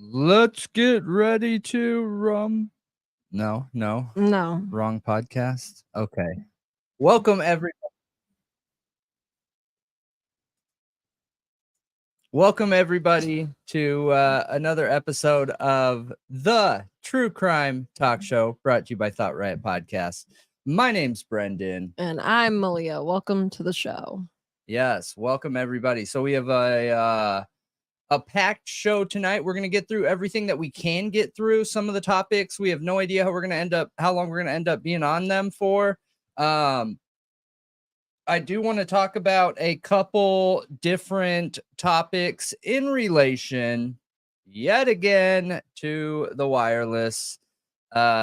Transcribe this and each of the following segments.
Let's get ready to No, wrong podcast. Okay. Welcome everybody. Welcome everybody to another episode of the True Crime Talk Show brought to you by Thought Riot Podcast. My name's Brendan. And I'm Malia. Welcome to the show. Yes, welcome everybody. So we have a packed show tonight. We're going to get through everything that we can get through. Some of the topics, we have no idea how long we're going to end up being on them for. I do want to talk about a couple different topics in relation yet again to the wireless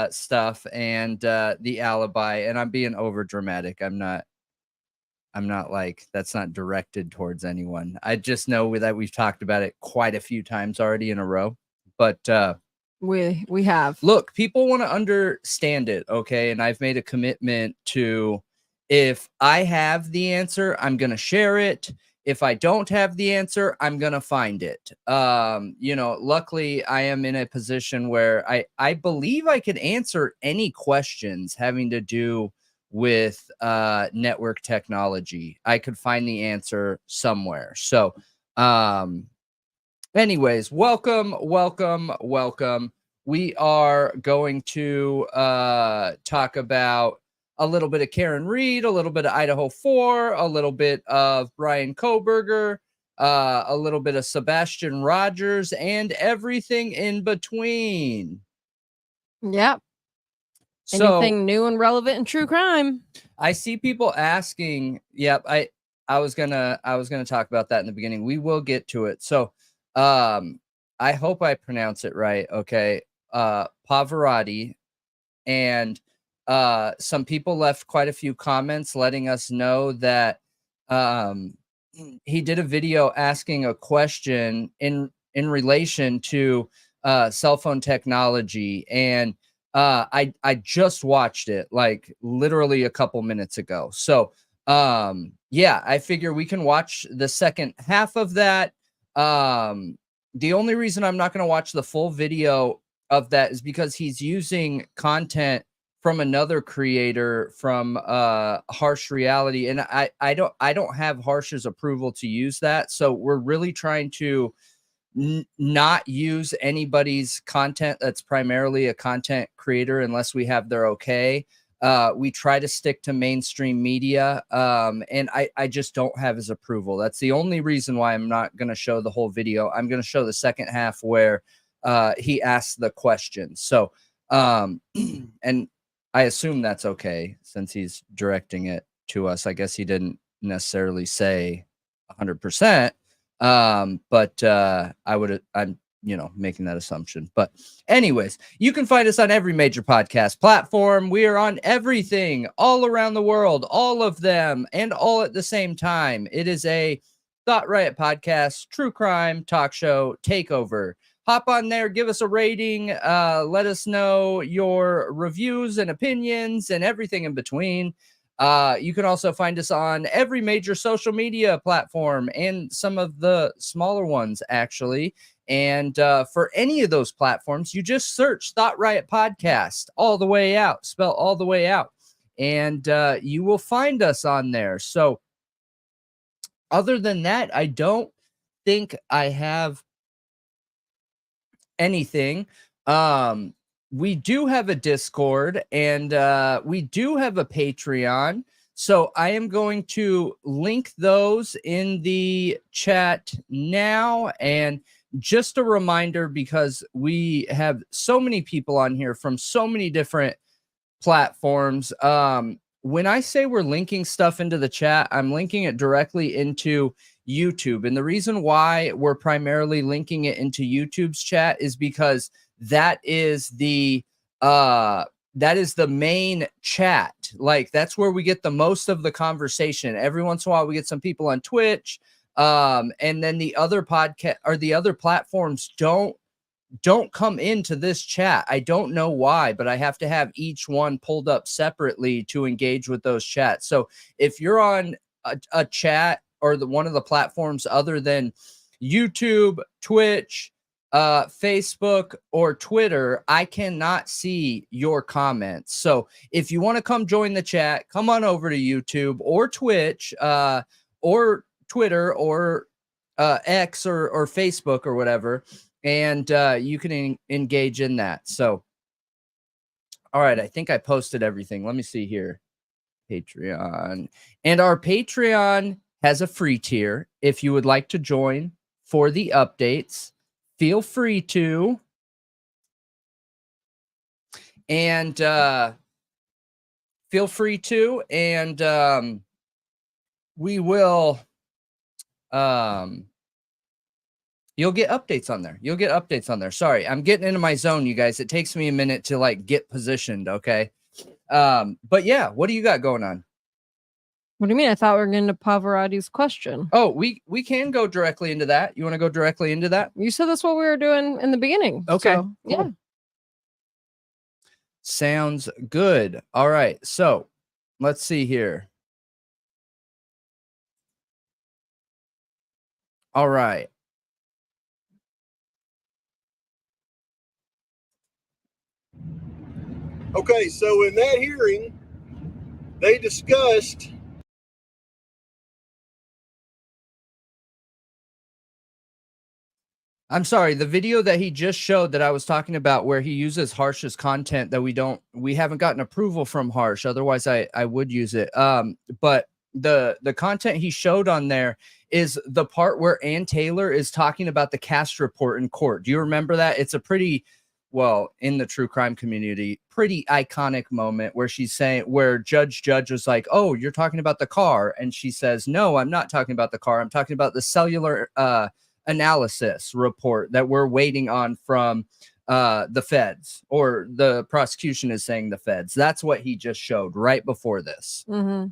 stuff and the alibi. And I'm being over dramatic. I'm not like, that's not directed towards anyone. I just know that we've talked about it quite a few times already in a row, but we have. Look, people want to understand it, okay? And I've made a commitment to, if I have the answer, I'm going to share it. If I don't have the answer, I'm going to find it. Luckily I am in a position where I believe I could answer any questions having to do with network technology. I could find the answer somewhere. So, anyways, welcome. We are going to talk about a little bit of Karen Reed, a little bit of Idaho 4, a little bit of Bryan Kohberger, a little bit of Sebastian Rogers, and everything in between. Yep. So, anything new and relevant in true crime. I see people asking. Yep, I was gonna talk about that in the beginning. We will get to it. So I hope I pronounce it right. Okay. Pavarotti, and some people left quite a few comments letting us know that he did a video asking a question in relation to cell phone technology, and I just watched it like literally a couple minutes ago. So yeah, I figure we can watch the second half of that. The only reason I'm not going to watch the full video of that is because he's using content from another creator from Harsh Reality, and I don't have Harsh's approval to use that. So we're really trying to not use anybody's content that's primarily a content creator unless we have their okay. We try to stick to mainstream media, and I just don't have his approval. That's the only reason why I'm not going to show the whole video. I'm going to show the second half where he asks the questions. So and I assume that's okay since he's directing it to us. I guess he didn't necessarily say 100%. But I'm making that assumption. But anyways, you can find us on every major podcast platform. We are on everything all around the world, all of them, and all at the same time. It is a Thought Riot Podcast, true crime talk show takeover. Hop on there, give us a rating, let us know your reviews and opinions and everything in between. You can also find us on every major social media platform and some of the smaller ones, actually. And for any of those platforms, you just search Thought Riot Podcast all the way out, spell all the way out, and you will find us on there. So other than that, I don't think I have anything. We do have a Discord, and we do have a Patreon. So I am going to link those in the chat now. And just a reminder, because we have so many people on here from so many different platforms. When I say we're linking stuff into the chat, I'm linking it directly into YouTube. And the reason why we're primarily linking it into YouTube's chat is because that is the main chat. Like, that's where we get the most of the conversation. Every once in a while we get some people on Twitch, and then the other podcast or the other platforms don't come into this chat. I don't know why, but I have to have each one pulled up separately to engage with those chats. So if you're on a chat or one of the platforms other than YouTube, Twitch, Facebook or Twitter, I cannot see your comments. So if you want to come join the chat, come on over to YouTube or Twitch, or Twitter or X or Facebook or whatever, and you can engage in that. So, all right, I think I posted everything. Let me see here. Patreon. And our Patreon has a free tier. If you would like to join for the updates, feel free to. And feel free to. And we will you'll get updates on there. You'll get updates on there. Sorry, I'm getting into my zone, you guys. It takes me a minute to like get positioned, okay? But yeah, what do you got going on? What do you mean? I thought we were getting to Pavarotti's question. Oh, we can go directly into that. You want to go directly into that? You said that's what we were doing in the beginning. Okay, so, cool. Yeah. Sounds good. All right, so let's see here. All right. Okay, so in that hearing, they discussed I'm sorry, the video that he just showed that I was talking about where he uses Harsh's content that we haven't gotten approval from Harsh. Otherwise I would use it. But the content he showed on there is the part where Ann Taylor is talking about the cast report in court. Do you remember that? It's a pretty, well, in the true crime community, pretty iconic moment where she's saying, where Judge was like, oh, you're talking about the car. And she says, no, I'm not talking about the car. I'm talking about the cellular analysis report that we're waiting on from the feds, or the prosecution is saying the feds. That's what he just showed right before this. Mm-hmm.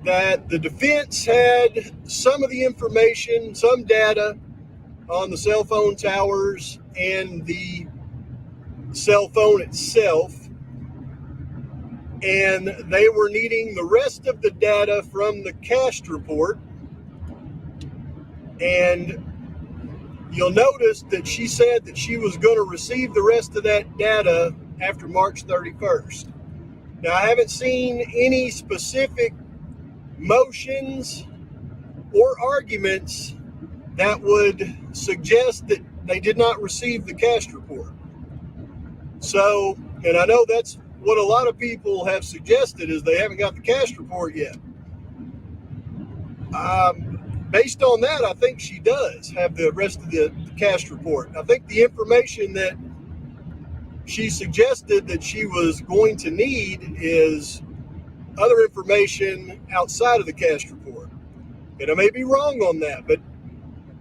that the defense had some of the information, some data on the cell phone towers and the cell phone itself, and they were needing the rest of the data from the cast report. And you'll notice that she said that she was going to receive the rest of that data after March 31st. Now, I haven't seen any specific motions or arguments that would suggest that they did not receive the cast report. So, and I know that's what a lot of people have suggested, is they haven't got the cast report yet. Based on that, I think she does have the rest of the cast report. I think the information that she suggested that she was going to need is other information outside of the cast report. And I may be wrong on that, but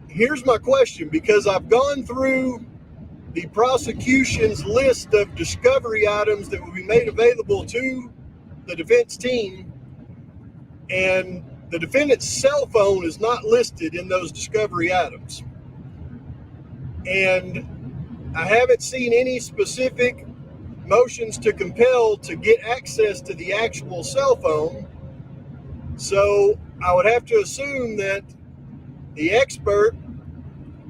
here's my question, because I've gone through the prosecution's list of discovery items that will be made available to the defense team, and the defendant's cell phone is not listed in those discovery items. And I haven't seen any specific motions to compel to get access to the actual cell phone. So I would have to assume that the expert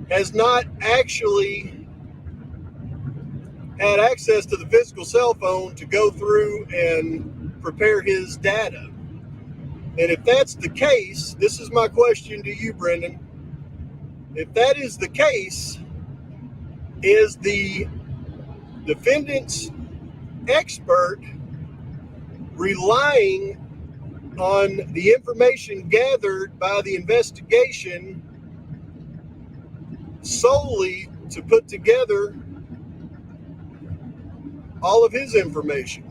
has not actually had access to the physical cell phone to go through and prepare his data. And if that's the case, this is my question to you, Brendan. If that is the case, is the defendant's expert relying on the information gathered by the investigation solely to put together all of his information?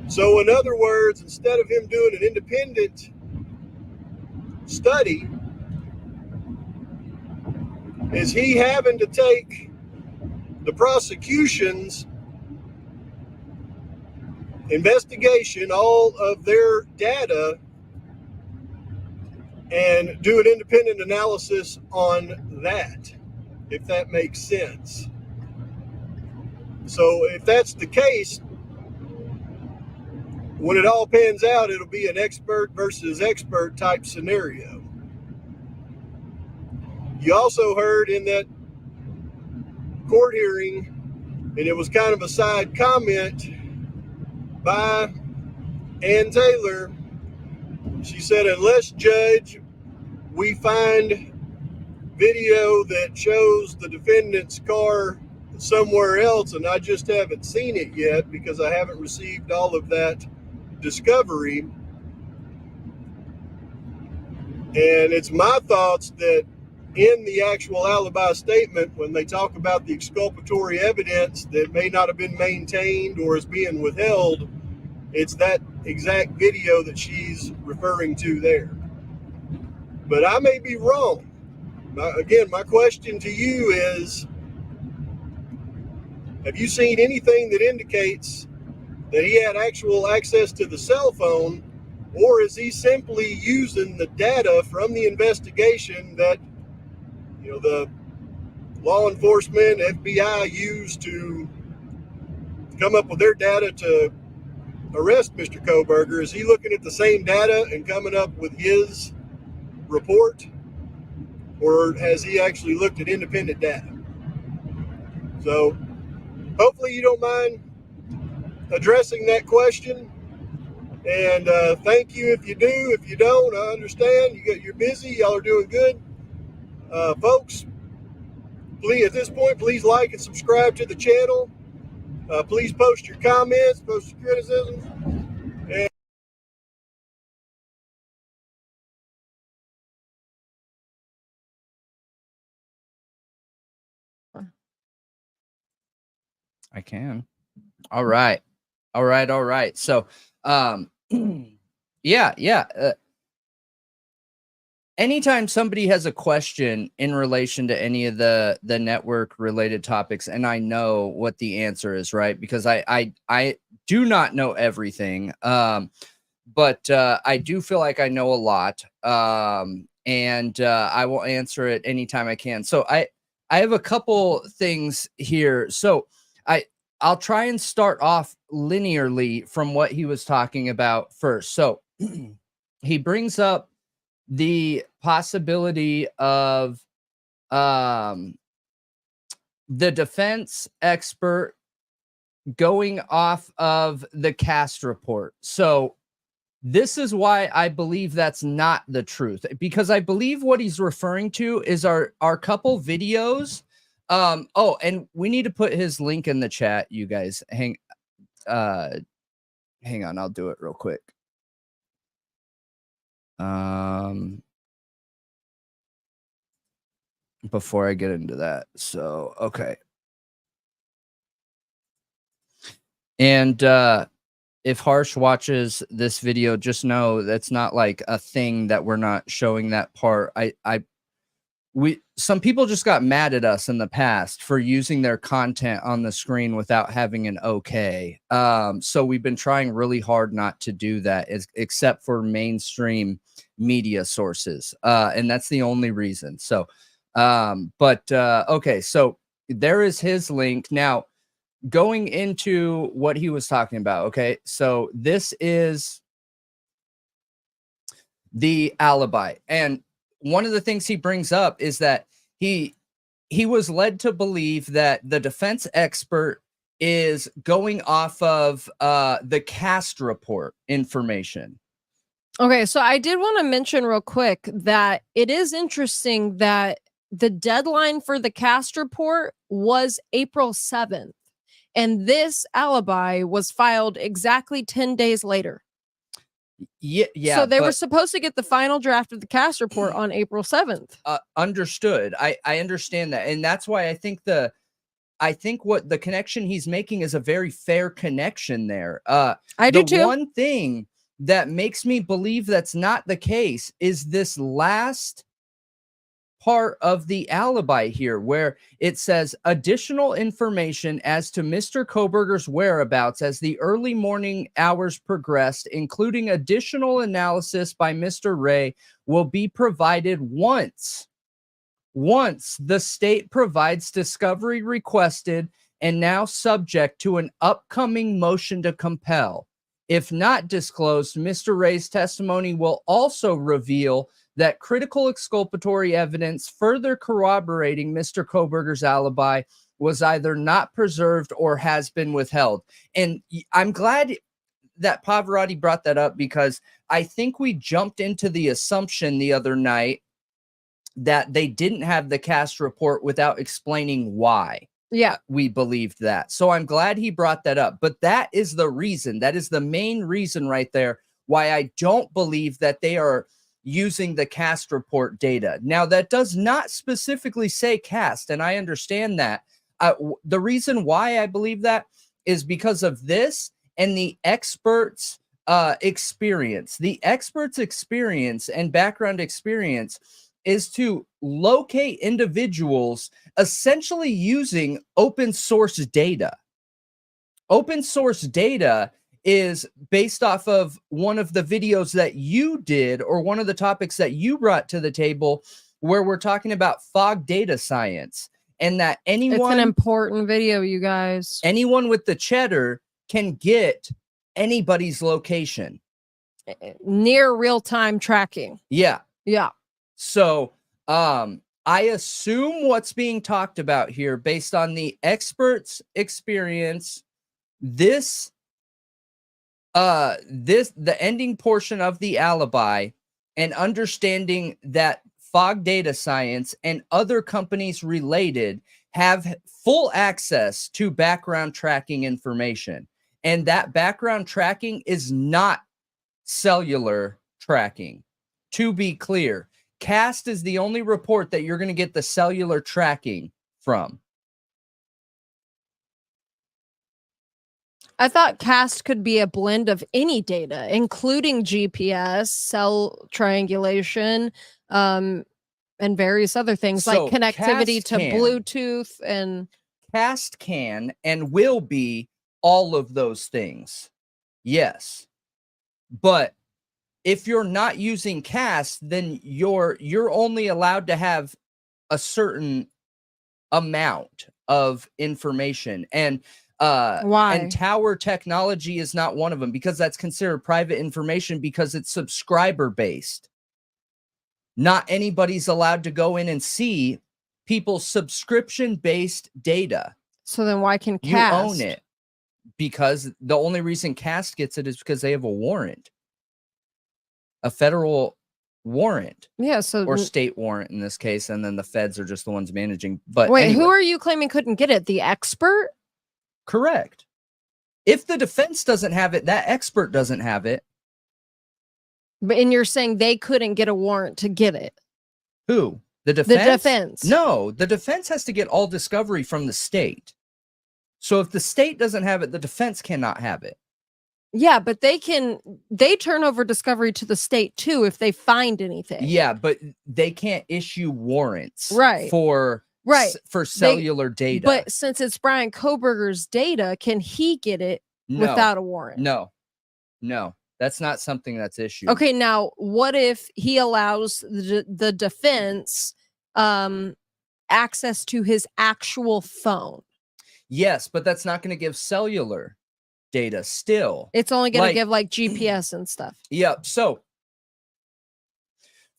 So in other words, instead of him doing an independent study, is he having to take the prosecution's investigation, all of their data, and do an independent analysis on that, if that makes sense? So if that's the case, when it all pans out, it'll be an expert versus expert type scenario. You also heard in that court hearing, and it was kind of a side comment by Ann Taylor. She said, unless, Judge, we find video that shows the defendant's car somewhere else, and I just haven't seen it yet because I haven't received all of that discovery. And it's my thoughts that in the actual alibi statement, when they talk about the exculpatory evidence that may not have been maintained or is being withheld, it's that exact video that she's referring to there. But I may be wrong. Again, my question to you is, have you seen anything that indicates that he had actual access to the cell phone, or is he simply using the data from the investigation that, you know, the law enforcement, FBI used to come up with their data to arrest Mr. Kohberger? Is he looking at the same data and coming up with his report, or has he actually looked at independent data? So hopefully you don't mind addressing that question. And thank you if you do. If you don't, I understand. You're busy. Y'all are doing good. Folks, please, at this point, please like and subscribe to the channel. Please post your comments, post your criticisms. And I can. All right. So, yeah. Anytime somebody has a question in relation to any of the network related topics, and I know what the answer is, right? Because I do not know everything. But I do feel like I know a lot. And I will answer it anytime I can. So I have a couple things here. So I'll try and start off linearly from what he was talking about first. So he brings up the possibility of the defense expert going off of the cast report. So this is why I believe that's not the truth, because I believe what he's referring to is our couple videos. Oh, and we need to put his link in the chat, you guys. Hang on, I'll do it real quick. Before I get into that. So, okay. And if Harsh watches this video, just know that's not like a thing that we're not showing that part. Some people just got mad at us in the past for using their content on the screen without having an okay. So we've been trying really hard not to do that, except for mainstream media sources. And that's the only reason. So, okay. So there is his link. Now, going into what he was talking about. Okay. So this is the alibi. And one of the things he brings up is that he was led to believe that the defense expert is going off of the cast report information. Okay, so I did want to mention real quick that it is interesting that the deadline for the cast report was April 7th, and this alibi was filed exactly 10 days later. Yeah. So they were supposed to get the final draft of the cast report on April 7th. Understood. I understand that. And that's why I think what the connection he's making is a very fair connection there. I do too. One thing that makes me believe that's not the case is this last part of the alibi here, where it says additional information as to Mr. Kohberger's whereabouts as the early morning hours progressed, including additional analysis by Mr. Ray, will be provided once the state provides discovery requested and now subject to an upcoming motion to compel. If not disclosed, Mr. Ray's testimony will also reveal that critical exculpatory evidence further corroborating Mr. Kohberger's alibi was either not preserved or has been withheld. And I'm glad that Pavarotti brought that up, because I think we jumped into the assumption the other night that they didn't have the cast report without explaining why. Yeah, we believed that. So I'm glad he brought that up. But that is the reason, that is the main reason right there why I don't believe that they are using the cast report data. Now, that does not specifically say cast, and I understand that. The reason why I believe that is because of this and the experts' experience. The experts' experience and background experience is to locate individuals essentially using open source data. Open source data is based off of one of the videos that you did, or one of the topics that you brought to the table, where we're talking about fog data science, and that anyone, it's an important video, you guys. Anyone with the cheddar can get anybody's location. Near real-time tracking. Yeah. Yeah. So, I assume what's being talked about here, based on the experts' experience, the ending portion of the alibi, and understanding that fog data science and other companies related have full access to background tracking information. And that background tracking is not cellular tracking. To be clear, CAST is the only report that you're going to get the cellular tracking from. I thought CAST could be a blend of any data, including GPS, cell triangulation, and various other things, So like connectivity CAST to can. Bluetooth. And CAST can and will be all of those things. Yes. But if you're not using CAST, then you're only allowed to have a certain amount of information. And why? And tower technology is not one of them, because that's considered private information, because it's subscriber based. Not anybody's allowed to go in and see people's subscription based data. So then why can CAST? You own it, because the only reason CAST gets it is because they have a warrant. A federal warrant. Yeah, so or state warrant in this case, and then the feds are just the ones managing. But wait, anyway, who are you claiming couldn't get it? The expert? correct. If the defense doesn't have it, that expert doesn't have it. And you're saying they couldn't get a warrant to get it? Who? The defense? The defense. No, the defense has to get all discovery from the state. So if the state doesn't have it, the defense cannot have it. Yeah, but they turn over discovery to the state too if they find anything. Yeah, but they can't issue warrants for cellular data. But since it's Bryan Kohberger's data, can he get it without a warrant? No, that's not something that's issued. Okay, now what if he allows the defense access to his actual phone? Yes, but that's not going to give cellular data still. It's only going to give like GPS and stuff. Yep. So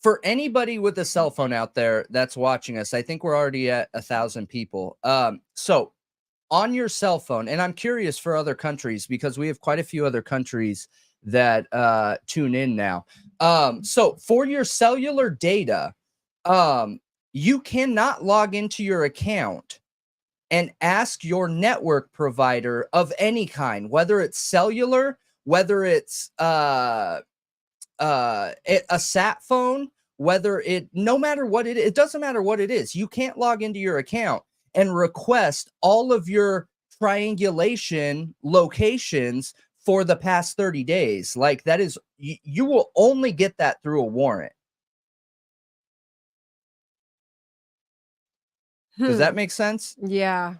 for anybody with a cell phone out there that's watching us, I think we're already at 1,000 people. So on your cell phone, and I'm curious for other countries, because we have quite a few other countries that tune in now. So for your cellular data, you cannot log into your account and ask your network provider of any kind, whether it's cellular, whether it's a sat phone, no matter what it doesn't matter what it is. You can't log into your account and request all of your triangulation locations for the past 30 days. Like, that is, you will only get that through a warrant. Does that make sense? Yeah.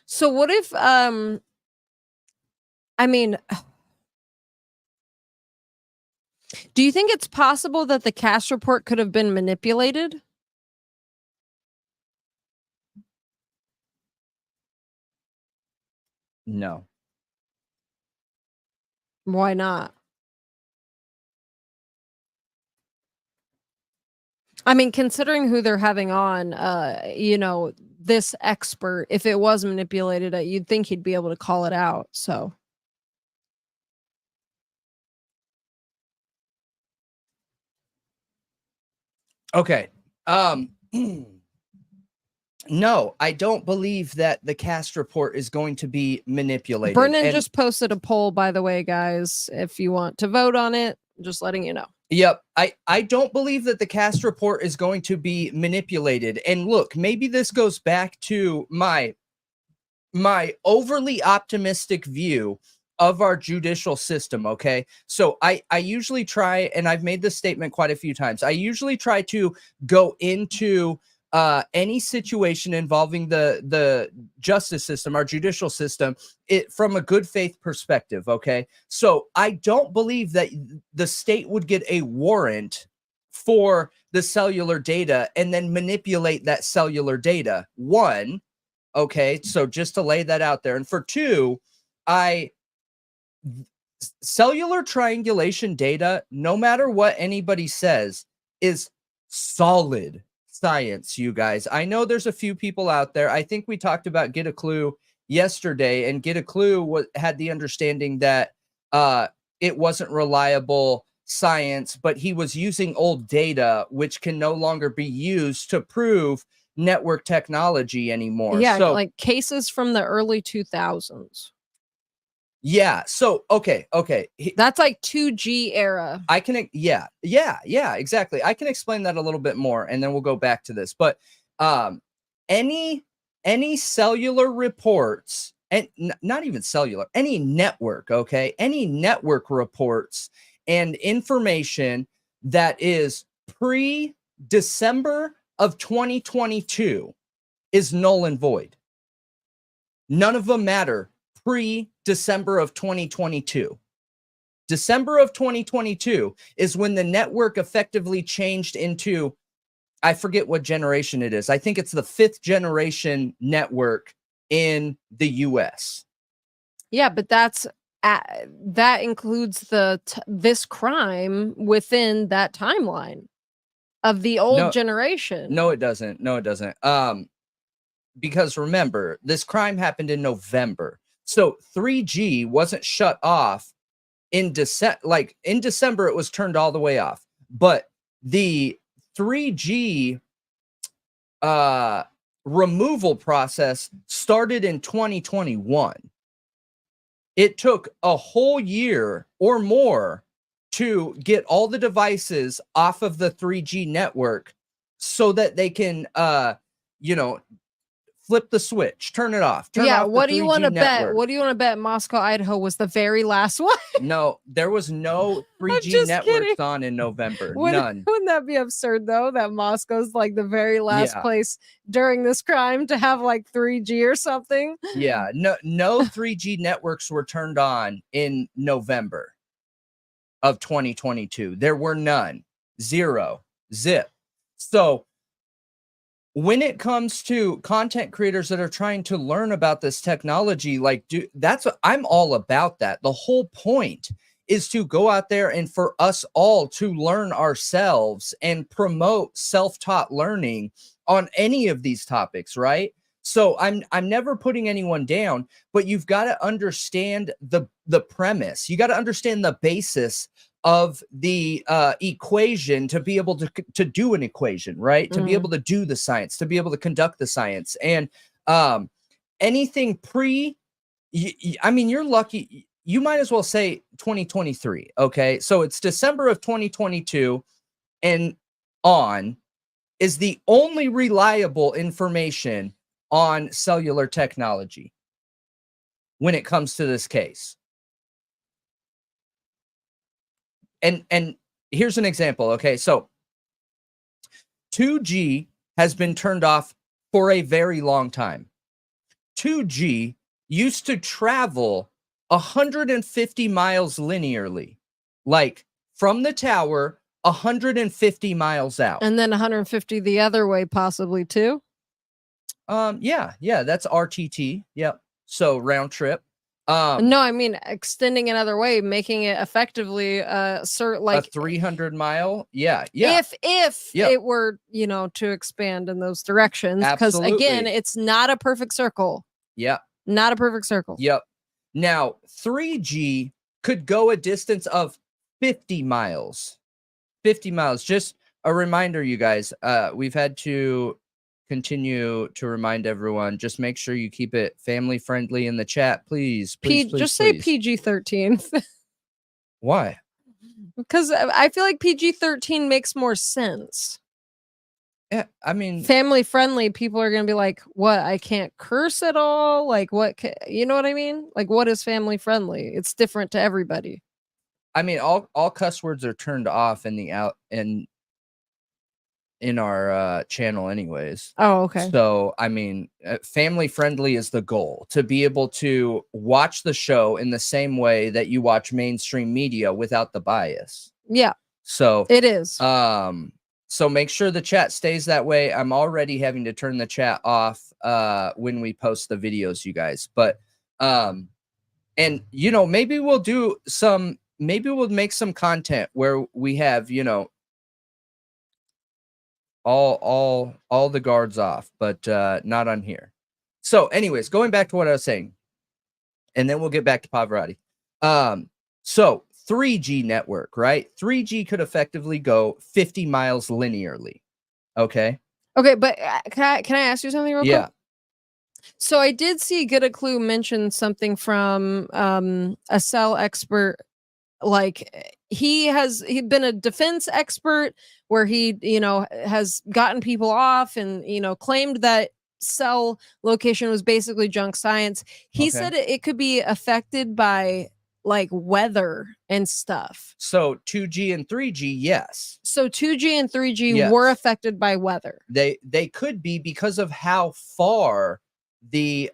So what if I mean, do you think it's possible that the CAST report could have been manipulated? No. Why not? I mean, considering who they're having on, you know, this expert, if it was manipulated, you'd think he'd be able to call it out. So. Okay. No, I don't believe that the cast report is going to be manipulated. Brennan just posted a poll, by the way, guys. If you want to vote on it, just letting you know. Yep. I don't believe that the cast report is going to be manipulated. And look, maybe this goes back to my overly optimistic view of our judicial system. Okay. So I usually try, and I've made this statement quite a few times. I usually try to go into any situation involving the justice system, our judicial system, from a good faith perspective. Okay. So I don't believe that the state would get a warrant for the cellular data and then manipulate that cellular data. One, okay. So just to lay that out there. And for two, cellular triangulation data, no matter what anybody says, is solid science, you guys. I know there's a few people out there. I think we talked about Get a Clue yesterday, and Get a Clue had the understanding that it wasn't reliable science, but he was using old data, which can no longer be used to prove network technology anymore. Yeah, so, like cases from the early 2000s. Yeah. So, okay. That's like 2G era. I can, yeah, exactly. I can explain that a little bit more, and then we'll go back to this. But any cellular reports, and not even cellular, any network, okay, any network reports and information that is pre-December of 2022 is null and void. None of them matter pre-December of 2022. December of 2022 is when the network effectively changed into, I forget what generation it is. I think it's the 5th generation network in the US. Yeah, but that includes this crime within that timeline of the old generation. No, it doesn't. Because remember, this crime happened in November. So 3G wasn't shut off in December. Like in December, it was turned all the way off. But the 3G removal process started in 2021. It took a whole year or more to get all the devices off of the 3G network so that they can, flip the switch, turn it off. What do you want to bet? What do you want to bet? Moscow, Idaho was the very last one. No, there was no 3G networks on in November. None. Wouldn't that be absurd though? That Moscow's like the very last place during this crime to have like 3G or something. Yeah, no 3G networks were turned on in November of 2022. There were none. Zero. Zip. So when it comes to content creators that are trying to learn about this technology, I'm all about that. The whole point is to go out there and for us all to learn ourselves and promote self-taught learning on any of these topics, right? So I'm never putting anyone down, but you've got to understand the premise. You got to understand the basis of the equation to be able to do an equation, right? To be able to do the science, to be able to conduct the science. And anything you're lucky. You might as well say 2023. Okay. So it's December of 2022 and on is the only reliable information on cellular technology when it comes to this case. And here's an example. Okay, so 2G has been turned off for a very long time. 2G used to travel 150 miles linearly, like from the tower, 150 miles out. And then 150 the other way, possibly too. Yeah, that's RTT. Yep. So round trip. No, I mean extending another way, making it effectively a like 300 mile. Yeah. Yeah. if Yep. it were, you know, to expand in those directions, because again, Absolutely. it's not a perfect circle. Yeah. Not a perfect circle. Yep. Now, 3G could go a distance of 50 miles. 50 miles. Just a reminder, you guys, we've had to continue to remind everyone, just make sure you keep it family friendly in the chat, please. Please, Just please. say PG-13. Why? Because I feel like PG-13 makes more sense. Yeah, I mean, Family friendly, people are gonna be like, what, I can't curse at all? Like, what, you know what I mean? Like, what is family friendly? It's different to everybody. I mean, all cuss words are turned off in the in our channel anyways. Oh, okay. So, I mean, family friendly is the goal, to be able to watch the show in the same way that you watch mainstream media without the bias. Yeah. So it is. So make sure the chat stays that way. I'm already having to turn the chat off when we post the videos, you guys. But and you know, maybe we'll do some, maybe we'll make some content where we have, you know, all the guards off, but not on here. So anyways, going back to what I was saying, and then we'll get back to Pavarotti. So 3G network, right? 3G could effectively go 50 miles linearly. Okay. Okay, but can I ask you something real quick? Yeah. So I did see Get a Clue mention something from a cell expert. Like he'd been a defense expert where he, you know, has gotten people off and, you know, claimed that cell location was basically junk science. He said it could be affected by like weather and stuff. So 2G and 3G, yes. So 2G and 3G were affected by weather. They could be because of how far the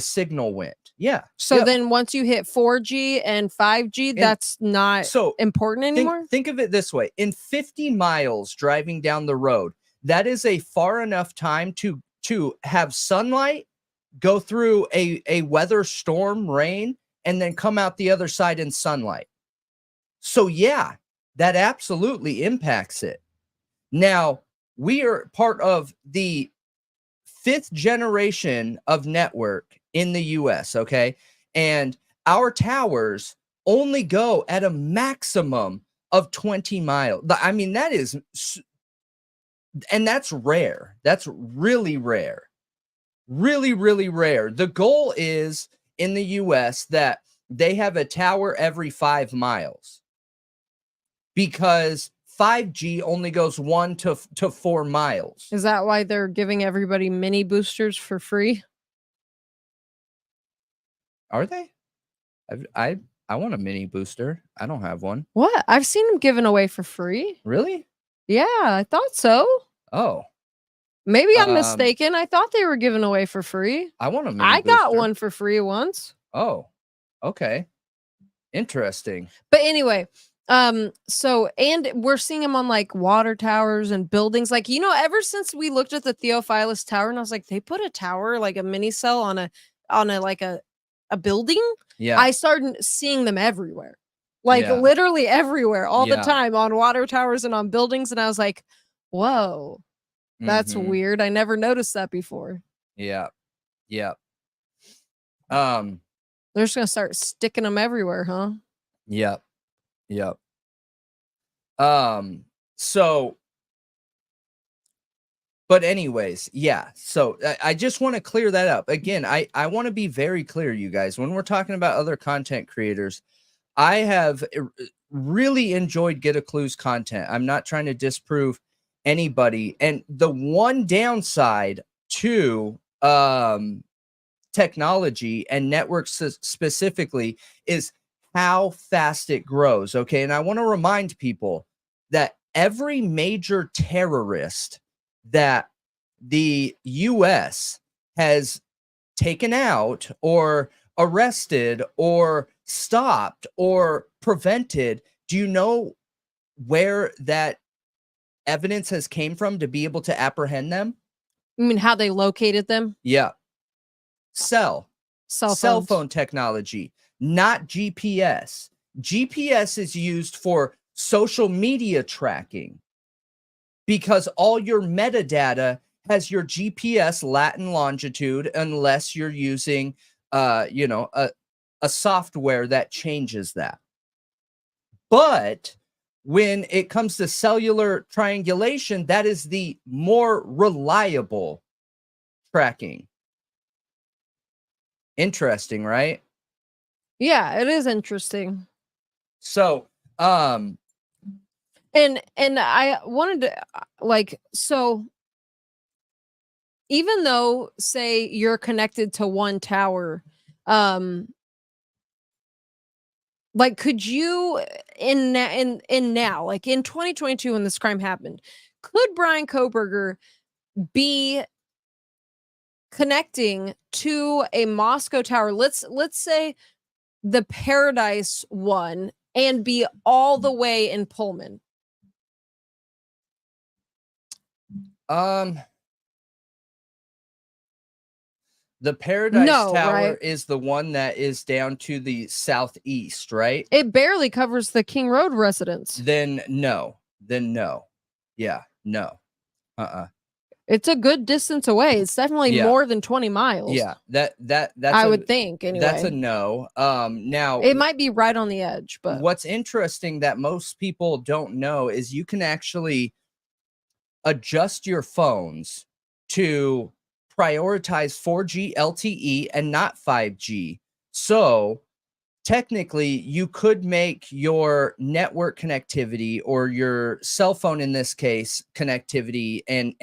signal went. Yeah. So then once you hit 4G and 5G, that's not so important anymore? Think of it this way. In 50 miles driving down the road, that is a far enough time to have sunlight, go through a weather storm, rain, and then come out the other side in sunlight. So yeah, that absolutely impacts it. Now, we are part of the 5th generation of network in the US, okay? And our towers only go at a maximum of 20 miles. I mean, that is, and that's rare. That's really rare. Really, really rare. The goal is in the US that they have a tower every 5 miles, because 5G only goes 1 to 4 miles. Is that why they're giving everybody mini boosters for free? Are they? I want a mini booster. I don't have one. What? I've seen them given away for free. Really? Yeah, I thought so. Oh. Maybe I'm mistaken. I thought they were given away for free. I want a mini I got booster. one for free once. Oh. Okay. Interesting. But anyway, so, and we're seeing them on like water towers and buildings. Like, you know, ever since we looked at the Theophilus Tower, and I was like, they put a tower, like a mini cell on a like a building. Yeah. I started seeing them everywhere, like literally everywhere, all the time, on water towers and on buildings. And I was like, whoa, that's weird. I never noticed that before. Yeah. Yeah. They're just gonna start sticking them everywhere, huh? Yep. Yep. So, but anyways, yeah. So I just want to clear that up. Again, I want to be very clear, you guys, when we're talking about other content creators, I have really enjoyed Get a Clue's content. I'm not trying to disprove anybody. And the one downside to technology and networks specifically is how fast it grows. Okay. And I want to remind people that every major terrorist that the US has taken out or arrested or stopped or prevented, do you know where that evidence has came from to be able to apprehend them? You mean how they located them? Yeah. Cell. cell phone technology, not GPS. GPS is used for social media tracking because all your metadata has your GPS Latin longitude, unless you're using, you know, a software that changes that. But when it comes to cellular triangulation, that is the more reliable tracking. Interesting, right? Yeah, it is interesting. So, and I wanted to like, so even though, say, you're connected to one tower, like, could you in now, like in 2022 when this crime happened, could Bryan Kohberger be connecting to a Moscow tower? Let's say the Paradise one, and be all the way in Pullman. The Paradise Tower right? is the one that is down to the southeast, right? It barely covers the King Road residence. Then no. Yeah, no. It's a good distance away. It's definitely more than 20 miles. Yeah, that's I would think, anyway. That's a no. Now it might be right on the edge, but what's interesting that most people don't know is you can actually adjust your phones to prioritize 4G LTE and not 5G. So technically, you could make your network connectivity, or your cell phone in this case, connectivity and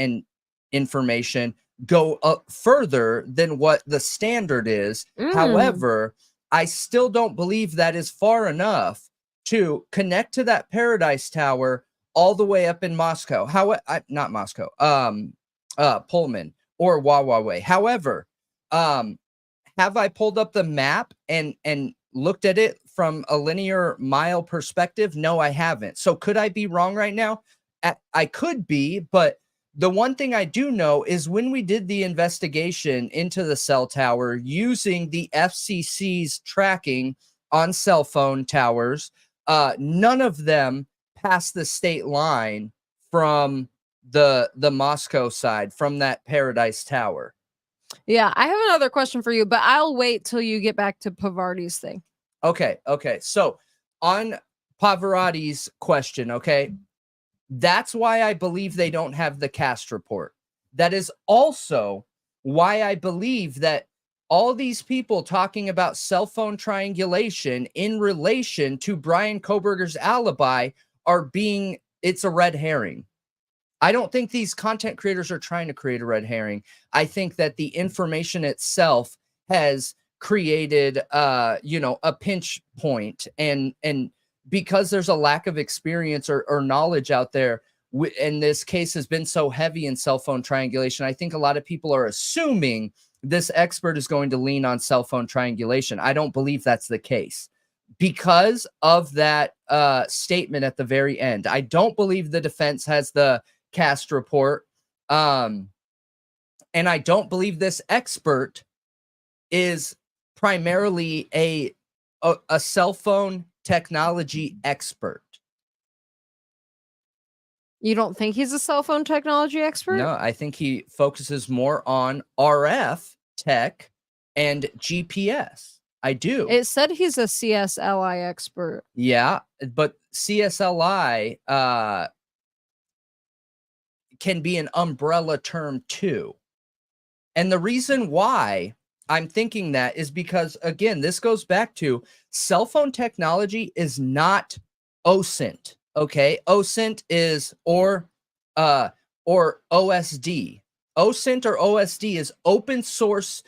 information go up further than what the standard is. However, I still don't believe that is far enough to connect to that Paradise Tower all the way up in Moscow. Not Moscow, Pullman or Huawei. However, have I pulled up the map and looked at it from a linear mile perspective? No, I haven't. So could I be wrong right now? I could be, but the one thing I do know is when we did the investigation into the cell tower using the FCC's tracking on cell phone towers, none of them passed the state line from the Moscow side, from that Paradise Tower. Yeah, I have another question for you, but I'll wait till you get back to Pavarotti's thing. Okay. So on Pavarotti's question, okay, that's why I believe they don't have the cast report. That is also why I believe that all these people talking about cell phone triangulation in relation to Bryan Kohberger's alibi it's a red herring. I don't think these content creators are trying to create a red herring. I think that the information itself has created, a pinch point, and because there's a lack of experience or knowledge out there, and this case has been so heavy in cell phone triangulation, I think a lot of people are assuming this expert is going to lean on cell phone triangulation. I don't believe that's the case because of that statement at the very end. I don't believe the defense has the cast report. And I don't believe this expert is primarily a cell phone technology expert. You don't think he's a cell phone technology expert? No, I think he focuses more on RF tech and GPS. I do. It said he's a CSLI expert. Yeah, but CSLI can be an umbrella term too. And the reason why I'm thinking that is because, again, this goes back to cell phone technology is not OSINT. Okay, OSINT is or OSD. OSINT or OSD is open source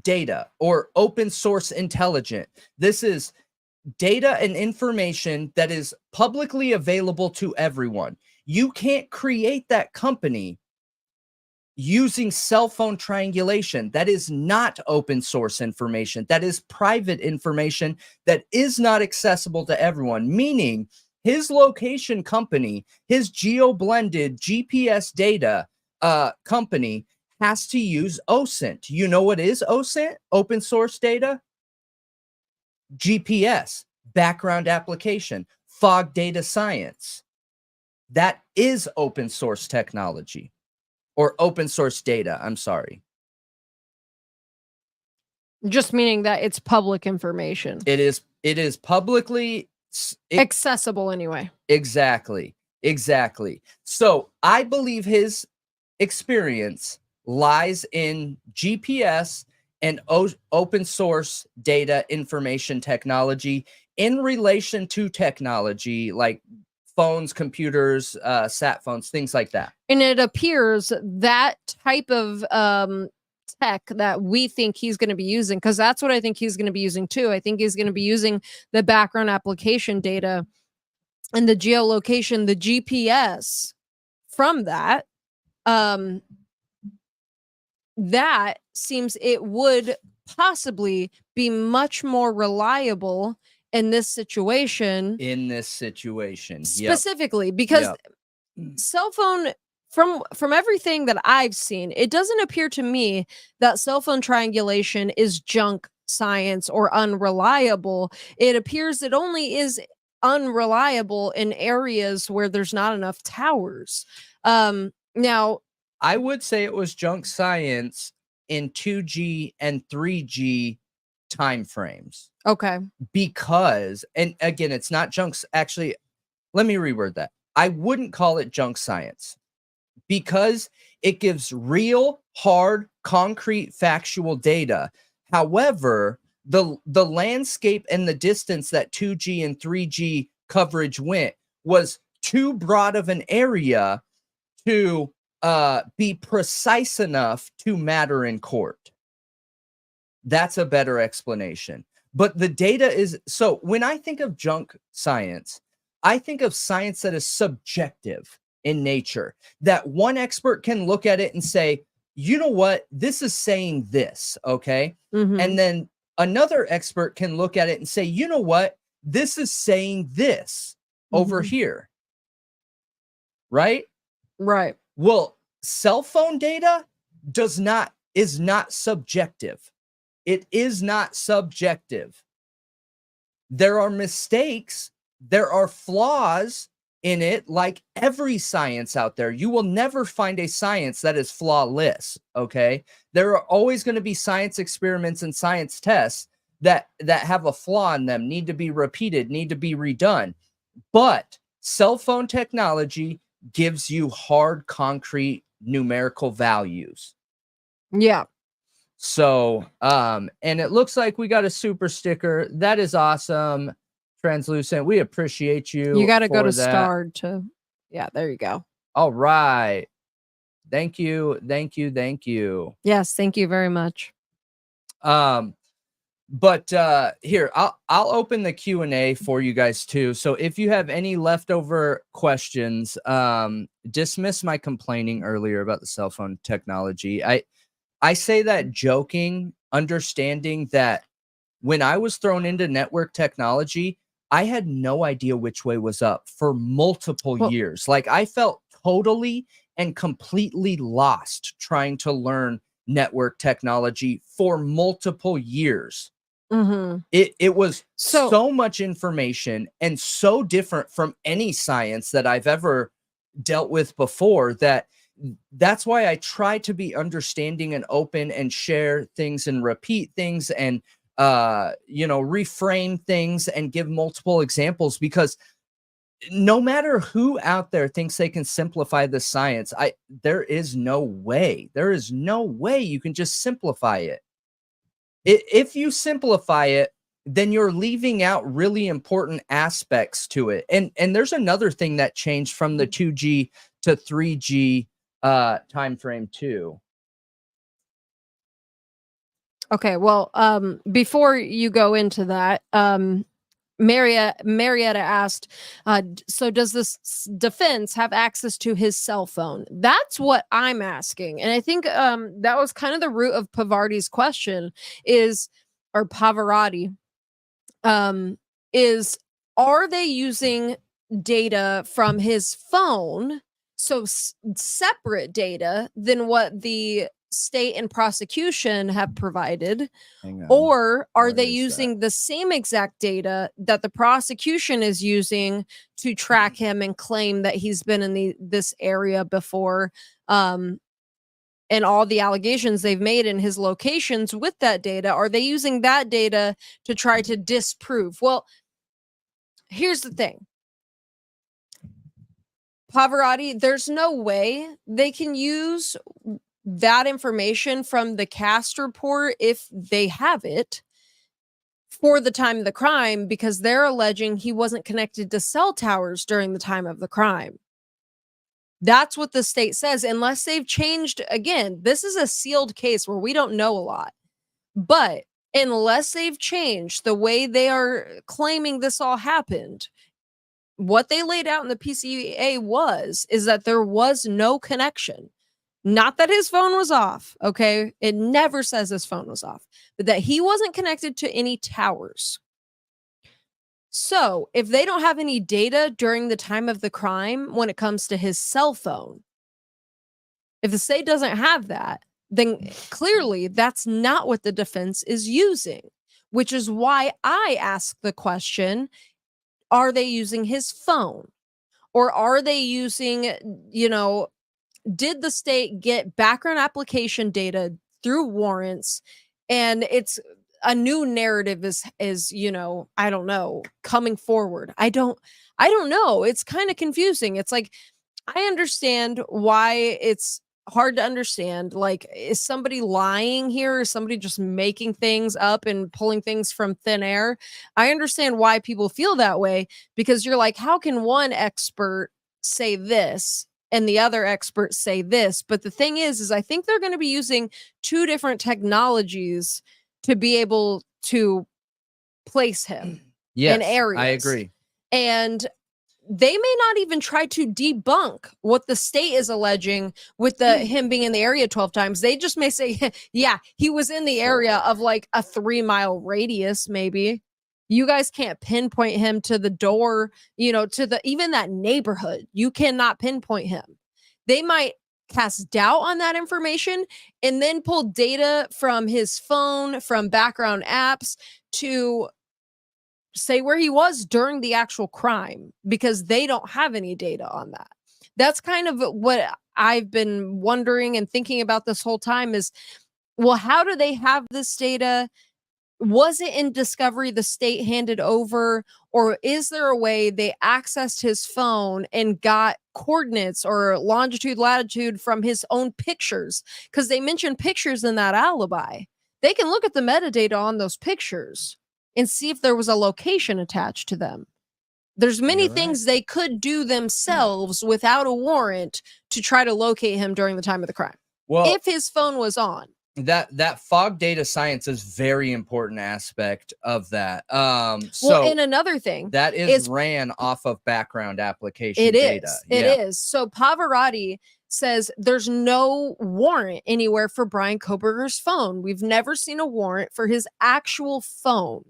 data or open source intelligence. This is data and information that is publicly available to everyone. You can't create that company using cell phone triangulation. That is not open source information. That is private information that is not accessible to everyone, meaning his location company, his geo-blended GPS data company has to use OSINT. You know what is OSINT? Open source data? GPS, background application, fog data science. That is open source technology, or open source data. I'm sorry. Just meaning that it's public information. It is publicly accessible anyway. Exactly. So I believe his experience lies in GPS and open source data information technology in relation to technology like phones, computers, sat phones, things like that. And it appears that type of tech that we think he's going to be using, because that's what I think he's going to be using too. I think he's going to be using the background application data and the geolocation, the GPS from that. That seems it would possibly be much more reliable in this situation. Specifically, because cell phone, from everything that I've seen, it doesn't appear to me that cell phone triangulation is junk science or unreliable. It appears it only is unreliable in areas where there's not enough towers. Now, I would say it was junk science in 2G and 3G timeframes. Okay. Because, and again, it's not junk. Actually, let me reword that. I wouldn't call it junk science because it gives real, hard, concrete, factual data. However, the landscape and the distance that 2G and 3G coverage went was too broad of an area to be precise enough to matter in court. That's a better explanation. But the data is, so when I think of junk science, I think of science that is subjective in nature, that one expert can look at it and say, you know what, this is saying this, okay? Mm-hmm. And then another expert can look at it and say, you know what, this is saying this over here, right? Right. Well, cell phone data is not subjective. It is not subjective. There are mistakes. There are flaws in it, like every science out there. You will never find a science that is flawless, okay? There are always going to be science experiments and science tests that have a flaw in them, need to be repeated, need to be redone. But cell phone technology gives you hard, concrete, numerical values. Yeah. So, and it looks like we got a super sticker. That is awesome. Translucent. We appreciate you. You got to go to that. Star to, yeah, there you go. All right. Thank you. Yes, thank you very much. But here, I'll open the Q&A for you guys too. So if you have any leftover questions, dismiss my complaining earlier about the cell phone technology. I say that joking, understanding that when I was thrown into network technology, I had no idea which way was up for multiple years. Like I felt totally and completely lost trying to learn network technology for multiple years. Mm-hmm. It was so much information and so different from any science that I've ever dealt with before that's why I try to be understanding and open and share things and repeat things and reframe things and give multiple examples, because no matter who out there thinks they can simplify the science, there is no way you can just simplify it. If you simplify it, then you're leaving out really important aspects to it. And there's another thing that changed from the 2G to 3G time frame too. Okay, well, before you go into that, Marietta asked, so does this defense have access to his cell phone? That's what I'm asking. And I think that was kind of the root of Pavarotti's question or Pavarotti, are they using data from his phone? So separate data than what the state and prosecution have provided, Hang on. or are Where they is using the same exact data that the prosecution is using to track him and claim that he's been in this area before? And all the allegations they've made in his locations with that data, are they using that data to try to disprove? Well, here's the thing. Pavarotti, there's no way they can use that information from the cast report, if they have it, for the time of the crime, because they're alleging he wasn't connected to cell towers during the time of the crime. That's what the state says, unless they've changed. Again, this is a sealed case where we don't know a lot, but unless they've changed the way they are claiming this all happened, what they laid out in the PCA is that there was no connection. Not that his phone was off, okay? It never says his phone was off, but that he wasn't connected to any towers. So if they don't have any data during the time of the crime when it comes to his cell phone, if the state doesn't have that, then clearly that's not what the defense is using, which is why I ask the question, are they using his phone? Or are they using, did the state get background application data through warrants, and it's a new narrative is I don't know, coming forward? I don't know. It's kind of confusing. It's like, I understand why it's hard to understand. Like, is somebody lying here? Is somebody just making things up and pulling things from thin air? I understand why people feel that way, because you're like, how can one expert say this and the other experts say this? But the thing is I think they're going to be using two different technologies to be able to place him in areas. I agree. And they may not even try to debunk what the state is alleging with him being in the area 12 times. They just may say, yeah, he was in the area of like a 3-mile radius, maybe. You guys can't pinpoint him to the door, to even that neighborhood. You cannot pinpoint him. They might cast doubt on that information and then pull data from his phone, from background apps, to say where he was during the actual crime, because they don't have any data on that. That's kind of what I've been wondering and thinking about this whole time is, well, how do they have this data? Was it in discovery the state handed over, or is there a way they accessed his phone and got coordinates or longitude, latitude from his own pictures? Because they mentioned pictures in that alibi. They can look at the metadata on those pictures and see if there was a location attached to them. There's many things they could do themselves without a warrant to try to locate him during the time of the crime. Well, if his phone was on. That fog data science is very important aspect of that. And another thing that is ran off of background application data. It is. So Pavarotti says there's no warrant anywhere for Bryan Kohberger's phone. We've never seen a warrant for his actual phone.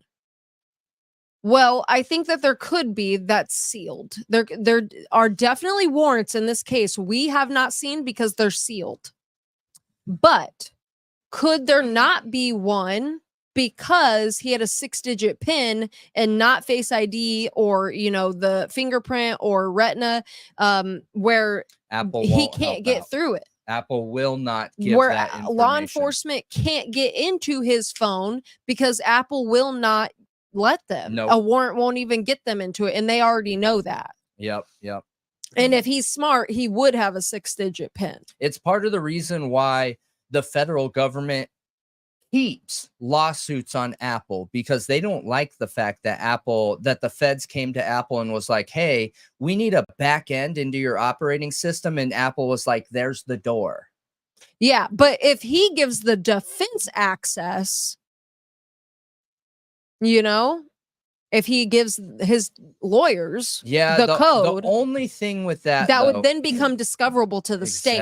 Well, I think that there could be. That's sealed. There are definitely warrants in this case we have not seen because they're sealed. But could there not be one because he had a 6-digit PIN and not Face ID or, the fingerprint or retina, where he can't get through it? Apple will not give where that information. Law enforcement can't get into his phone because Apple will not let them. Nope. A warrant won't even get them into it, and they already know that. Yep. And if he's smart, he would have a 6-digit PIN. It's part of the reason why the federal government keeps lawsuits on Apple, because they don't like the fact that the feds came to Apple and was like, hey, we need a back end into your operating system. And Apple was like, there's the door. Yeah. But if he gives the defense access, if he gives his lawyers the code, the only thing with that would then become discoverable to the state.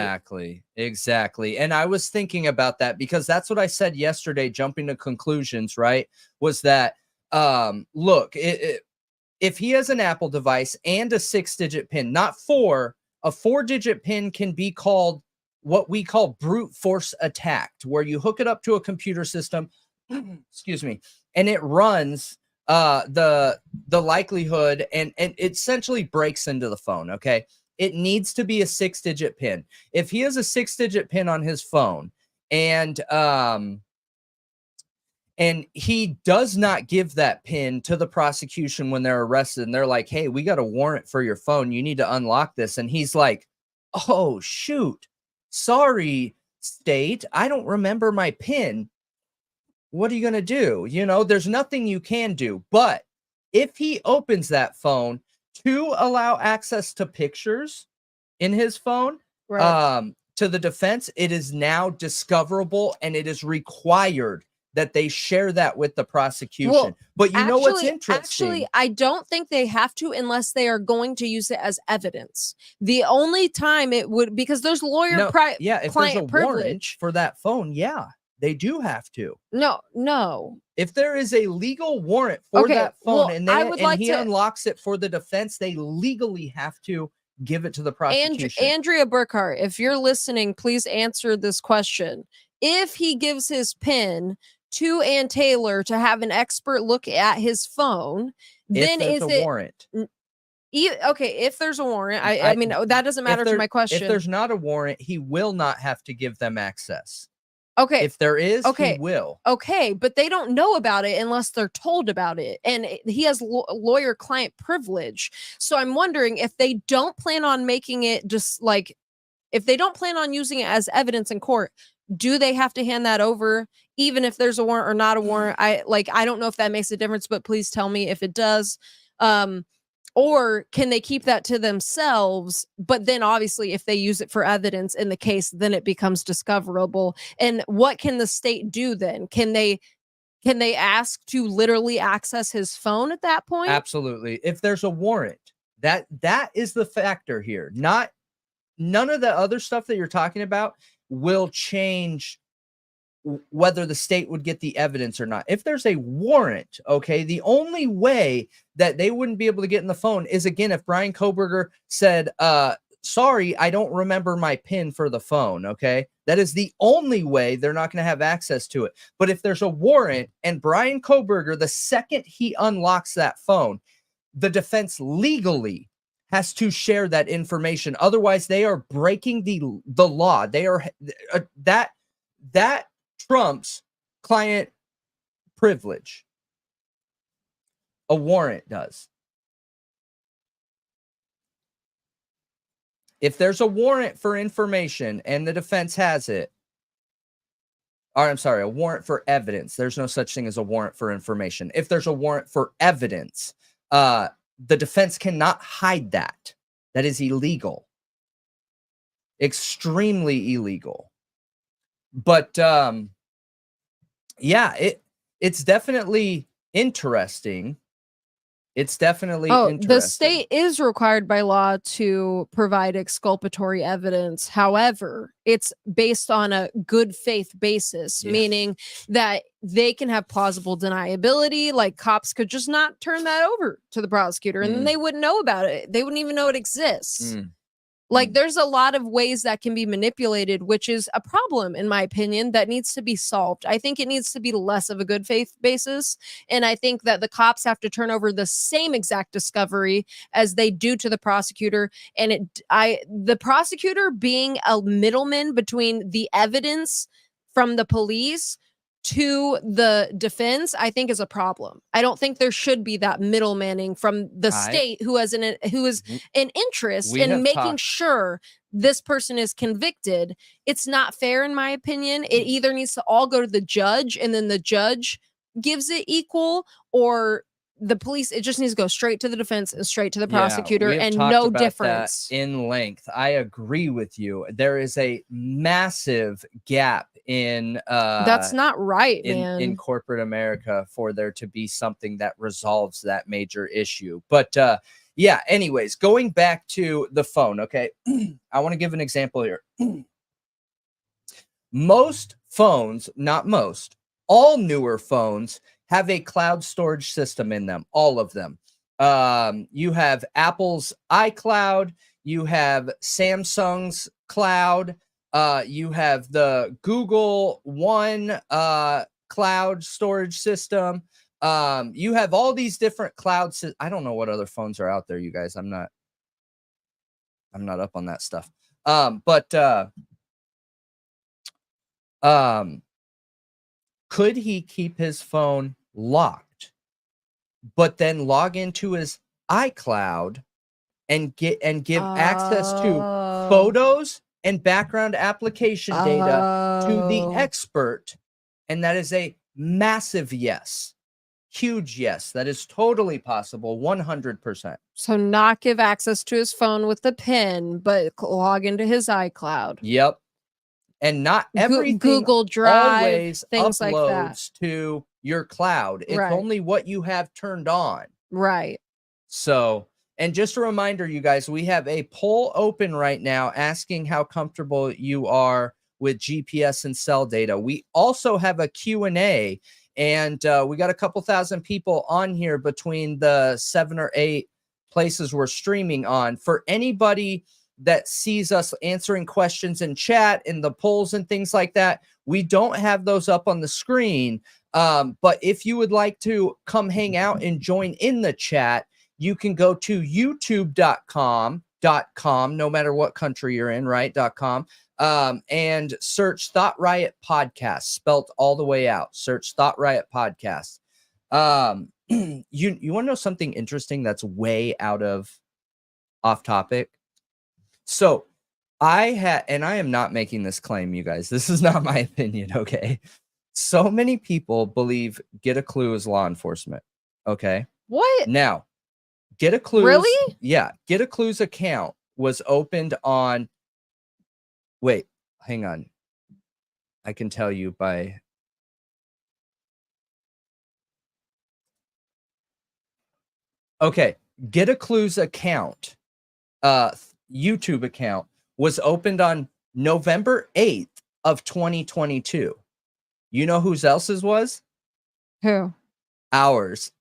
Exactly. And I was thinking about that because that's what I said yesterday, jumping to conclusions, right? Was that, look, if he has an Apple device and a 6-digit PIN, not 4, a 4-digit PIN can be called what we call brute force attacked, where you hook it up to a computer system, excuse me, and it runs the likelihood and it essentially breaks into the phone. Okay. It needs to be a 6-digit pin. If he has a 6-digit pin on his phone and he does not give that pin to the prosecution when they're arrested and they're like, hey, we got a warrant for your phone. You need to unlock this. And he's like, oh, shoot. Sorry, state. I don't remember my pin. What are you going to do? You know, there's nothing you can do. But if he opens that phone to allow access to pictures in his phone, Right. to the defense, it is now discoverable and it is required that they share that with the prosecution. Well, but you know what's interesting? Actually, I don't think they have to unless they are going to use it as evidence. The only time it would, because there's lawyer if client there's a warrant privilege for that phone, yeah, they do have to. No. If there is a legal warrant for that phone and he unlocks it for the defense, they legally have to give it to the prosecution. Andrea Burkhart, if you're listening, please answer this question. If he gives his PIN to Ann Taylor to have an expert look at his phone, then is it a warrant? Okay, if there's a warrant, I mean, that doesn't matter to my question. If there's not a warrant, he will not have to give them access. Okay. If there is, he will. Okay, but they don't know about it unless they're told about it. And he has lawyer-client privilege. So I'm wondering if they don't plan on making it just like, if they don't plan on using it as evidence in court, do they have to hand that over even if there's a warrant or not a warrant? I don't know if that makes a difference, but please tell me if it does. Or can they keep that to themselves? But then obviously if they use it for evidence in the case, then it becomes discoverable. And what can the state do then? Can they ask to literally access his phone at that point? Absolutely. If there's a warrant, that is the factor here. None of the other stuff that you're talking about will change whether the state would get the evidence or not. If there's a warrant, okay, the only way that they wouldn't be able to get in the phone is, again, if Bryan Kohberger said, sorry, I don't remember my PIN for the phone, okay? That is the only way they're not going to have access to it. But if there's a warrant and Bryan Kohberger, the second he unlocks that phone, the defense legally has to share that information. Otherwise, they are breaking the law. They are that trumps client privilege. A warrant does. If there's a warrant for information and the defense has it, or I'm sorry, a warrant for evidence. There's no such thing as a warrant for information. If there's a warrant for evidence, the defense cannot hide that. That is illegal. Extremely illegal. But yeah, it's definitely interesting. It's definitely interesting. The state is required by law to provide exculpatory evidence. However, it's based on a good faith basis, meaning that they can have plausible deniability. Like cops could just not turn that over to the prosecutor and then they wouldn't know about it. They wouldn't even know it exists. Like there's a lot of ways that can be manipulated, which is a problem, in my opinion, that needs to be solved. I think it needs to be less of a good faith basis. And I think that the cops have to turn over the same exact discovery as they do to the prosecutor. And the prosecutor being a middleman between the evidence from the police to the defense, I think is a problem. I don't think there should be that middlemaning from the state who is an interest in making sure this person is convicted. It's not fair, in my opinion. It either needs to all go to the judge and then the judge gives it equal, or the police, it just needs to go straight to the defense and straight to the prosecutor, and no difference. In length, I agree with you. There is a massive gap in that's not right, man. In corporate America for there to be something that resolves that major issue. But yeah, anyways, going back to the phone, okay, I want to give an example here. Most phones, not most, all newer phones have a cloud storage system in them, all of them. You have Apple's iCloud, you have Samsung's cloud, You have the Google One cloud storage system. You have all these different clouds. I don't know what other phones are out there, you guys. I'm not up on that stuff. Could he keep his phone locked, but then log into his iCloud and give access to photos and background application data to the expert? And that is a massive yes. Huge yes. That is totally possible. 100%. So not give access to his phone with the PIN, but log into his iCloud. Yep. And not everything Google Drive, always things like that uploads to your cloud. It's Right. only what you have turned on. Right. So, and just a reminder, you guys, we have a poll open right now asking how comfortable you are with GPS and cell data. We also have a Q&A, and we got a couple thousand people on here between the 7 or 8 places we're streaming on. For anybody that sees us answering questions in chat, in the polls and things like that, we don't have those up on the screen. But if you would like to come hang out and join in the chat, you can go to youtube.com, no matter what country you're in, right? .com, and search Thought Riot Podcast, spelt all the way out. Search Thought Riot Podcast. You want to know something interesting that's way out of off topic? So and I am not making this claim, you guys. This is not my opinion, okay? So many people believe Get a Clue is law enforcement, okay? What? Now, Get a Clue. Really? Yeah. Get a Clue's account was opened on. Wait, hang on. I can tell you by. Okay. Get a Clue's account, YouTube account, was opened on November 8th of 2022. You know whose else's was? Who? Ours.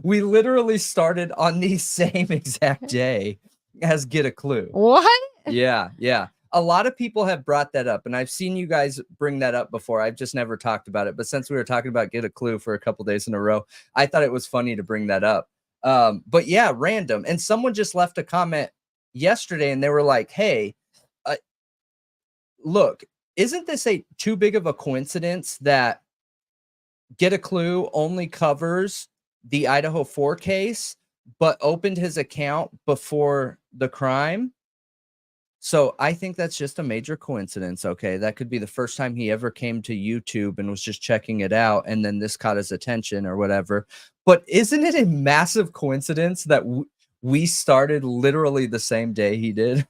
We literally started on the same exact day as Get a Clue. What? Yeah. A lot of people have brought that up, and I've seen you guys bring that up before. I've just never talked about it. But since we were talking about Get a Clue for a couple days in a row, I thought it was funny to bring that up. But yeah, random. And someone just left a comment yesterday, and they were like, hey, look, isn't this too big of a coincidence that Get a Clue only covers the Idaho 4 case, but opened his account before the crime? So I think that's just a major coincidence. Okay. That could be the first time he ever came to YouTube and was just checking it out, and then this caught his attention or whatever. But isn't it a massive coincidence that we started literally the same day he did?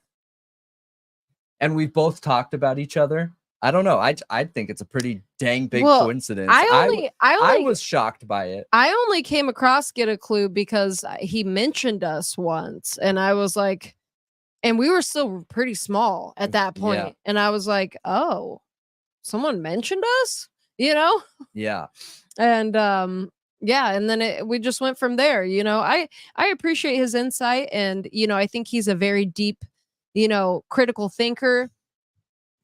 And we both talked about each other. I don't know. I think it's a pretty dang big coincidence. I was shocked by it. I only came across Get a Clue because he mentioned us once, and I was like, and we were still pretty small at that point. Yeah. And I was like, oh, someone mentioned us, you know? Yeah. And yeah, and then we just went from there. You know, I appreciate his insight, and you know, I think he's a very deep, you know, critical thinker.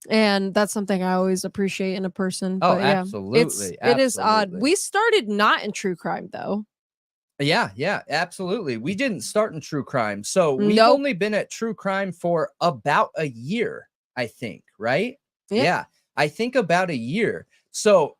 And that's something I always appreciate in a person. Oh, but yeah, absolutely. It is odd. We started not in true crime though. Yeah, absolutely. We didn't start in true crime. So we've Nope. only been at true crime for about a year, I think, right? Yeah, I think about a year. So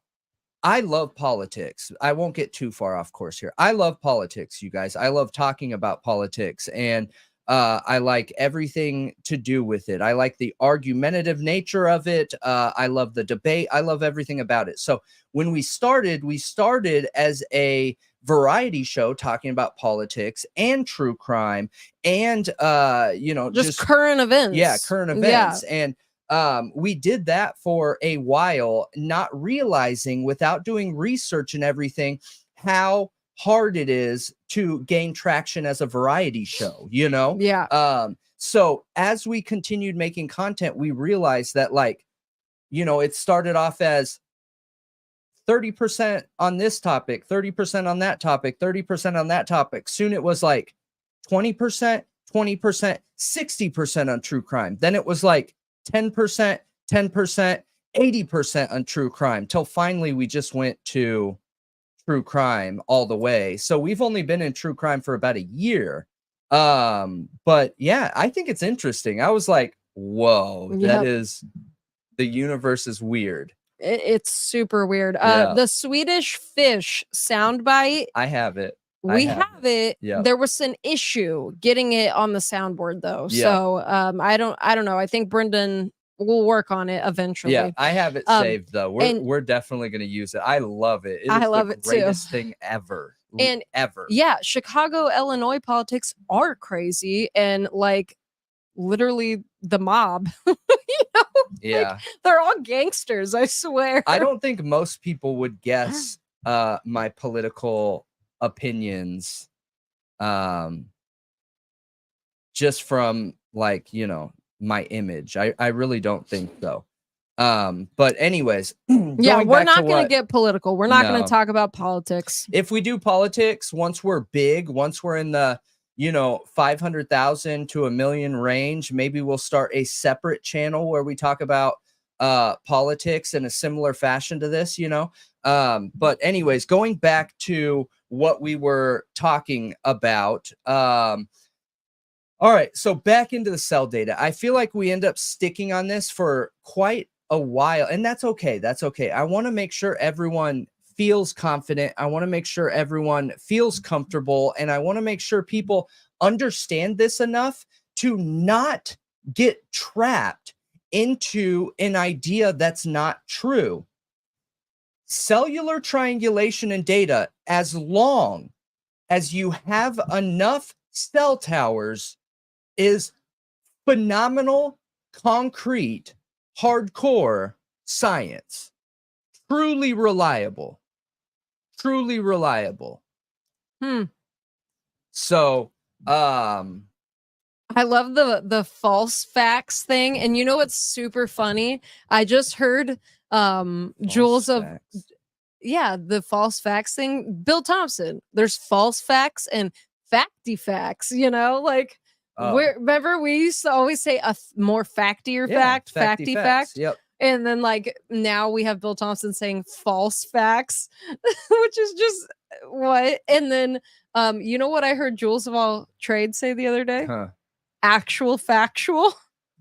I love politics. I won't get too far off course here. I love politics, you guys. I love talking about politics, and I like everything to do with it. I like the argumentative nature of it. I love the debate. I love everything about it. So when we started as a variety show talking about politics and true crime and, you know, just current events. Yeah, current events. Yeah. And we did that for a while, not realizing, without doing research and everything, how hard it is to gain traction as a variety show, you know? Yeah. So as we continued making content, we realized that, like, you know, it started off as 30% on this topic, 30% on that topic, 30% on that topic. Soon it was like 20%, 20%, 60% on true crime. Then it was like 10%, 10%, 80% on true crime, till finally we just went to true crime all the way. So we've only been in true crime for about a year. But yeah, I think it's interesting. I was like, whoa, that is, the universe is weird. It's super weird. Yeah. The Swedish fish soundbite. I have it. We have it. Yeah. There was an issue getting it on the soundboard though. Yeah. So I don't know. I think Brendan will work on it eventually. Yeah, I have it saved though. We're definitely gonna use it. I love it. I love it the greatest thing ever. And ever. Yeah, Chicago, Illinois politics are crazy, and like literally the mob. Yeah. Like, they're all gangsters, I swear. I don't think most people would guess my political opinions just from like, my image. I really don't think so. But anyways, yeah, we're not going to get political. We're not going to talk about politics. If we do politics, once we're big, once we're in the 500,000 to 1 million range, maybe we'll start a separate channel where we talk about politics in a similar fashion to this, but anyways, going back to what we were talking about, all right, so back into the cell data. I feel like we end up sticking on this for quite a while, and that's okay. That's okay. I want to make sure everyone feels confident. I want to make sure everyone feels comfortable, and I want to make sure people understand this enough to not get trapped into an idea that's not true. Cellular triangulation and data, as long as you have enough cell towers, is phenomenal, concrete, hardcore science. Truly reliable. Truly reliable. So, I love the false facts thing. And you know what's super funny? I just heard Jules the false facts thing. Bill Thompson. There's false facts and facty facts, like remember we used to always say a more factier fact, facty fact. Yep. And then like now we have Bill Thompson saying false facts, which is just what? And then you know what I heard Jules of All Trades say the other day? Actual factual.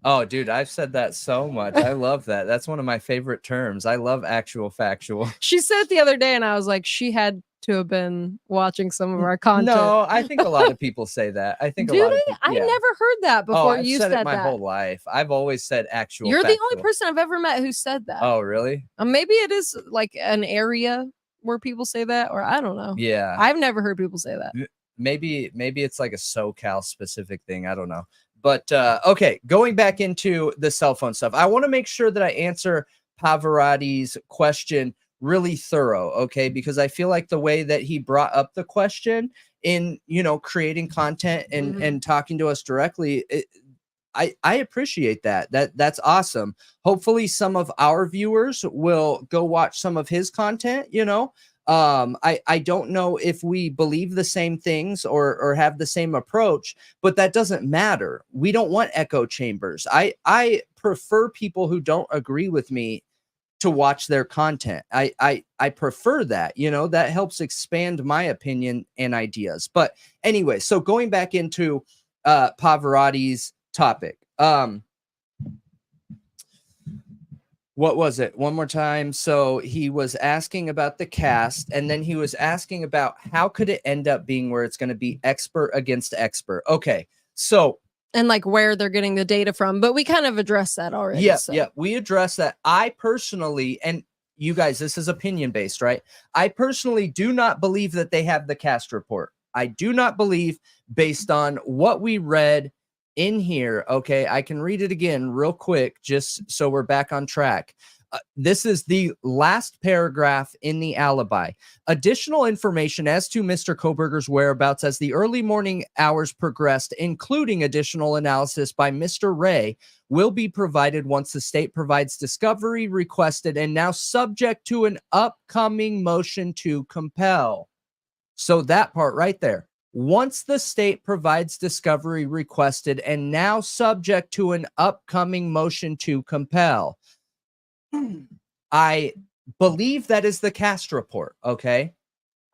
Oh, dude, I've said that so much. I love that. That's one of my favorite terms. I love actual factual. She said it the other day, and I was like, she had to have been watching some of our content. No, I think a lot of people say that. I think a lot of people, I never heard that before. I've you said said it my that. whole life. I've always said actual. You're factual. the only person I've ever met who said that. Oh, really? Maybe it is like an area where people say that, or I don't know. Yeah, I've never heard people say that. Maybe it's like a SoCal specific thing. I don't know. But okay, going back into the cell phone stuff, I want to make sure that I answer Pavarotti's question really thorough, okay? Because I feel like the way that he brought up the question in, creating content and talking to us directly, I appreciate that. That's awesome. Hopefully some of our viewers will go watch some of his content, I don't know if we believe the same things or have the same approach, but that doesn't matter. We don't want echo chambers. I prefer people who don't agree with me to watch their content. I prefer that, that helps expand my opinion and ideas. But anyway, so going back into Pavarotti's topic, what was it? One more time. So he was asking about the cast, and then he was asking about how could it end up being where it's going to be expert against expert. Okay. So, and like where they're getting the data from, but we kind of addressed that already. Yeah. So. Yeah. We addressed that. I personally, and you guys, this is opinion based, right? I personally do not believe that they have the cast report. I do not believe, based on what we read in here. Okay, I can read it again real quick just so we're back on track. This is the last paragraph in the alibi. Additional information as to Mr. Kohberger's whereabouts as the early morning hours progressed, including additional analysis by Mr. Ray, will be provided once the state provides discovery requested and now subject to an upcoming motion to compel. So that part right there. once the state provides discovery requested and now subject to an upcoming motion to compel. I believe that is the cast report, okay?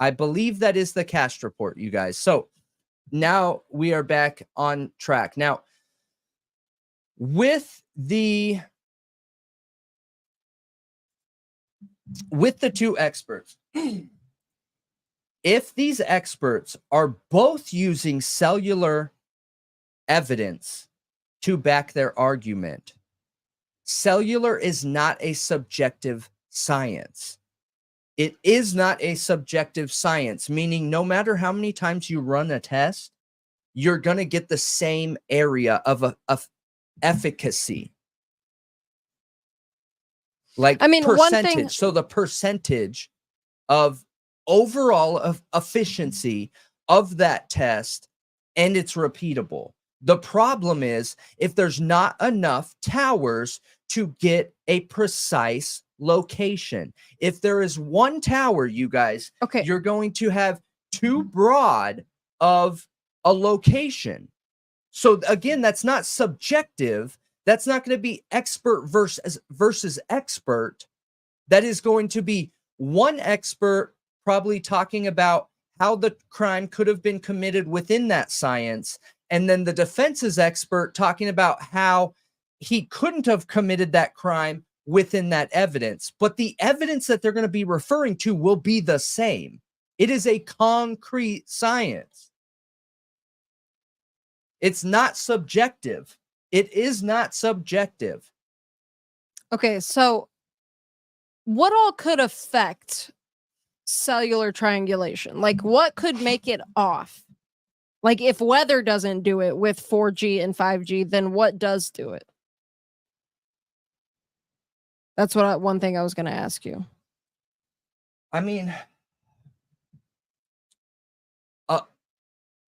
I believe that is the cast report, you guys. So now we are back on track. Now, with the two experts, if these experts are both using cellular evidence to back their argument, cellular is not a subjective science. It is not a subjective science, meaning no matter how many times you run a test, you're going to get the same area of efficacy. Like, I mean, percentage. One thing, so the percentage of overall of efficiency of that test, and it's repeatable. The problem is if there's not enough towers to get a precise location. If there is one tower, you guys, okay, you're going to have too broad of a location. So again, that's not subjective. That's not going to be expert versus expert. That is going to be one expert probably talking about how the crime could have been committed within that science, and then the defense's expert talking about how he couldn't have committed that crime within that evidence. But the evidence that they're going to be referring to will be the same. It is a concrete science. It's not subjective. It is not subjective. Okay, so what all could affect cellular triangulation? Like, what could make it off? Like, if weather doesn't do it with 4G and 5G, then what does do it? That's one thing I was going to ask you. I mean,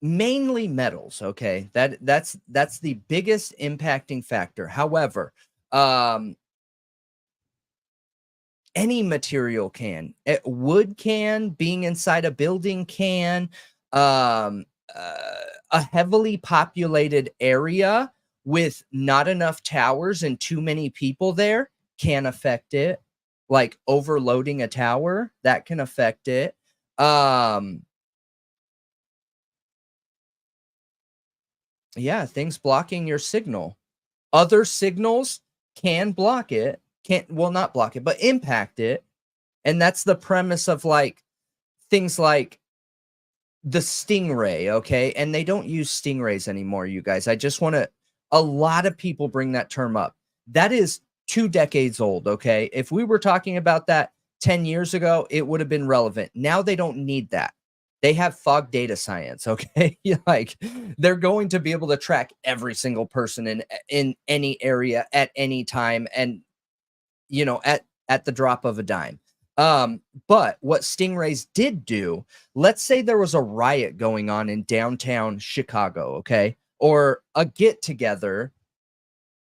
mainly metals, okay? That's the biggest impacting factor. However, any material can. Wood can, being inside a building can, a heavily populated area with not enough towers and too many people there can affect it. Like overloading a tower, that can affect it. Yeah, things blocking your signal. Other signals can block it. Well, not block it, but impact it. And that's the premise of like things like the Stingray, okay? And they don't use Stingrays anymore, you guys. I just want to, a lot of people bring that term up. That is 2 decades old, okay? If we were talking about that 10 years ago, it would have been relevant. Now they don't need that. They have fog data science, okay? Like, they're going to be able to track every single person in any area at any time, and you know, at the drop of a dime. But what Stingrays did do, let's say there was a riot going on in downtown Chicago, okay? Or a get together,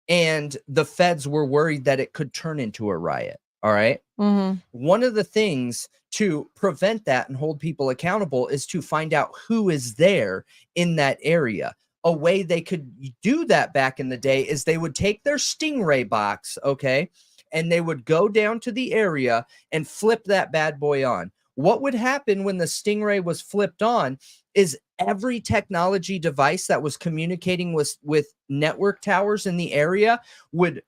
and the feds were worried that it could turn into a riot. All right. Mm-hmm. One of the things to prevent that and hold people accountable is to find out who is there in that area. A way they could do that back in the day is they would take their Stingray box, okay, and they would go down to the area and flip that bad boy on. What would happen when the Stingray was flipped on is every technology device that was communicating with network towers in the area would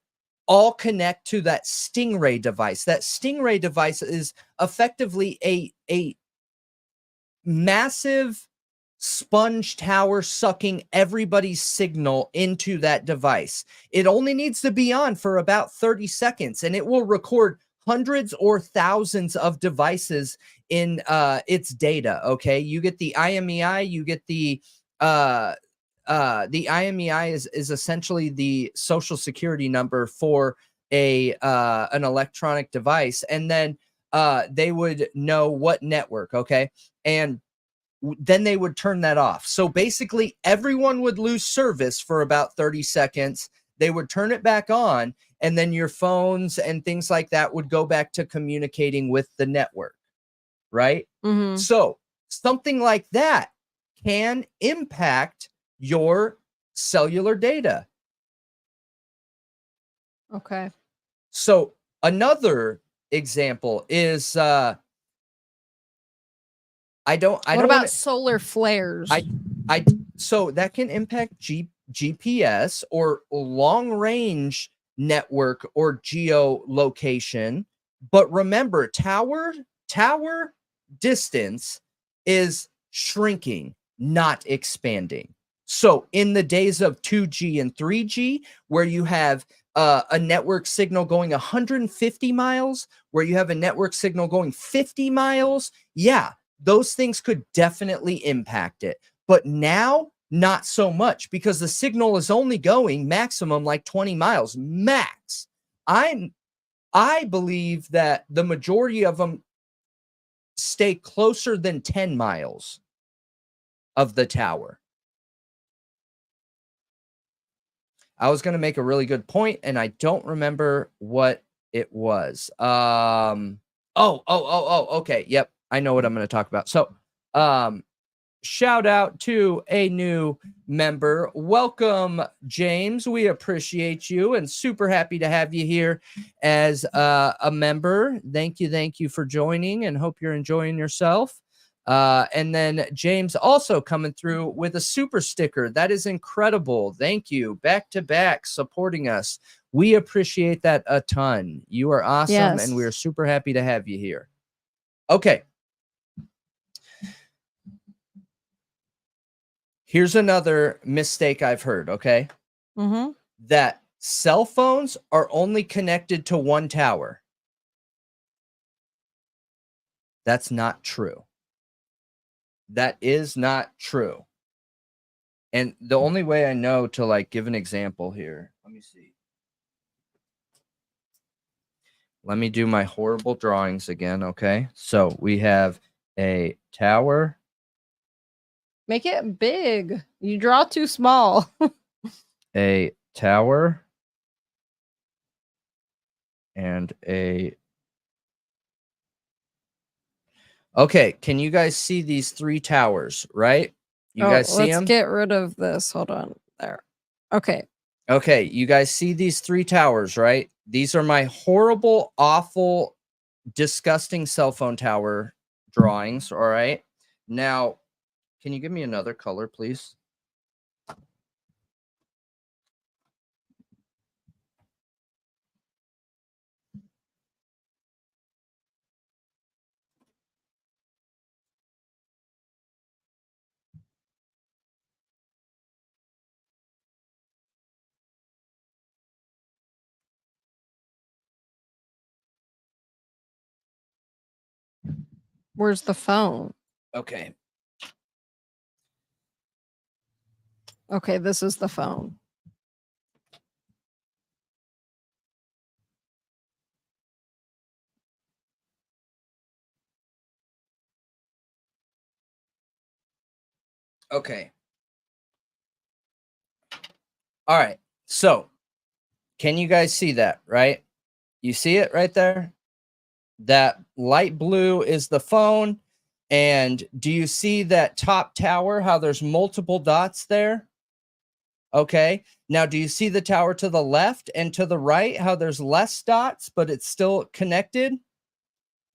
all connect to that Stingray device. That Stingray device is effectively a massive sponge tower sucking everybody's signal into that device. It only needs to be on for about 30 seconds, and it will record hundreds or thousands of devices in its data. Okay, you get the IMEI, you get the IMEI is essentially the social security number for an electronic device, and then they would know what network, okay, and then they would turn that off. So basically, everyone would lose service for about 30 seconds. They would turn it back on, and then your phones and things like that would go back to communicating with the network, right? Mm-hmm. So something like that can impact your cellular data. Okay. So another example is What about wanna, solar flares? so that can impact GPS or long range network or geolocation. But remember, tower distance is shrinking, not expanding. So in the days of 2G and 3G, where you have a network signal going 150 miles, where you have a network signal going 50 miles, yeah, those things could definitely impact it. But now, not so much, because the signal is only going maximum like 20 miles max. I believe that the majority of them stay closer than 10 miles of the tower. I was going to make a really good point, and I don't remember what it was. Okay. Yep. I know what I'm going to talk about. So, shout out to a new member. Welcome, James. We appreciate you and super happy to have you here as a member. Thank you for joining, and hope you're enjoying yourself. And then James also coming through with a super sticker. That is incredible. Thank you. Back to back supporting us. We appreciate that a ton. You are awesome, Yes. and we are super happy to have you here. Okay. Here's another mistake I've heard, okay? Mm-hmm. That cell phones are only connected to one tower. That's not true. That is not true. And the only way I know to like give an example here, let me see. Let me do my horrible drawings again, okay? So we have a tower. Make it big. You draw too small. A tower and a... Okay, can you guys see these three towers, right? You guys see them? Let's get rid of this. Hold on. There. Okay. Okay, you guys see these three towers, right? These are my horrible, awful, disgusting cell phone tower drawings, all right? Now, can you give me another color, please? Where's the phone? Okay. Okay, this is the phone. Okay. All right. So, can you guys see that, right? You see it right there? That light blue is the phone. And do you see that top tower, how there's multiple dots there? Okay. Now, do you see the tower to the left and to the right, how there's less dots, but it's still connected?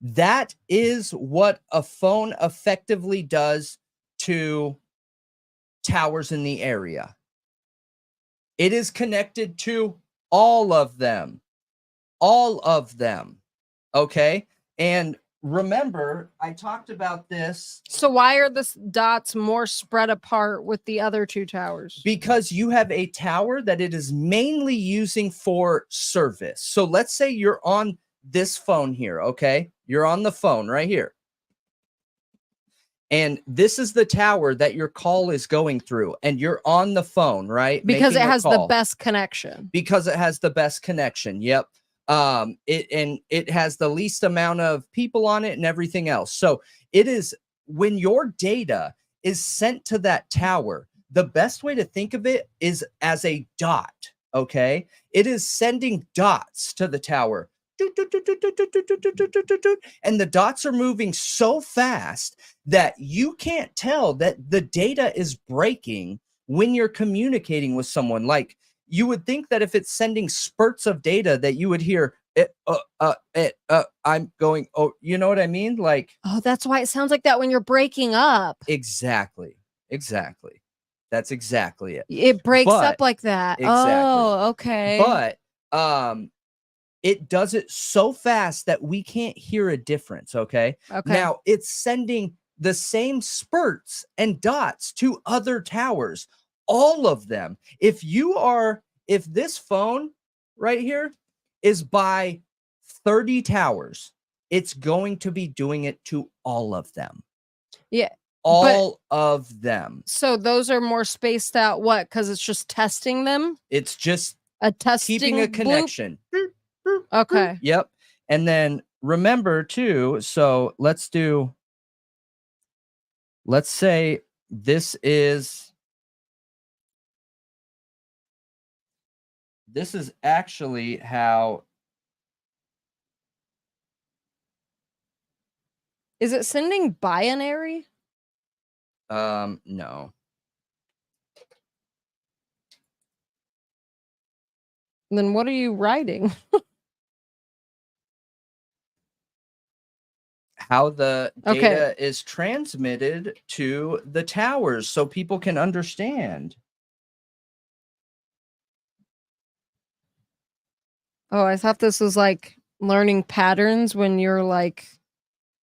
That is what a phone effectively does to towers in the area. It is connected to all of them. All of them. Okay. And remember, I talked about this. So why are the dots more spread apart with the other two towers? Because you have a tower that it is mainly using for service. So let's say you're on this phone here, okay? You're on the phone right here. And this is the tower that your call is going through, and you're on the phone, right? Because it Making a has the call. best connection. Because it has the best connection. Yep. It has the least amount of people on it and everything else. So it is, when your data is sent to that tower, the best way to think of it is as a dot. Okay. It is sending dots to the tower. and the dots are moving so fast that you can't tell that the data is breaking when you're communicating with someone. Like, you would think that if it's sending spurts of data that you would hear I'm going, oh, you know what I mean? Like, Oh, that's why it sounds like that when you're breaking up. exactly. That's exactly it. It breaks But- up like that. exactly. Oh, okay. But it does it so fast that we can't hear a difference. Okay. Okay. Now it's sending the same spurts and dots to other towers, all of them. If this phone right here is by 30 towers, it's going to be doing it to all of them. Yeah. All of them. So those are more spaced out. What? Because it's just testing them? It's just A testing keeping a bloop? connection. Okay. Yep. And then remember too, so let's say this is actually how. Is it sending binary? No. Then what are you writing? How the Okay. data is transmitted to the towers so people can understand. Oh, I thought this was like learning patterns when you're like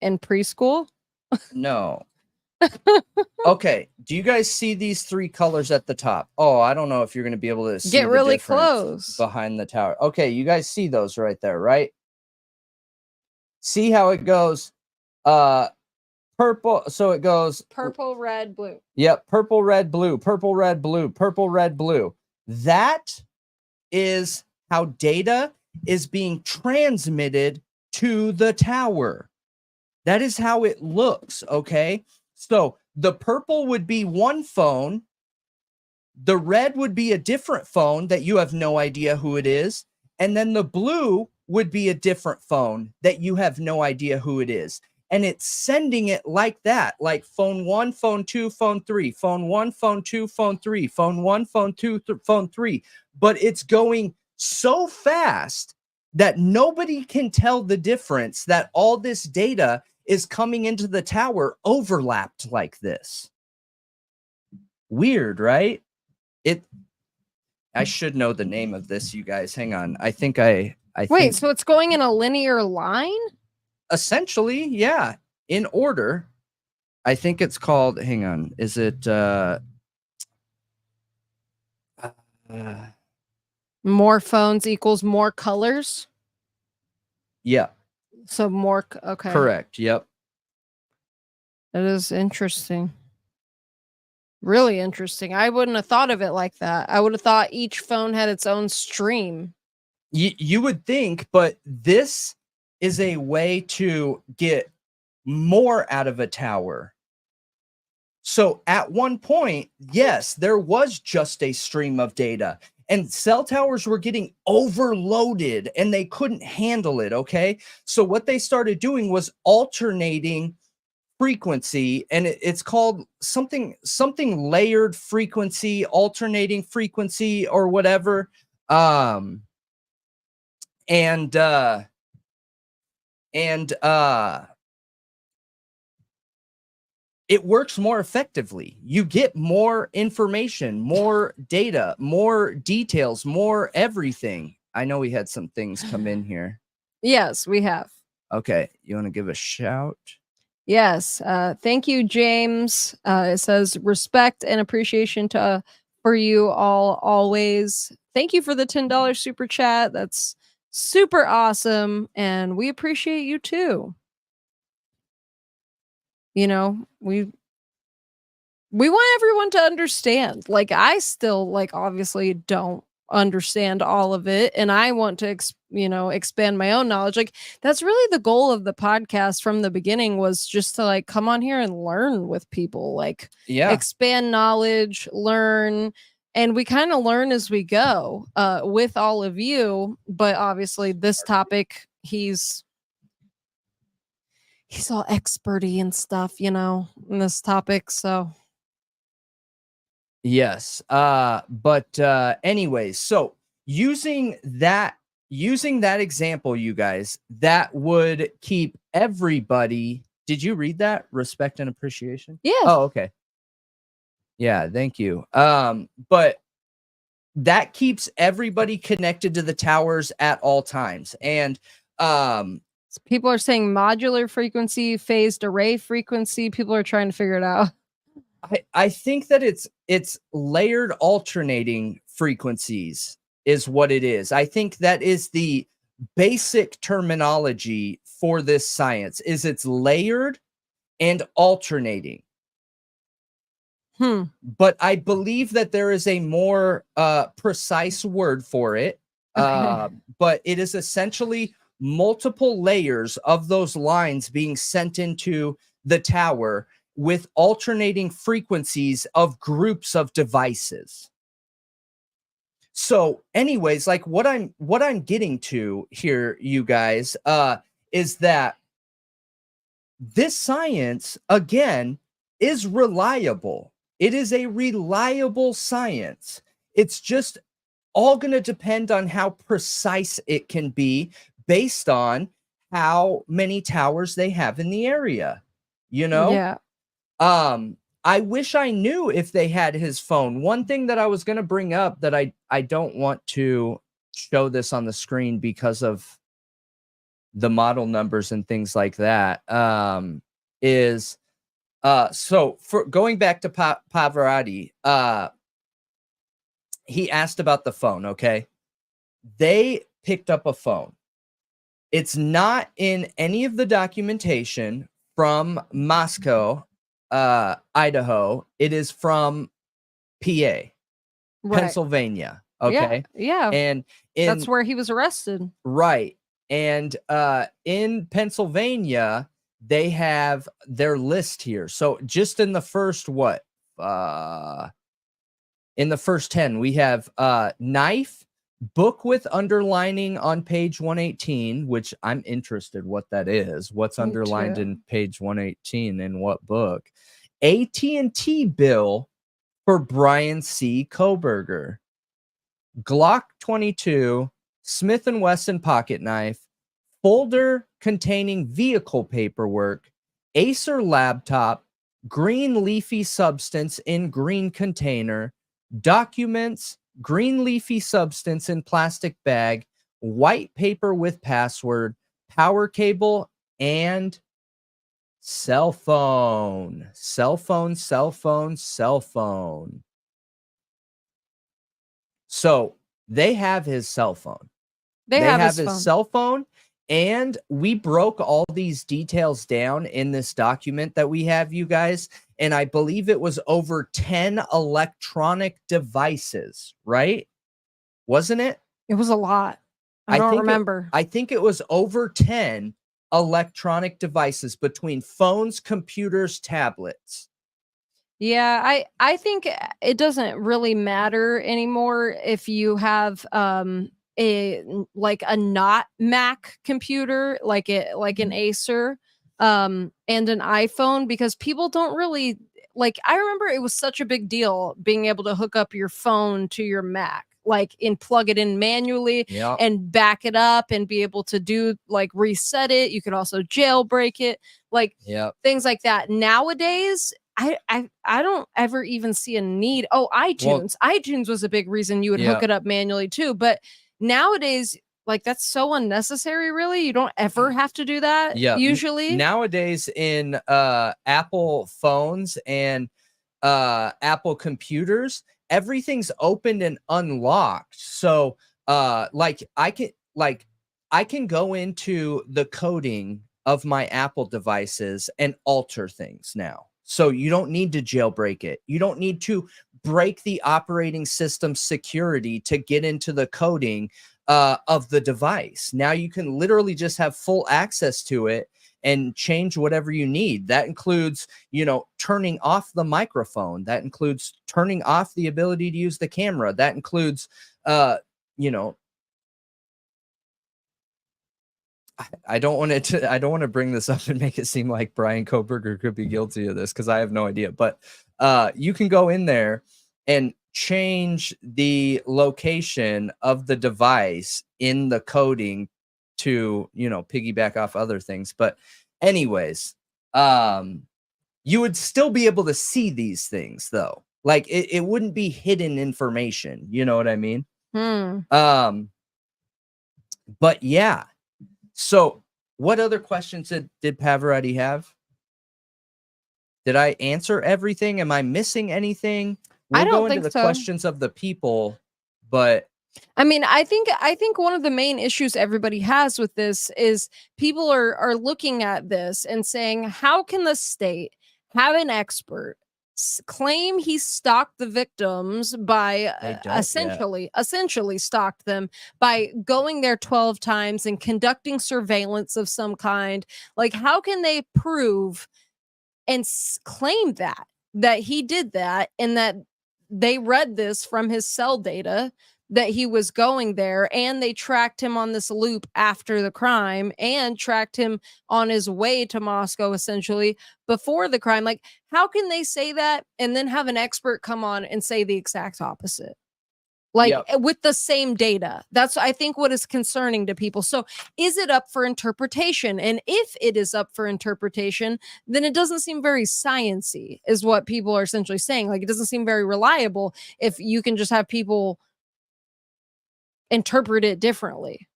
in preschool. No. Okay. Do you guys see these three colors at the top? Oh, I don't know if you're going to be able to see Get the really difference close. behind the tower. Okay, you guys see those right there, right? See how it goes purple, so it goes Purple, red, blue. Yep, purple, red, blue, purple, red, blue, purple, red, blue. That is how data is being transmitted to the tower. That is how it looks, okay? So the purple would be one phone. The red would be a different phone that you have no idea who it is. And then the blue would be a different phone that you have no idea who it is. And it's sending it like that, like phone 1, phone 2, phone 3, phone 1, phone 2, phone 3, phone 1, phone 2, phone 3. But it's going so fast that nobody can tell the difference, that all this data is coming into the tower overlapped like this. Weird, right? I should know the name of this, you guys. Hang on. I think Wait, so it's going in a linear line? Essentially, yeah, in order. I think it's called, hang on, is it More phones equals more colors? yeah, So more, okay. correct. Yep. That is interesting. Really interesting. I wouldn't have thought of it like that. I would have thought each phone had its own stream. You would think, but this is a way to get more out of a tower. So at one point, yes, there was just a stream of data, and cell towers were getting overloaded and they couldn't handle it. Okay. So what they started doing was alternating frequency, and it's called something layered frequency, alternating frequency, or whatever. It works more effectively. You get more information, more data, more details, more everything. I know we had some things come in here. Yes, we have. Okay, you want to give a shout? Yes. Thank you, James. It says respect and appreciation for you all always. Thank you for the $10 super chat. That's super awesome, and we appreciate you too. You know, we want everyone to understand. Like, I still, like, obviously don't understand all of it, and I want to expand my own knowledge. Like, that's really the goal of the podcast from the beginning, was just to like come on here and learn with people, like, Yeah, expand knowledge, learn, and we kind of learn as we go with all of you. But obviously this topic he's all experty and stuff, you know, in this topic. So yes. But anyways, so using that example, you guys, that would keep everybody. Did you read that? Respect and appreciation? yes. Oh, okay. Yeah, thank you. But that keeps everybody connected to the towers at all times. And people are saying modular frequency, phased array frequency. People are trying to figure it out. I think that it's layered alternating frequencies is what it is. I think that is the basic terminology for this science, is it's layered and alternating. But I believe that there is a more precise word for it. But it is essentially multiple layers of those lines being sent into the tower with alternating frequencies of groups of devices. So anyways, like what I'm getting to here, you guys, is that this science, again, is reliable. It is a reliable science. It's just all going to depend on how precise it can be based on how many towers they have in the area, you know? Yeah. I wish I knew if they had his phone. One thing that I was going to bring up that I don't want to show this on the screen because of the model numbers and things like that, is so for going back to Pavarotti, he asked about the phone. Okay, they picked up a phone. It's not in any of the documentation from Moscow, Idaho. It is from PA, Pennsylvania. Okay, yeah. And that's where he was arrested. Right. And in Pennsylvania, they have their list here. So just in the first in the first 10, we have knife, book with underlining on page 118, which I'm interested what that is. What's underlined in page 118 in what book? AT&T bill for Bryan C. Kohberger. Glock 22, Smith & Wesson pocket knife, folder containing vehicle paperwork, Acer laptop, green leafy substance in green container, documents, green leafy substance in plastic bag, white paper with password, power cable, and cell phone. Cell phone. So they have his cell phone. They have his cell phone, and we broke all these details down in this document that we have, you guys. And I believe it was over 10 electronic devices, right? Wasn't it? It was a lot. I don't remember. I think it was over 10 electronic devices between phones, computers, tablets. Yeah, I think it doesn't really matter anymore if you have a not Mac computer, like an Acer and an iPhone, because people don't really like. I remember it was such a big deal being able to hook up your phone to your Mac, and plug it in manually and back it up and be able to do reset it. You could also jailbreak it, things like that. Nowadays, I don't ever even see a need. Oh, iTunes. Well, iTunes was a big reason you would hook it up manually too. But nowadays, that's so unnecessary, really. You don't ever have to do that usually. Nowadays in Apple phones and Apple computers, everything's opened and unlocked. So I can go into the coding of my Apple devices and alter things now. So you don't need to jailbreak it. You don't need to break the operating system security to get into the coding of the device. Now you can literally just have full access to it and change whatever you need. That includes, turning off the microphone. That includes turning off the ability to use the camera. That includes, I don't want to bring this up and make it seem like Bryan Kohberger could be guilty of this, because I have no idea. But you can go in there and change the location of the device in the coding to, you know, piggyback off other things. But anyways, you would still be able to see these things, though. Like it wouldn't be hidden information. You know what I mean? But yeah. So what other questions did Pavarotti have? Did I answer everything? Am I missing anything? We'll I don't go into think the so. questions of the people, but I mean, I think one of the main issues everybody has with this is people are looking at this and saying, how can the state have an expert claim he stalked the victims by essentially stalked them by going there 12 times and conducting surveillance of some kind? Like, how can they prove and claim that he did that, and that they read this from his cell data, that he was going there, and they tracked him on this loop after the crime and tracked him on his way to Moscow essentially before the crime? Like, how can they say that and then have an expert come on and say the exact opposite? Like, with the same data. That's, I think, what is concerning to people. So is it up for interpretation? And if it is up for interpretation, then it doesn't seem very sciencey, is what people are essentially saying. Like, it doesn't seem very reliable if you can just have people interpret it differently.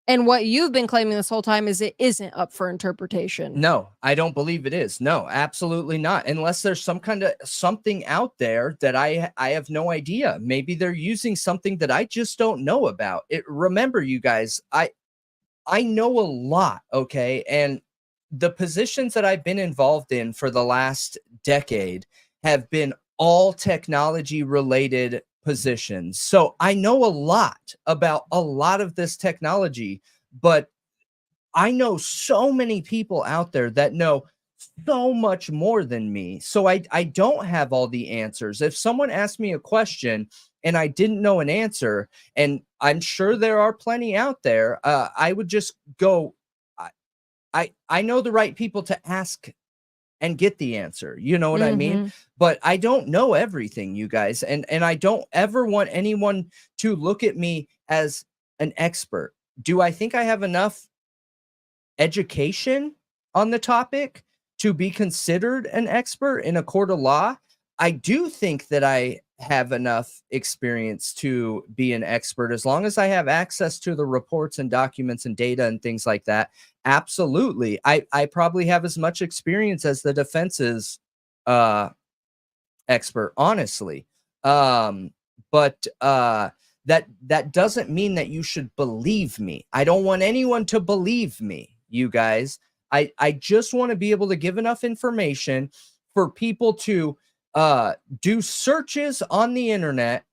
And what you've been claiming this whole time is it isn't up for interpretation. No, I don't believe it is. No, absolutely not. Unless there's some kind of something out there that I have no idea. Maybe they're using something that I just don't know about. Remember, you guys, I know a lot, okay? And the positions that I've been involved in for the last decade have been all technology related positions. So I know a lot about a lot of this technology, but I know so many people out there that know so much more than me. So I don't have all the answers. If someone asked me a question and I didn't know an answer, and I'm sure there are plenty out there, I would just go, I know the right people to ask and get the answer. You know what I mean? But I don't know everything, you guys. And I don't ever want anyone to look at me as an expert. Do I think I have enough education on the topic to be considered an expert in a court of law? I do think that I have enough experience to be an expert, as long as I have access to the reports and documents and data and things like that. Absolutely. I probably have as much experience as the defense's expert, honestly. But that doesn't mean that you should believe me. I don't want anyone to believe me, you guys. I just want to be able to give enough information for people to do searches on the internet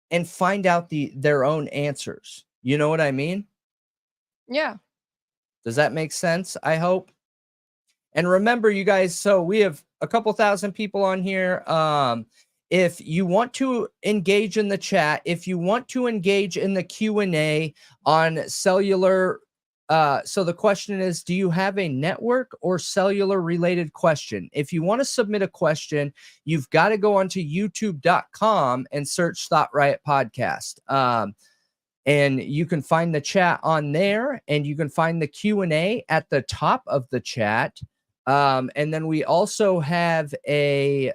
and find out their own answers. You know what I mean? Yeah. Does that make sense? I hope. And remember, you guys, so we have a couple thousand people on here. If you want to engage in the chat, if you want to engage in the Q&A on Cellular, so the question is, do you have a network or cellular related question? If you want to submit a question, you've got to go onto youtube.com and search Thought Riot Podcast. And you can find the chat on there, and you can find the Q&A at the top of the chat. And then we also have a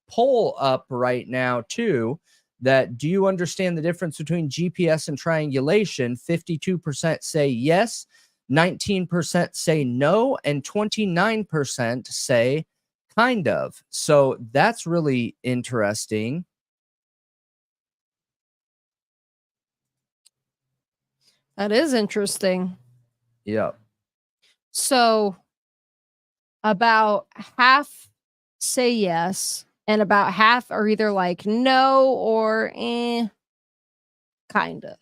poll up right now too, that do you understand the difference between GPS and triangulation? 52% say yes, 19% say no, and 29% say kind of. So that's really interesting. That is interesting. Yeah. So about half say yes, and about half are either like no or kinda.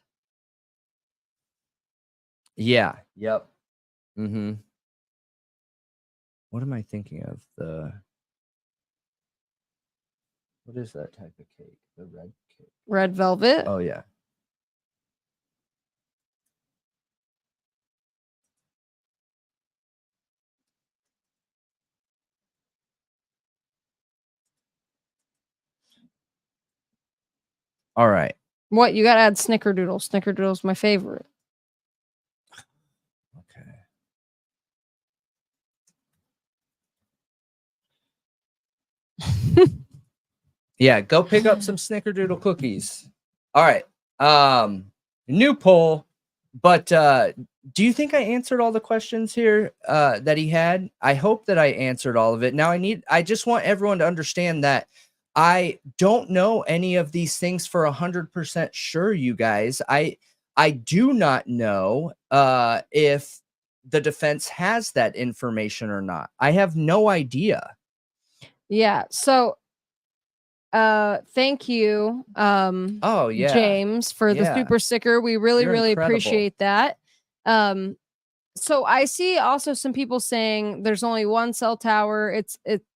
Yeah. Yep. Mm-hmm. What am I thinking of? What is that type of cake? The red cake. Red velvet. Oh yeah. All right. What? You got to add Snickerdoodle. Snickerdoodle's my favorite. Okay. Yeah, go pick up some Snickerdoodle cookies. All right. New poll, but do you think I answered all the questions here that he had? I hope that I answered all of it. Now I just want everyone to understand that I don't know any of these things for 100% sure, you guys. I do not know if the defense has that information or not. I have no idea. Yeah. So thank you oh yeah, James, for the super sticker. We really You're really incredible. appreciate that. So I see also some people saying there's only one cell tower.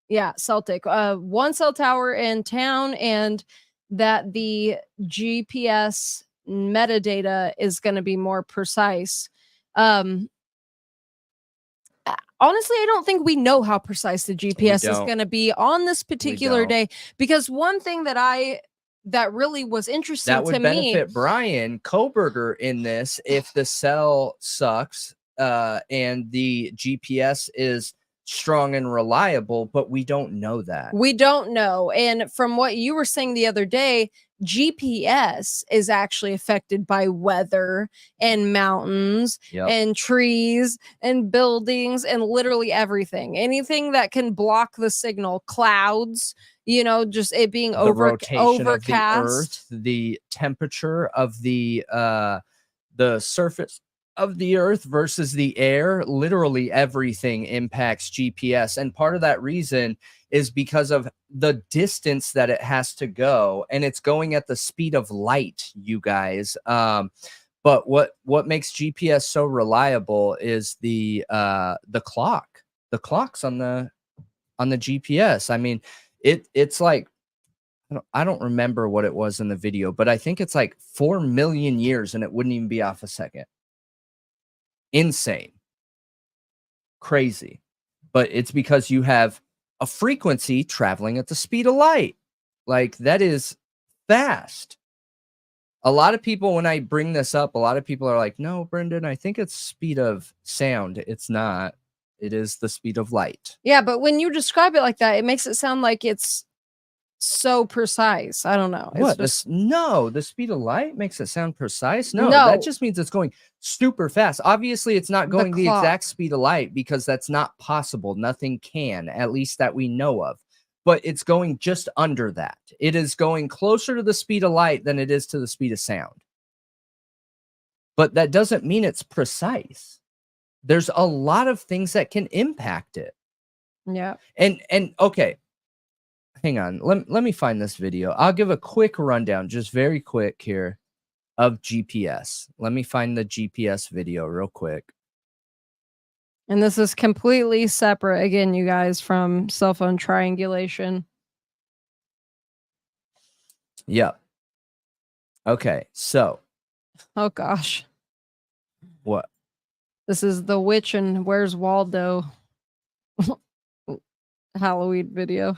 Yeah, Celtic. One cell tower in town, and that the GPS metadata is going to be more precise. Honestly, I don't think we know how precise the GPS is going to be on this particular day, because one thing that really was interesting that would to benefit me, Bryan Kohberger in this, if the cell sucks and the GPS is strong and reliable, but we don't know that. We don't know. And from what you were saying the other day, GPS is actually affected by weather and mountains and trees and buildings and literally everything. Anything that can block the signal, clouds, you know, just it being the rotation overcast, of the earth, the temperature of the surface of the earth versus the air. Literally everything impacts GPS, and part of that reason is because of the distance that it has to go, and it's going at the speed of light, you guys. But what makes GPS so reliable is the clock. The clocks on the GPS. I mean, it's like, I don't remember what it was in the video, but I think it's like 4 million years and it wouldn't even be off a second. Insane. Crazy. But it's because you have a frequency traveling at the speed of light. Like, that is fast. A lot of people, when I bring this up, a lot of people are like, no, Brendan, I think it's speed of sound. It's not. It is the speed of light. Yeah, but when you describe it like that, it makes it sound like it's so precise. I don't know. What? No, the speed of light makes it sound precise. No, that just means it's going super fast. Obviously, it's not going the exact speed of light, because that's not possible. Nothing can, at least that we know of. But it's going just under that. It is going closer to the speed of light than it is to the speed of sound. But that doesn't mean it's precise. There's a lot of things that can impact it. Yeah. And okay. Hang on. Let me find this video. I'll give a quick rundown, just very quick here, of GPS. Let me find the GPS video real quick. And this is completely separate, again, you guys, from cell phone triangulation. Yep. Okay, so. Oh, gosh. What? This is the Witch and Where's Waldo Halloween video.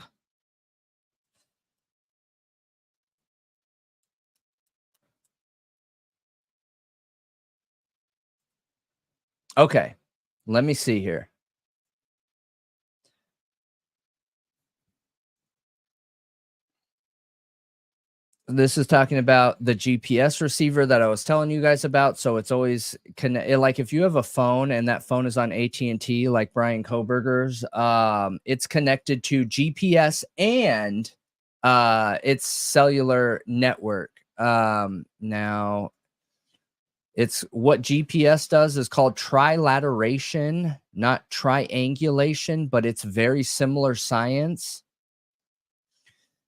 Okay, let me see here. This is talking about the GPS receiver that I was telling you guys about. So it's always like if you have a phone and that phone is on AT&T, like Bryan Kohberger's, it's connected to GPS and its cellular network. Now, it's what GPS does is called trilateration, not triangulation, but it's very similar science.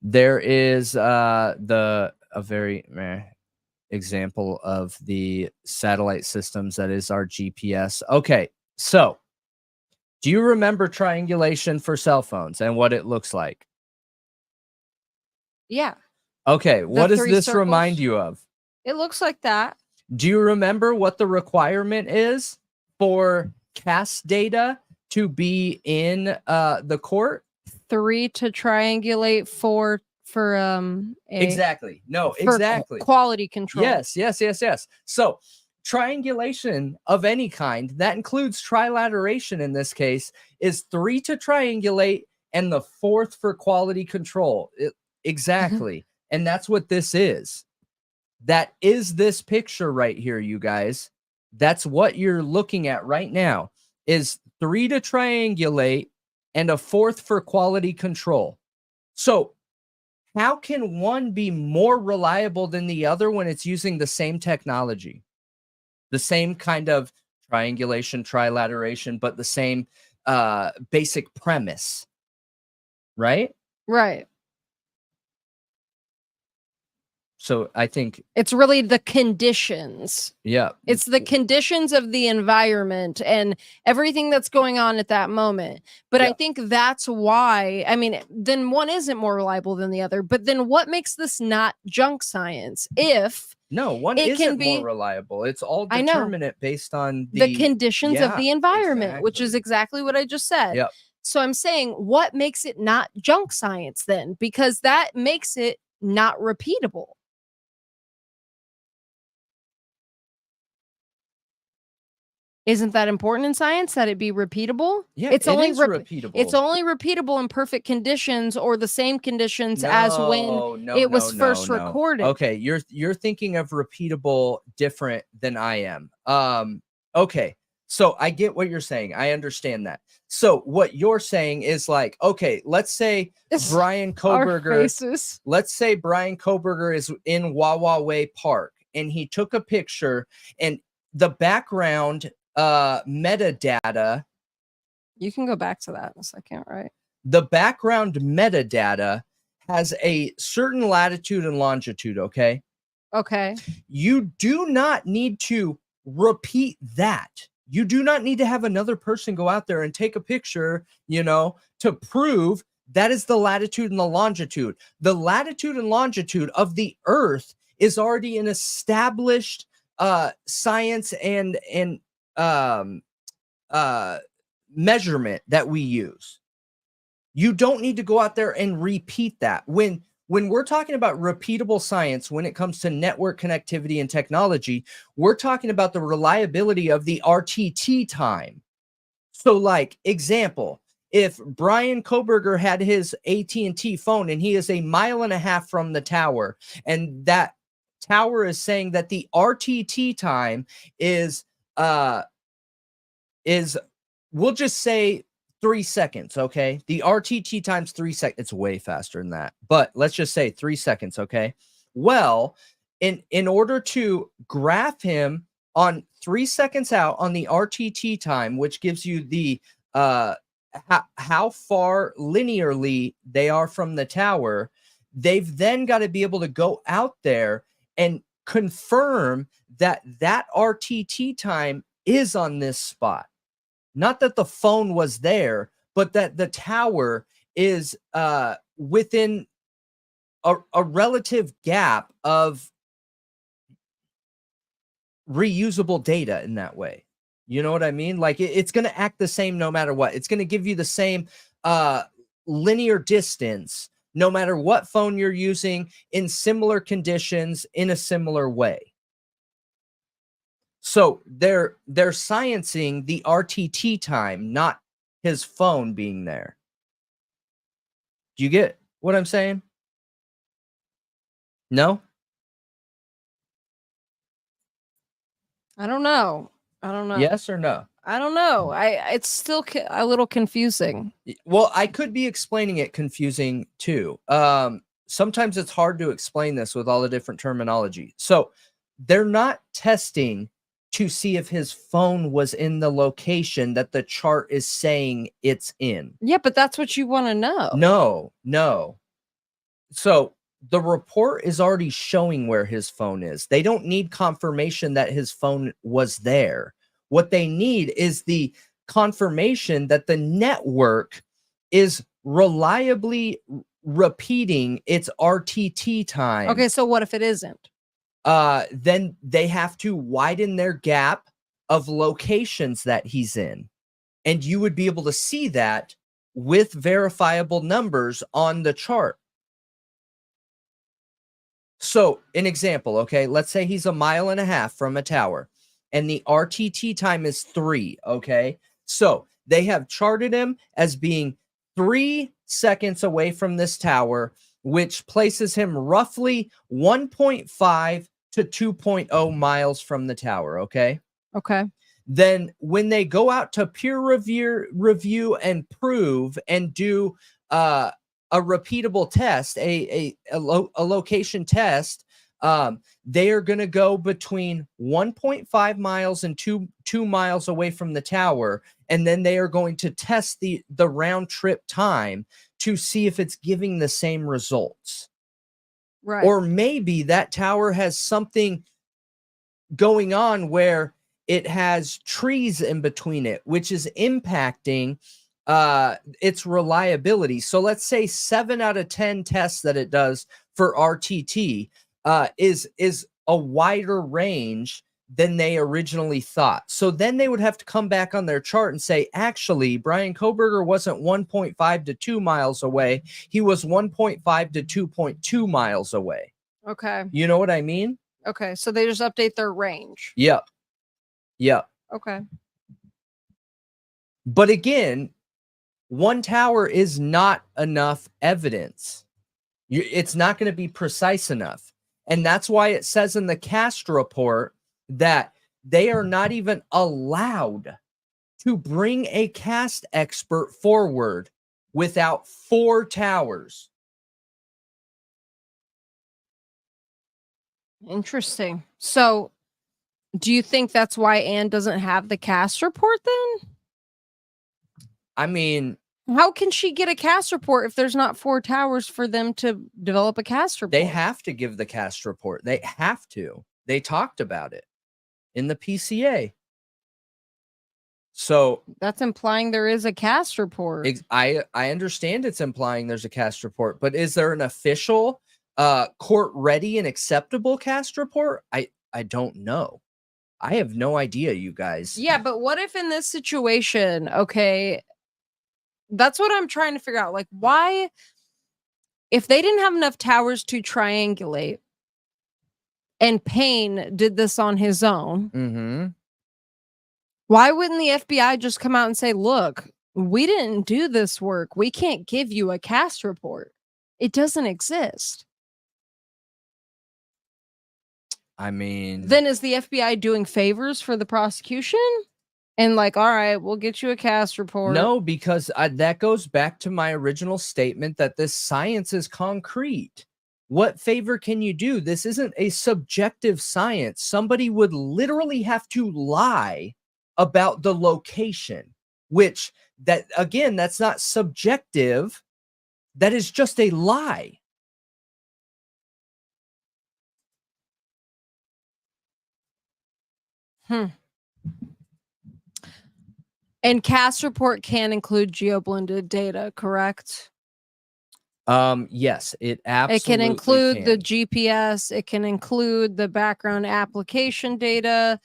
There is a very example of the satellite systems that is our GPS. Okay, so do you remember triangulation for cell phones and what it looks like? Yeah. Okay, what does this remind you of? It looks like that. Do you remember what the requirement is for CAS data to be in the court? 3 to triangulate, 4 exactly. No, for exactly. quality control. Yes. So triangulation of any kind, that includes trilateration in this case, is 3 to triangulate and the 4th for quality control. Exactly. And that's what this is. That is this picture right here, you guys. That's what you're looking at right now, is 3 to triangulate and a 4th for quality control. So how can one be more reliable than the other when it's using the same technology? The same kind of triangulation, trilateration, but the same basic premise, right? Right. So I think it's really the conditions. Yeah. It's the conditions of the environment and everything that's going on at that moment. But I think that's why, I mean, then one isn't more reliable than the other. But then what makes this not junk science? If no, one isn't more reliable. It's all determinate based on the conditions of the environment, which is exactly what I just said. Yep. So I'm saying, what makes it not junk science then? Because that makes it not repeatable. Isn't that important in science that it be repeatable? Yeah, it's only repeatable. It's only repeatable in perfect conditions or the same conditions as when it was first recorded. Okay, you're thinking of repeatable different than I am. Okay, so I get what you're saying. I understand that. So what you're saying is like, okay, let's say Bryan Kohberger. Let's say Bryan Kohberger is in Wawa Way Park and he took a picture and the background metadata. You can go back to that in a second, right? The background metadata has a certain latitude and longitude, okay? Okay. You do not need to repeat that. You do not need to have another person go out there and take a picture, you know, to prove that is the latitude and the longitude. The latitude and longitude of the Earth is already an established science and measurement that we use. You don't need to go out there and repeat that. When we're talking about repeatable science, when it comes to network connectivity and technology, we're talking about the reliability of the RTT time. So like example, if Bryan Kohberger had his AT&T phone and he is 1.5 miles from the tower, and that tower is saying that the RTT time is we'll just say 3 seconds, okay? The RTT time's 3 seconds. It's way faster than that, but let's just say 3 seconds, okay? Well, in order to graph him on 3 seconds out on the RTT time, which gives you the how far linearly they are from the tower, they've then got to be able to go out there and confirm that that RTT time is on this spot. Not that the phone was there, but that the tower is within a relative gap of reusable data in that way. You know what I mean? Like it's going to act the same no matter what. It's going to give you the same linear distance no matter what phone you're using in similar conditions in a similar way. So they're sciencing the RTT time, not his phone being there. Do you get what I'm saying? No? I don't know. Yes or no? I don't know. It's still a little confusing. Well, I could be explaining it confusing too. Sometimes it's hard to explain this with all the different terminology. So they're not testing to see if his phone was in the location that the chart is saying it's in. Yeah, but that's what you want to know. No. So the report is already showing where his phone is. They don't need confirmation that his phone was there. What they need is the confirmation that the network is reliably repeating its RTT time. Okay, so what if it isn't? Then they have to widen their gap of locations that he's in. And you would be able to see that with verifiable numbers on the chart. So an example, okay, let's say he's 1.5 miles from a tower and the RTT time is 3, okay? So they have charted him as being 3 seconds away from this tower, which places him roughly 1.5 to 2.0 miles from the tower, okay? Okay. Then when they go out to peer review and prove and do a repeatable test, a location test, they are going to go between 1.5 miles and 2 miles away from the tower, and then they are going to test the round trip time to see if it's giving the same results. Right. Or maybe that tower has something going on where it has trees in between it, which is impacting its reliability. So let's say 7 out of 10 tests that it does for RTT is a wider range than they originally thought. So then they would have to come back on their chart and say, actually, Bryan Kohberger wasn't 1.5 to 2 miles away. He was 1.5 to 2.2 miles away. Okay. You know what I mean? Okay. So they just update their range. Yep. Yep. Okay. But again, one tower is not enough evidence. It's not going to be precise enough. And that's why it says in the cast report that they are not even allowed to bring a cast expert forward without 4 towers. Interesting. So do you think that's why Anne doesn't have the cast report then? I mean, how can she get a cast report if there's not 4 towers for them to develop a cast report? They have to give the cast report. They have to. They talked about it in the PCA. So that's implying there is a cast report. I understand it's implying there's a cast report, but is there an official court ready and acceptable cast report? I don't know. I have no idea, you guys. Yeah, but what if in this situation, okay, that's what I'm trying to figure out. Like, why, if they didn't have enough towers to triangulate and Payne did this on his own, why wouldn't the FBI just come out and say, look, we didn't do this work. We can't give you a cast report. It doesn't exist. I mean, then is the FBI doing favors for the prosecution? And like, all right, we'll get you a cast report. No, because that goes back to my original statement that this science is concrete. What favor can you do? This isn't a subjective science. Somebody would literally have to lie about the location, which that again, that's not subjective. That is just a lie. And cast report can include geoblended data, correct? Yes, it absolutely it can include the GPS, it can include the background application data,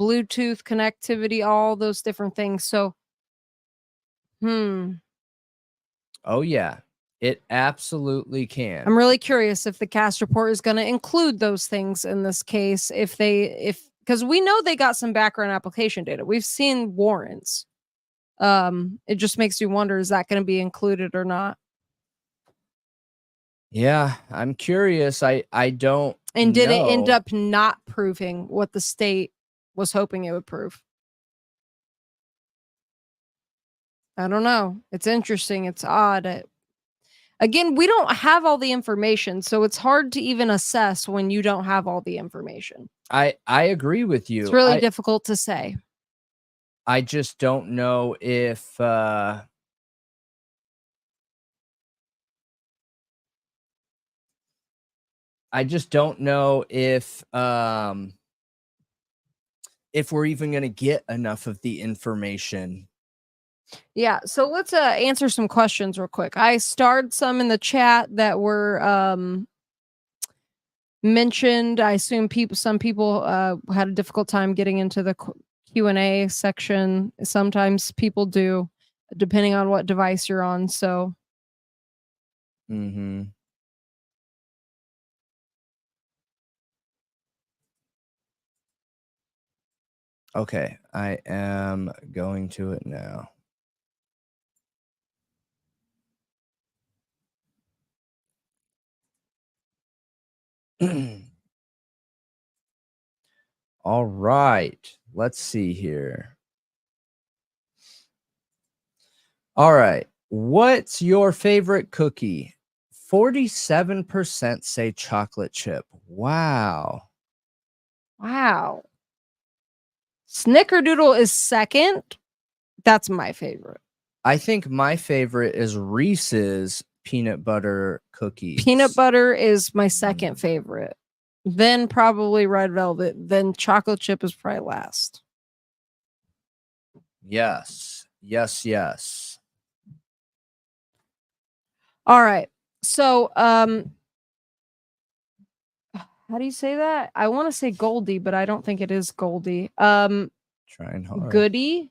Bluetooth connectivity, all those different things. So oh yeah, it absolutely can. I'm really curious if the cast report is going to include those things in this case, because we know they got some background application data. We've seen warrants. It just makes you wonder, is that going to be included or not? Yeah, I'm curious. I don't And did know. it end up not proving what the state was hoping it would prove? I don't know. It's interesting. It's odd. Again, we don't have all the information, so it's hard to even assess when you don't have all the information. I agree with you. It's really difficult to say. I just don't know if we're even going to get enough of the information. Yeah, so let's answer some questions real quick. I starred some in the chat that were mentioned. I assume some people had a difficult time getting into the Q&A section. Sometimes people do, depending on what device you're on. So Okay, I am going to it now. All right, let's see here. All right, what's your favorite cookie? 47% say chocolate chip. Wow. Wow. Snickerdoodle is second. That's my favorite. I think my favorite is Reese's peanut butter cookies. Peanut butter is my second favorite. Then probably red velvet. Then chocolate chip is probably last. Yes. Yes, yes. All right. So, how do you say that? I want to say Goldie, but I don't think it is Goldie. Trying hard. Goody.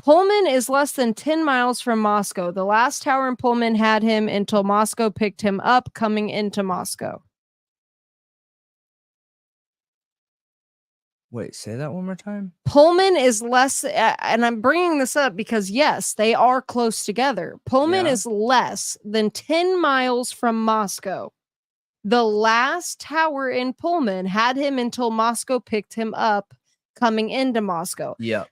Pullman is less than 10 miles from Moscow. The last tower in Pullman had him until Moscow picked him up coming into Moscow. Wait, say that one more time. Pullman is less, and I'm bringing this up because, yes, they are close together. Pullman is less than 10 miles from Moscow. The last tower in Pullman had him until Moscow picked him up coming into Moscow. Yep.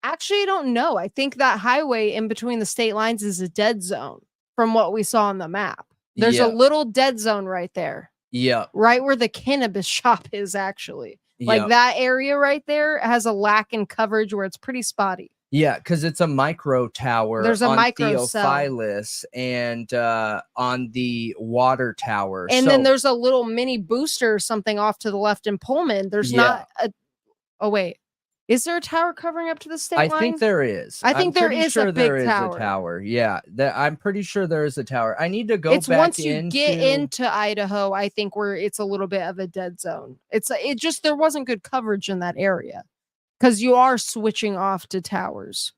Actually, I don't know. I think that highway in between the state lines is a dead zone from what we saw on the map. There's a little dead zone right there. Yep. Right where the cannabis shop is, actually. Like that area right there has a lack in coverage where it's pretty spotty. Yeah, because it's a micro tower. There's a on micro cell. Theophilus and on the water tower. And then there's a little mini booster or something off to the left in Pullman. There's not a... Oh, wait. Is there a tower covering up to the state line? I think there is. I think there is a big tower. A tower. Yeah, I'm pretty sure there is a tower. I need to go it's back once you get into Idaho, I think where it's a little bit of a dead zone. It just there wasn't good coverage in that area because you are switching off to towers.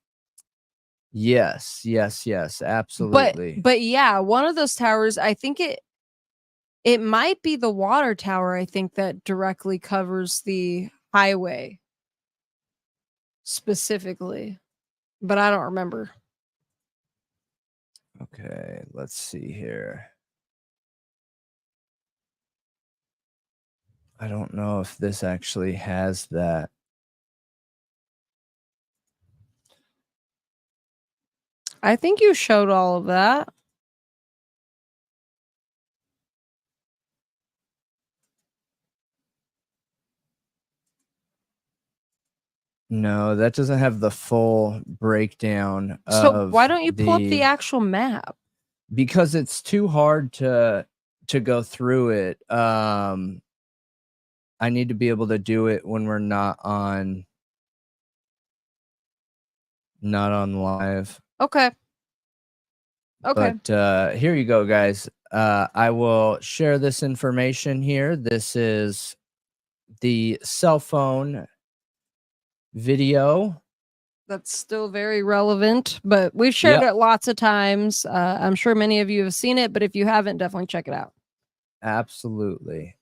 Yes, absolutely. But yeah, one of those towers, I think it might be the water tower. I think that directly covers the highway. Specifically, but I don't remember. Okay, let's see here. I don't know if this actually has that. I think you showed all of that. No, that doesn't have the full breakdown. So why don't you pull up the actual map? Because it's too hard to go through it. I need to be able to do it when we're not on live. Okay. But here you go, guys. I will share this information here. This is the cell phone video. That's still very relevant, but we've shared it lots of times. I'm sure many of you have seen it, but if you haven't, definitely check it out. Absolutely.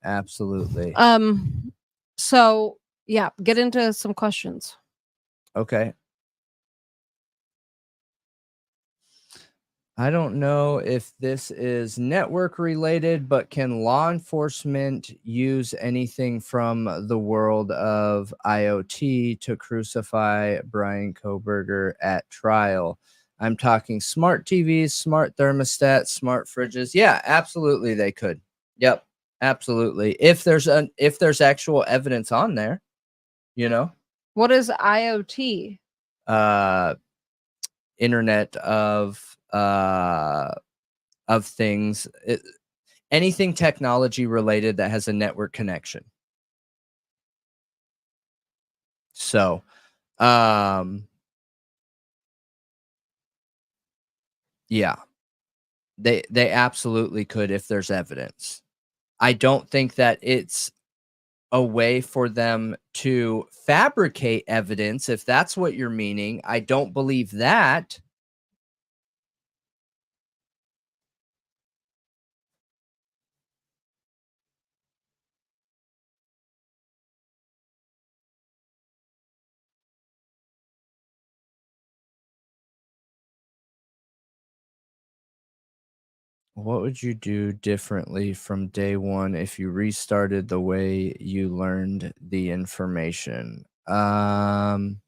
So yeah, get into some questions. Okay. I don't know if this is network related, but can law enforcement use anything from the world of IoT to crucify Bryan Kohberger at trial? I'm talking smart TVs, smart thermostats, smart fridges. Yeah, absolutely they could. Yep, absolutely. If there's actual evidence on there, you know. What is IoT? Internet of things, anything technology related that has a network connection. So, yeah, they absolutely could if there's evidence. I don't think that it's a way for them to fabricate evidence, if that's what you're meaning. I don't believe that. What would you do differently from day one if you restarted the way you learned the information? I'm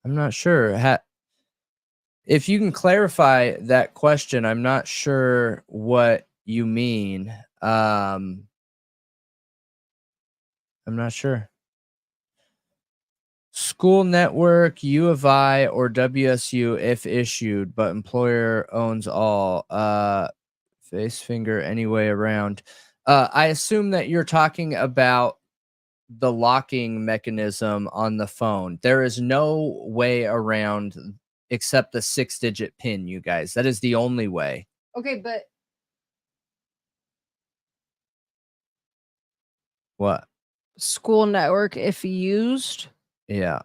not sure. If you can clarify that question, I'm not sure what you mean. I'm not sure. School network, U of I, or WSU if issued, but employer owns all. Face finger any way around. I assume that you're talking about the locking mechanism on the phone. There is no way around except the 6-digit pin, you guys. That is the only way. Okay, but What? school network, if used. Yeah.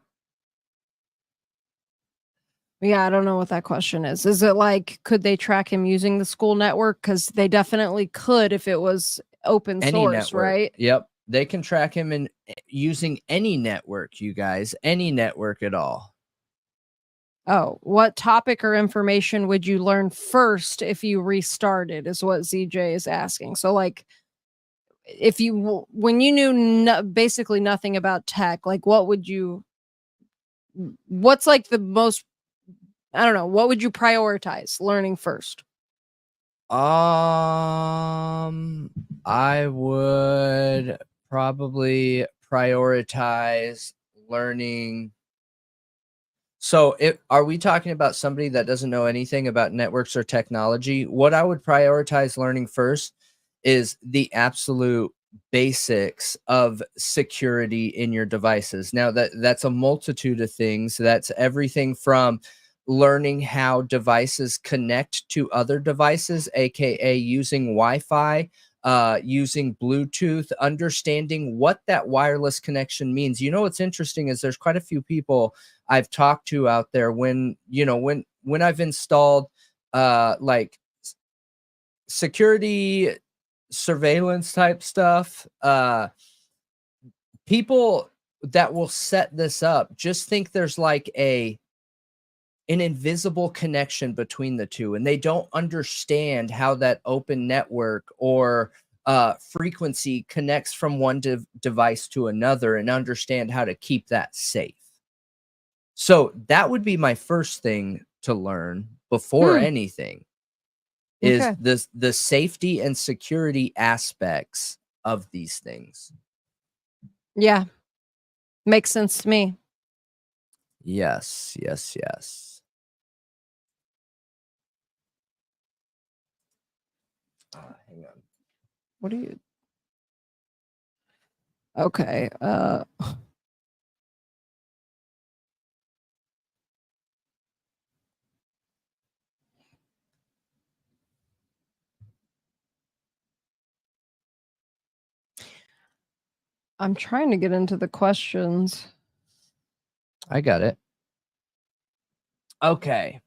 Yeah, I don't know what that question is. Is it like, could they track him using the school network? Because they definitely could if it was open Any source, network. right? Yep. They can track him in using any network, you guys. Any network at all. Oh, what topic or information would you learn first if you restarted is what ZJ is asking. So like, if you, when you knew basically nothing about tech, like what's like the most, I don't know, what would you prioritize learning first? I would probably prioritize learning. So are we talking about somebody that doesn't know anything about networks or technology? What I would prioritize learning first is the absolute basics of security in your devices. Now that's a multitude of things. That's everything from learning how devices connect to other devices, aka using Wi-Fi, using Bluetooth, understanding what that wireless connection means. You know what's interesting is there's quite a few people I've talked to out there when I've installed like security surveillance type stuff, people that will set this up just think there's like an invisible connection between the two, and they don't understand how that open network or frequency connects from one device to another and understand how to keep that safe. So that would be my first thing to learn before anything is Okay. the safety and security aspects of these things. Yeah. Makes sense to me. Yes, yes, yes. Hang on. What are you? Okay. I'm trying to get into the questions. I got it. Okay.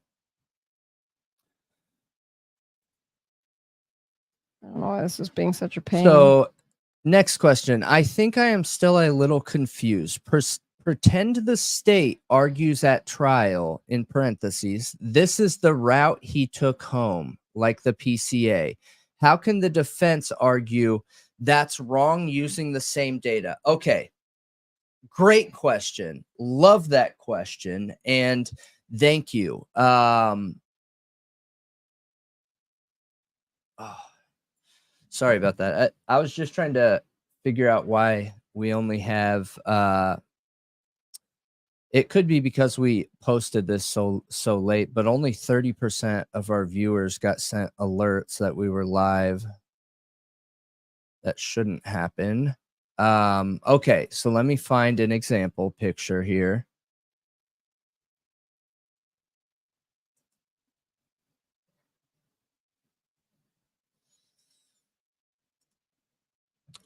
I don't know why this is being such a pain. So, next question. I think I am still a little confused. Pretend the state argues at trial, in parentheses, this is the route he took home, like the PCA. How can the defense argue that's wrong using the same data? Okay. Great question. Love that question. And thank you. Oh, sorry about that. I was just trying to figure out why we only have it could be because we posted this so late, but only 30% of our viewers got sent alerts that we were live. That shouldn't happen. Okay, so let me find an example picture here.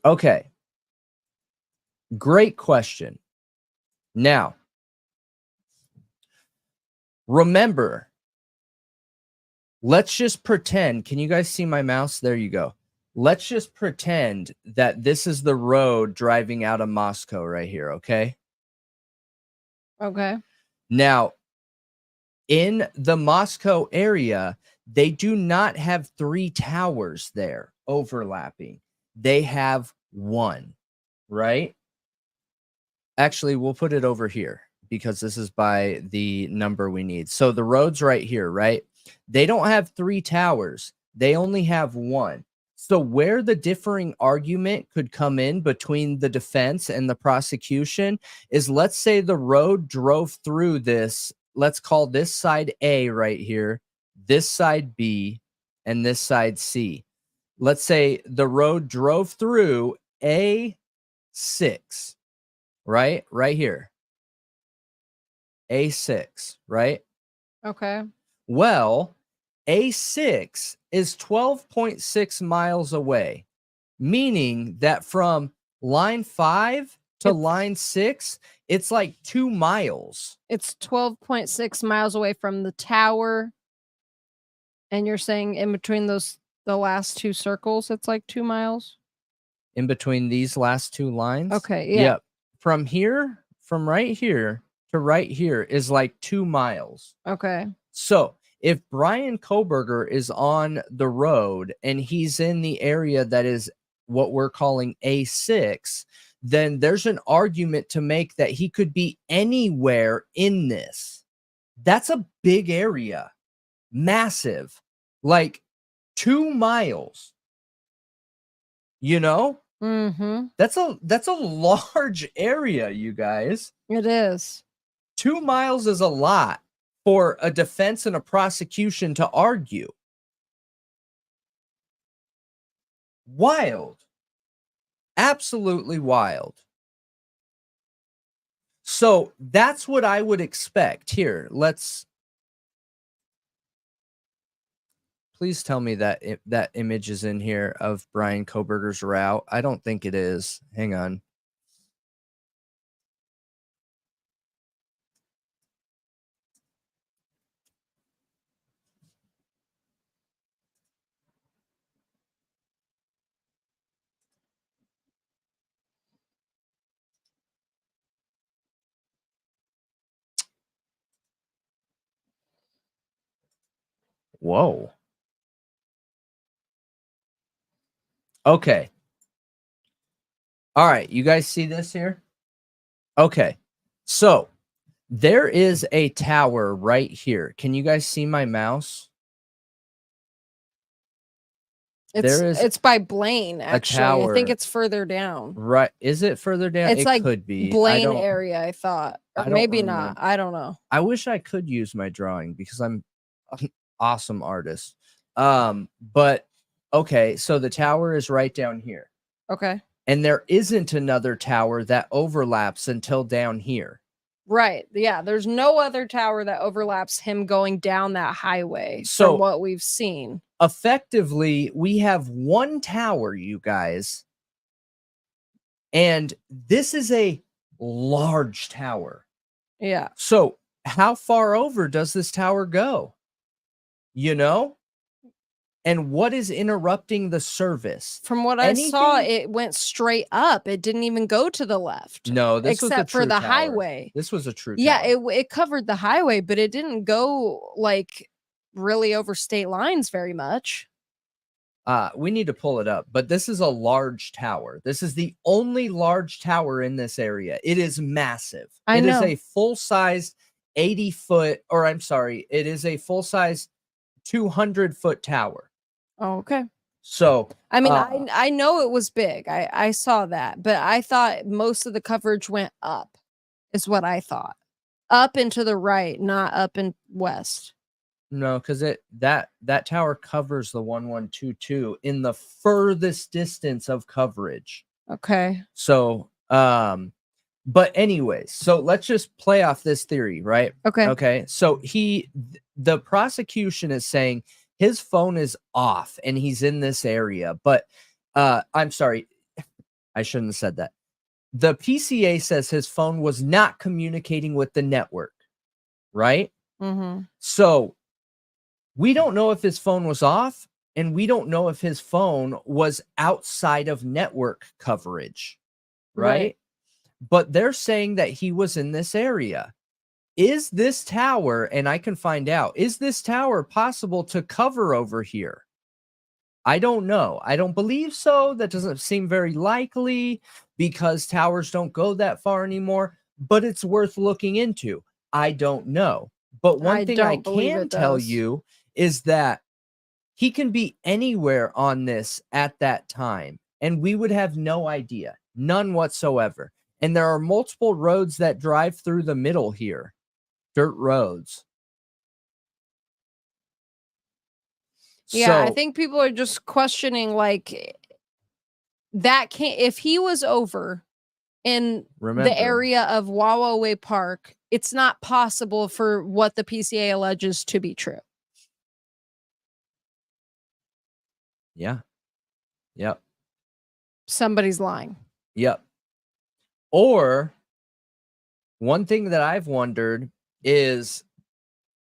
Okay. Great question. Now, remember, let's just pretend. Can you guys see my mouse? There you go. Let's just pretend that this is the road driving out of Moscow right here, okay? Okay. Now, In the Moscow area, they do not have 3 towers there overlapping. They have 1, right? Actually, we'll put it over here because this is by the number we need. So the road's right here, right? They don't have 3 towers. They only have 1. So where the differing argument could come in between the defense and the prosecution is, let's say the road drove through this. Let's call this side A right here, this side B, and this side C. Let's say the road drove through A6, right? Right here. A6, right? Okay. Well, A6 is 12.6 miles away, meaning that from line 5 to line 6, it's like 2 miles. It's 12.6 miles away from the tower. And you're saying in between the last 2 circles, it's like 2 miles? In between these last 2 lines? Okay, yeah. Yep. From here, from right here to right here is like 2 miles. Okay. So if Bryan Kohberger is on the road and he's in the area that is what we're calling A6, then there's an argument to make that he could be anywhere in this. That's a big area. Massive. Like 2 miles. You know? Mm-hmm. That's a large area, you guys. It is. 2 miles is a lot for a defense and a prosecution to argue. Wild. Absolutely wild. So that's what I would expect. Here, let's... Please tell me that that image is in here of Bryan Kohberger's route. I don't think it is. Hang on. Whoa. Okay. All right. You guys see this here? Okay. So there is a tower right here. Can you guys see my mouse? It's by Blaine, actually. tower. I think it's further down. Right. Is it further down? It's it like could be. Blaine area, I thought. Or I don't maybe remember. not. I don't know. I wish I could use my drawing because I'm an awesome artist. But okay, so the tower is right down here. Okay. And there isn't another tower that overlaps until down here. Right. Yeah. There's no other tower that overlaps him going down that highway So from what we've seen. Effectively, we have 1 tower, you guys. And this is a large tower. Yeah. So how far over does this tower go? You know? And what is interrupting the service? From what I saw, it went straight up. It didn't even go to the left. No, this was except a true for the tower. highway. This was a true Yeah, tower. it covered the highway, but it didn't go like really over state lines very much. We need to pull it up, but this is a large tower. This is the only large tower in this area. It is massive. I know. It is a full-size 80-foot, or I'm sorry, it is a full-size 200-foot tower. Oh, okay. So I mean, I know it was big. I saw that, but I thought most of the coverage went up, is what I thought. Up and to the right, not up and west. no, because that tower covers the 1122 in the furthest distance of coverage. Okay. So but anyways, so let's just play off this theory, right? Okay. So the prosecution is saying his phone is off and he's in this area, but I'm sorry, I shouldn't have said that. The PCA says his phone was not communicating with the network, right? Mm-hmm. So we don't know if his phone was off, and we don't know if his phone was outside of network coverage, right? But they're saying that he was in this area. is this tower, and I can find out, is this tower possible to cover over here? I don't know. I don't believe so. That doesn't seem very likely because towers don't go that far anymore, but it's worth looking into. I don't know. But one thing I can tell you is that he can be anywhere on this at that time, and we would have no idea, none whatsoever. And there are multiple roads that drive through the middle here, dirt roads. Yeah, I think people are just questioning, like, that can't, if he was over in the area of Wawaway Park, it's not possible for what the PCA alleges to be true. Yeah. Yep. Somebody's lying. Yep. Or one thing that I've wondered is,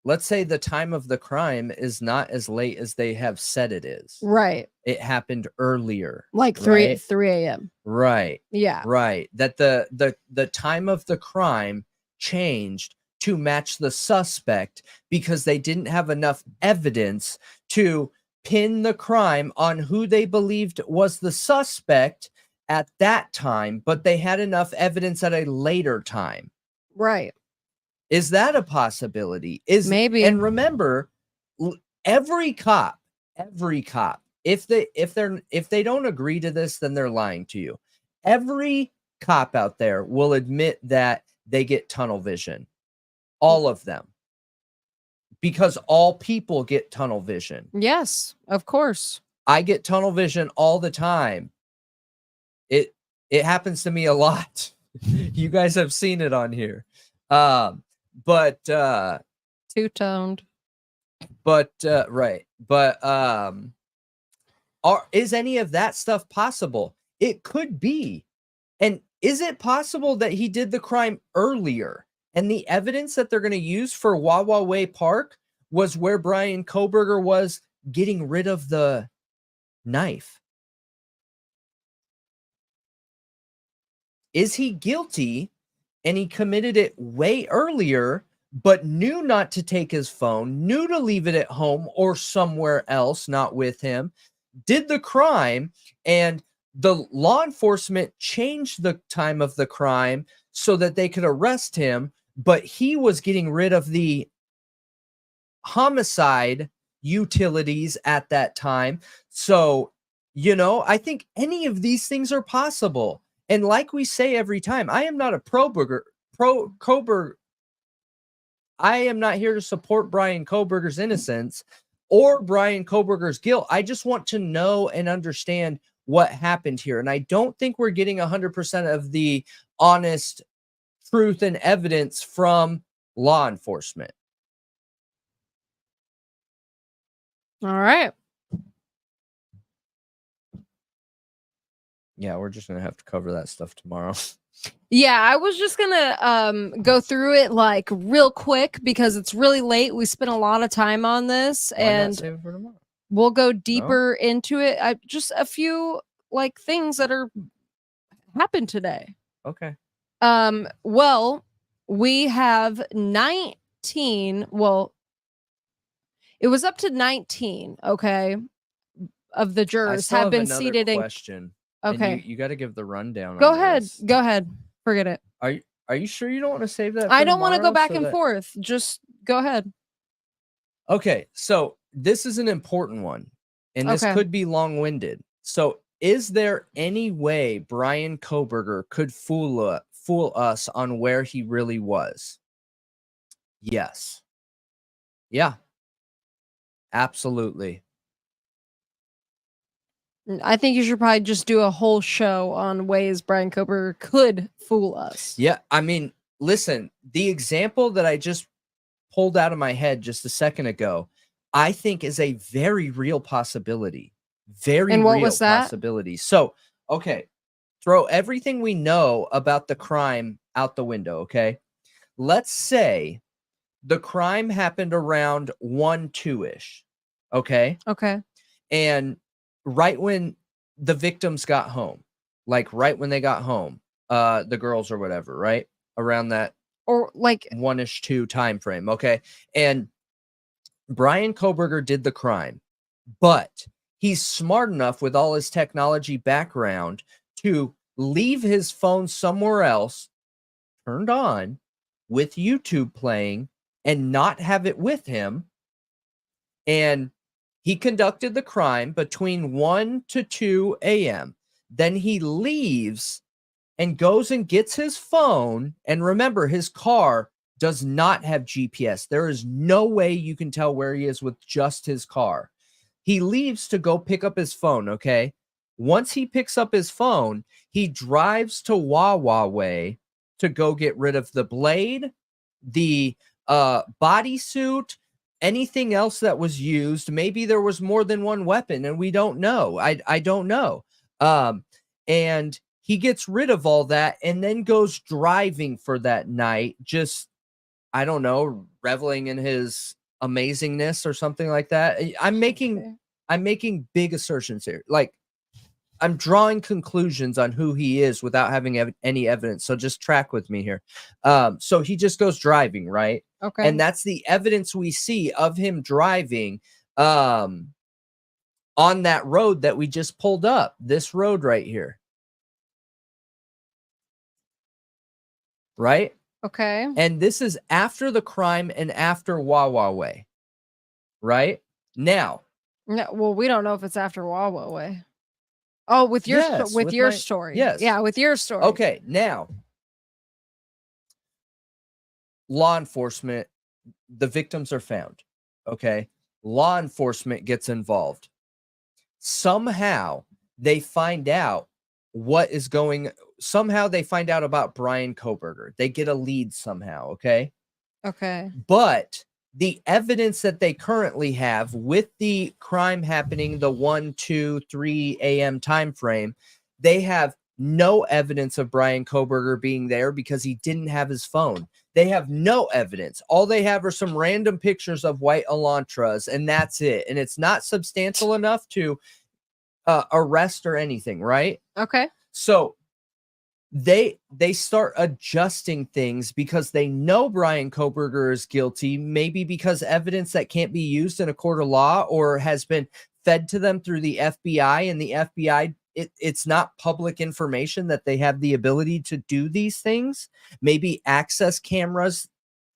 let's say the time of the crime is not as late as they have said it is. Right. It happened earlier. Like 3 a.m. Right. Yeah. Right. That the time of the crime changed to match the suspect because they didn't have enough evidence to pin the crime on who they believed was the suspect at that time, but they had enough evidence at a later time. Right. Is that a possibility? Maybe. And remember, every cop, if they don't agree to this, then they're lying to you. Every cop out there will admit that they get tunnel vision. All of them. Because all people get tunnel vision. Yes, of course. I get tunnel vision all the time. It happens to me a lot. You guys have seen it on here. But two-toned. But right. But is any of that stuff possible? It could be. And is it possible that he did the crime earlier? And the evidence that they're going to use for Wawaway Park was where Bryan Kohberger was getting rid of the knife. Is he guilty and he committed it way earlier, but knew not to take his phone, knew to leave it at home or somewhere else, not with him, did the crime, and the law enforcement changed the time of the crime so that they could arrest him, but he was getting rid of the homicide utilities at that time. So, I think any of these things are possible. And like we say every time, I am not a Kohberger. I am not here to support Bryan Kohberger's innocence or Bryan Kohberger's guilt. I just want to know and understand what happened here. And I don't think we're getting 100% of the honest truth and evidence from law enforcement. All right. Yeah, we're just gonna have to cover that stuff tomorrow. Yeah, I was just gonna go through it like real quick because it's really late. We spent a lot of time on this. Why not and save it for tomorrow? We'll go deeper into it. Just a few like things that are happened today. Okay. Well, we have 19. Well, it was up to 19. Okay, of the jurors have been seated in. Question. Okay, you got to give the rundown. Go ahead. Go ahead. Forget it. Are you sure you don't want to save that? I don't want to go back and forth. Just go ahead. Okay, so this is an important one, and this could be long-winded. So, is there any way Bryan Kohberger could fool us on where he really was? Yes. Yeah. Absolutely. I think you should probably just do a whole show on ways Bryan Kohberger could fool us. Yeah, I mean, listen, the example that I just pulled out of my head just a second ago, I think is a very real possibility. Very and what real was that? possibility. So, okay, throw everything we know about the crime out the window, okay? Let's say the crime happened around 1-2-ish, okay? Okay. And right when the victims got home, like right when they got home, the girls or whatever, right? Around that. or like 1-ish 2 time frame. Okay. And Bryan Kohberger did the crime, but he's smart enough with all his technology background to leave his phone somewhere else, turned on with YouTube playing, and not have it with him. And he conducted the crime between 1 to 2 a.m. Then he leaves and goes and gets his phone. And remember, his car does not have GPS. There is no way you can tell where he is with just his car. He leaves to go pick up his phone, okay? Once he picks up his phone, he drives to Wawa Way to go get rid of the blade, the bodysuit, anything else that was used. Maybe there was more than one weapon and we don't know. I don't know. And he gets rid of all that and then goes driving for that night, just, I don't know, reveling in his amazingness or something like that. I'm making big assertions here. Like, I'm drawing conclusions on who he is without having any evidence. So just track with me here. So he just goes driving, right? Okay. And that's the evidence we see of him driving on that road that we just pulled up. This road right here. Right? Okay. And this is after the crime and after Wawa Way. Right? Now. No, well, we don't know if it's after Wawa Way. Oh, with your story. Yes. Yeah, with your story. Okay, now law enforcement, the victims are found. Okay. Law enforcement gets involved. Somehow they find out somehow they find out about Bryan Kohberger. They get a lead somehow, okay? Okay. But the evidence that they currently have with the crime happening the 1, 2, 3 a.m. time frame, they have no evidence of Bryan Kohberger being there because he didn't have his phone. They have no evidence. All they have are some random pictures of white Elantras, and that's it. And it's not substantial enough to arrest or anything, right? Okay. So they start adjusting things because they know Bryan Kohberger is guilty, maybe because evidence that can't be used in a court of law or has been fed to them through the FBI, and the FBI, it's not public information that they have the ability to do these things. Maybe access cameras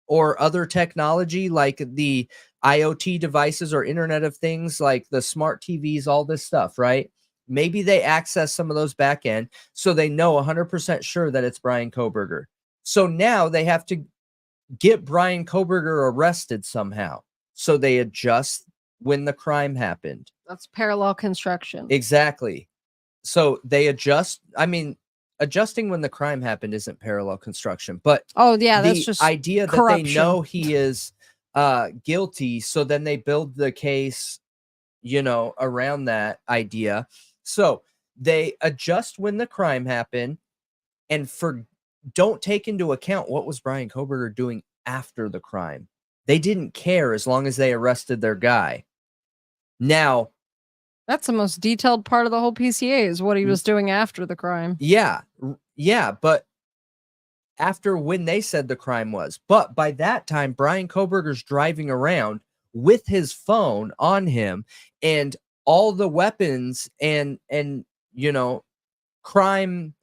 or other technology like the IoT devices or Internet of Things, like the smart TVs, all this stuff, right? Maybe they access some of those back end, so they know 100% sure that it's Bryan Kohberger. So now they have to get Bryan Kohberger arrested somehow. So they adjust when the crime happened. That's parallel construction. Exactly. So they adjust. I mean, adjusting when the crime happened isn't parallel construction, but oh yeah, that's the just idea corruption. that they know he is guilty. So then they build the case, around that idea. So they adjust when the crime happened and don't take into account what was Bryan Kohberger doing after the crime. They didn't care as long as they arrested their guy. Now, that's the most detailed part of the whole PCA is what he was doing after the crime. Yeah. Yeah. But after when they said the crime was, but by that time, Bryan Kohberger's driving around with his phone on him, and all the weapons and crime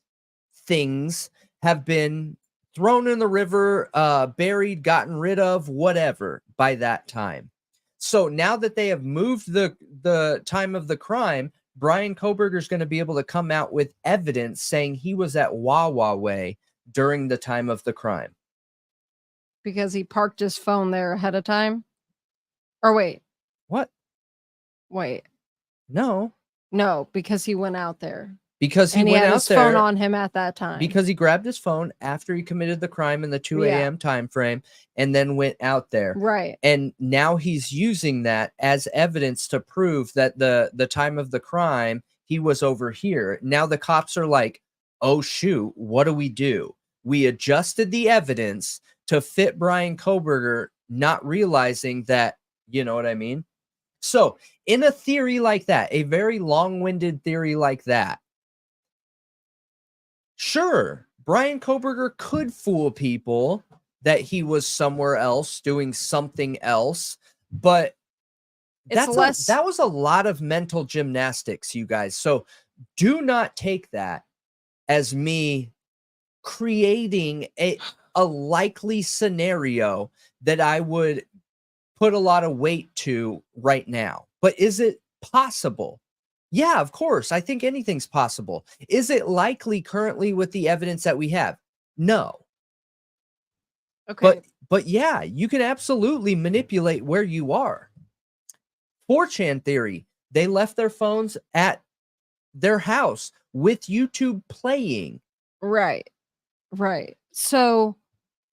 things have been thrown in the river, buried, gotten rid of, whatever by that time. So now that they have moved the time of the crime, Bryan Kohberger is going to be able to come out with evidence saying he was at Wawa Way during the time of the crime. Because he parked his phone there ahead of time? Or wait. What? Wait. No, because he went out there. Because he went had out his there, phone on him at that time. Because he grabbed his phone after he committed the crime in the 2 a.m. time frame and then went out there. Right. And now he's using that as evidence to prove that the time of the crime, he was over here. Now the cops are like, oh, shoot, what do? We adjusted the evidence to fit Bryan Kohberger, not realizing that, you know what I mean? So in a theory like that, a very long-winded theory like that, sure, Bryan Kohberger could fool people that he was somewhere else doing something else, but that was a lot of mental gymnastics, you guys. So do not take that as me creating a likely scenario that I would put a lot of weight to right now. But is it possible? Yeah, of course. I think anything's possible. Is it likely currently with the evidence that we have? No. Okay. But yeah, you can absolutely manipulate where you are. 4chan theory, they left their phones at their house with YouTube playing. Right. So,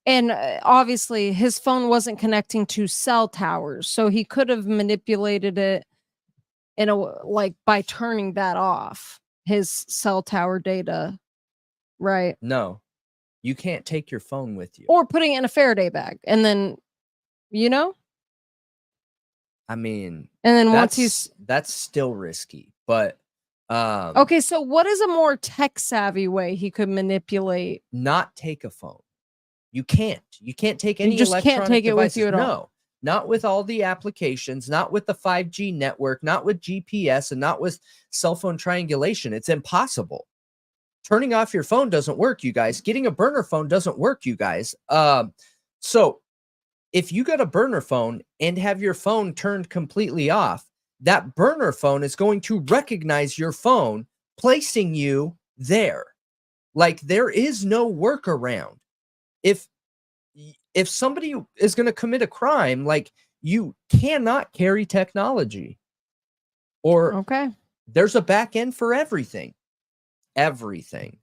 and obviously his phone wasn't connecting to cell towers, so he could have manipulated it in a like by turning that off, his cell tower data, right? No, you can't take your phone with you. Or putting it in a Faraday bag, and then, you know, I mean, and then once that's still risky, but okay, so what is a more tech savvy way he could manipulate? Not take a phone. You can't take any You just electronic can't take it devices. with you at all. No, not with all the applications, not with the 5G network, not with GPS, and not with cell phone triangulation. It's impossible. Turning off your phone doesn't work, you guys. Getting a burner phone doesn't work, you guys. So if you got a burner phone and have your phone turned completely off, that burner phone is going to recognize your phone, placing you there. Like, there is no workaround. If somebody is going to commit a crime, like, you cannot carry technology. Or okay, there's a back end for everything. Everything.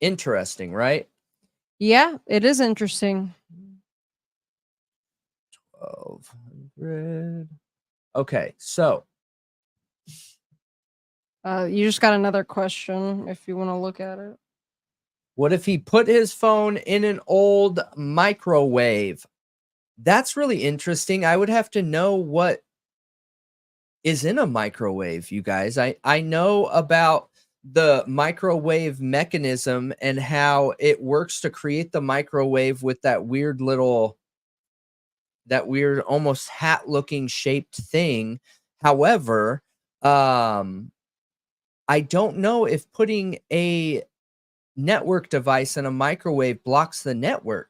Interesting, right? yeah, it is interesting. 1200. Okay, so You just got another question if you want to look at it. what if he put his phone in an old microwave? That's really interesting. I would have to know what is in a microwave, you guys. I know about the microwave mechanism and how it works to create the microwave with that weird almost hat looking shaped thing. However, I don't know if putting a network device in a microwave blocks the network.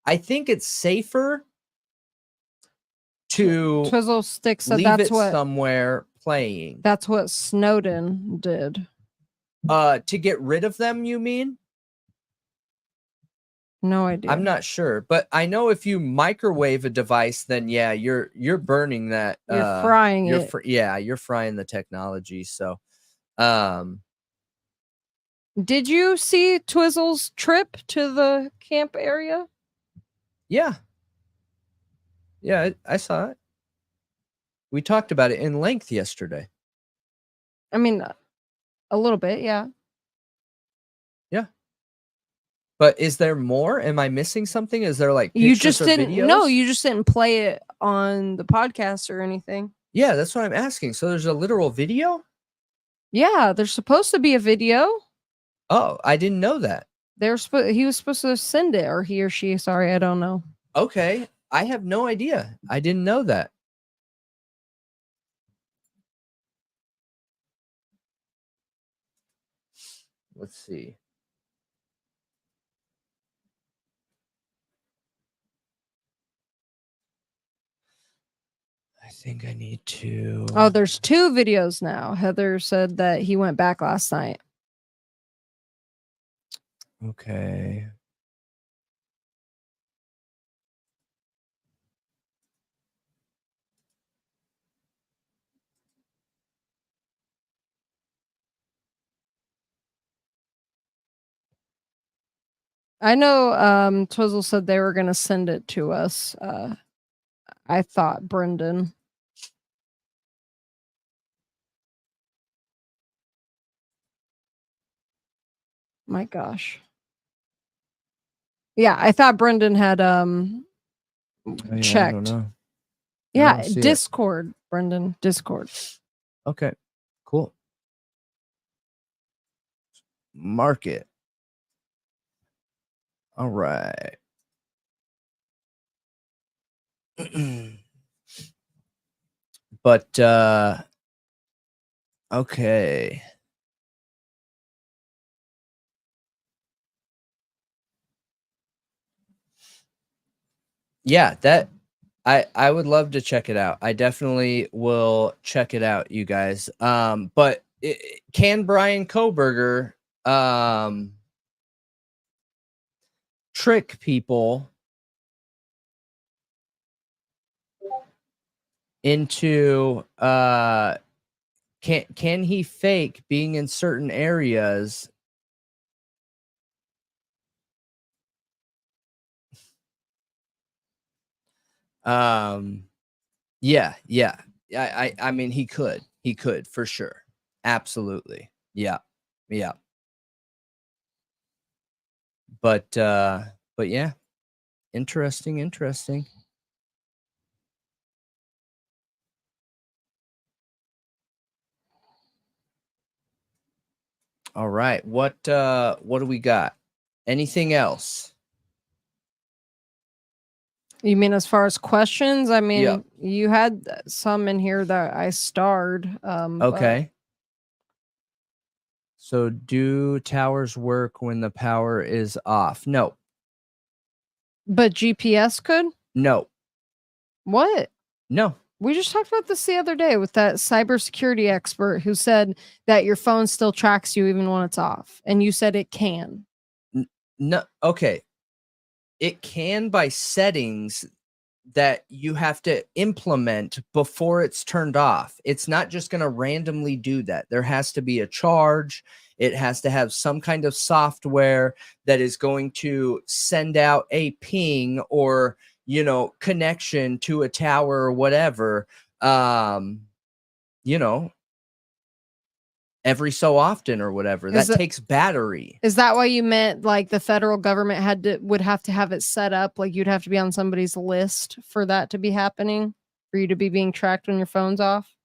I think it's safer to Twizzle Stick said leave that's it what somewhere playing. that's what Snowden did. To get rid of them, you mean? No idea. I'm not sure, but I know if you microwave a device, then yeah, you're burning that. You're frying it. You're frying the technology. So, did you see Twizzle's trip to the camp area? yeah, I saw it. We talked about it in length yesterday. I mean, a little bit, yeah. Yeah. But is there more? Am I missing something? Is there like You pictures just or didn't. videos? No, you just didn't play it on the podcast or anything. Yeah, that's what I'm asking. So there's a literal video? Yeah, there's supposed to be a video. Oh, I didn't know that. He was supposed to send it, or he or she. Sorry, I don't know. Okay, I have no idea. I didn't know that. Let's see. I think I need to. Oh, there's 2 videos now. Heather said that he went back last night. Okay. I know Twizzle said they were going to send it to us. I thought Brendan. My gosh. Yeah, I thought Brendan had checked. I don't know. Yeah, Discord, Brendan, Discord. Okay, cool. Mark it. All right. But okay. Yeah, that I would love to check it out. I definitely will check it out, you guys. But can Bryan Kohberger trick people into can he fake being in certain areas? Yeah. I mean he could for sure. Absolutely. Yeah. But yeah, interesting. All right. What do we got? Anything else? You mean as far as questions? I mean, Yeah. you had some in here that I starred. Okay. So do towers work when the power is off? No. But GPS could? No. What? No. We just talked about this the other day with that cybersecurity expert who said that your phone still tracks you even when it's off. And you said it can. No. Okay. It can by settings that you have to implement before it's turned off. It's not just going to randomly do that. There has to be a charge. It has to have some kind of software that is going to send out a ping or, you know, connection to a tower or whatever, you know, every so often or whatever. That takes battery. Is that why you meant like the federal government would have to have it set up? Like you'd have to be on somebody's list for that to be happening, for you to be being tracked when your phone's off?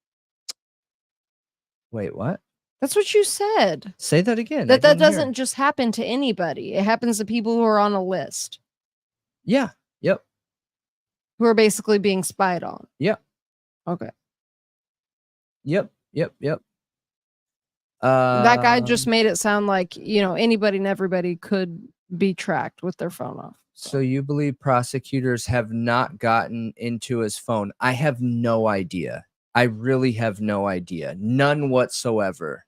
Wait, what? That's what you said. Say that again. That doesn't just happen to anybody. It happens to people who are on a list. Yeah. Yep. Who are basically being spied on. Yep. Okay. Yep. That guy just made it sound like, you know, anybody and everybody could be tracked with their phone off. So you believe prosecutors have not gotten into his phone? I have no idea. I really have no idea. None whatsoever.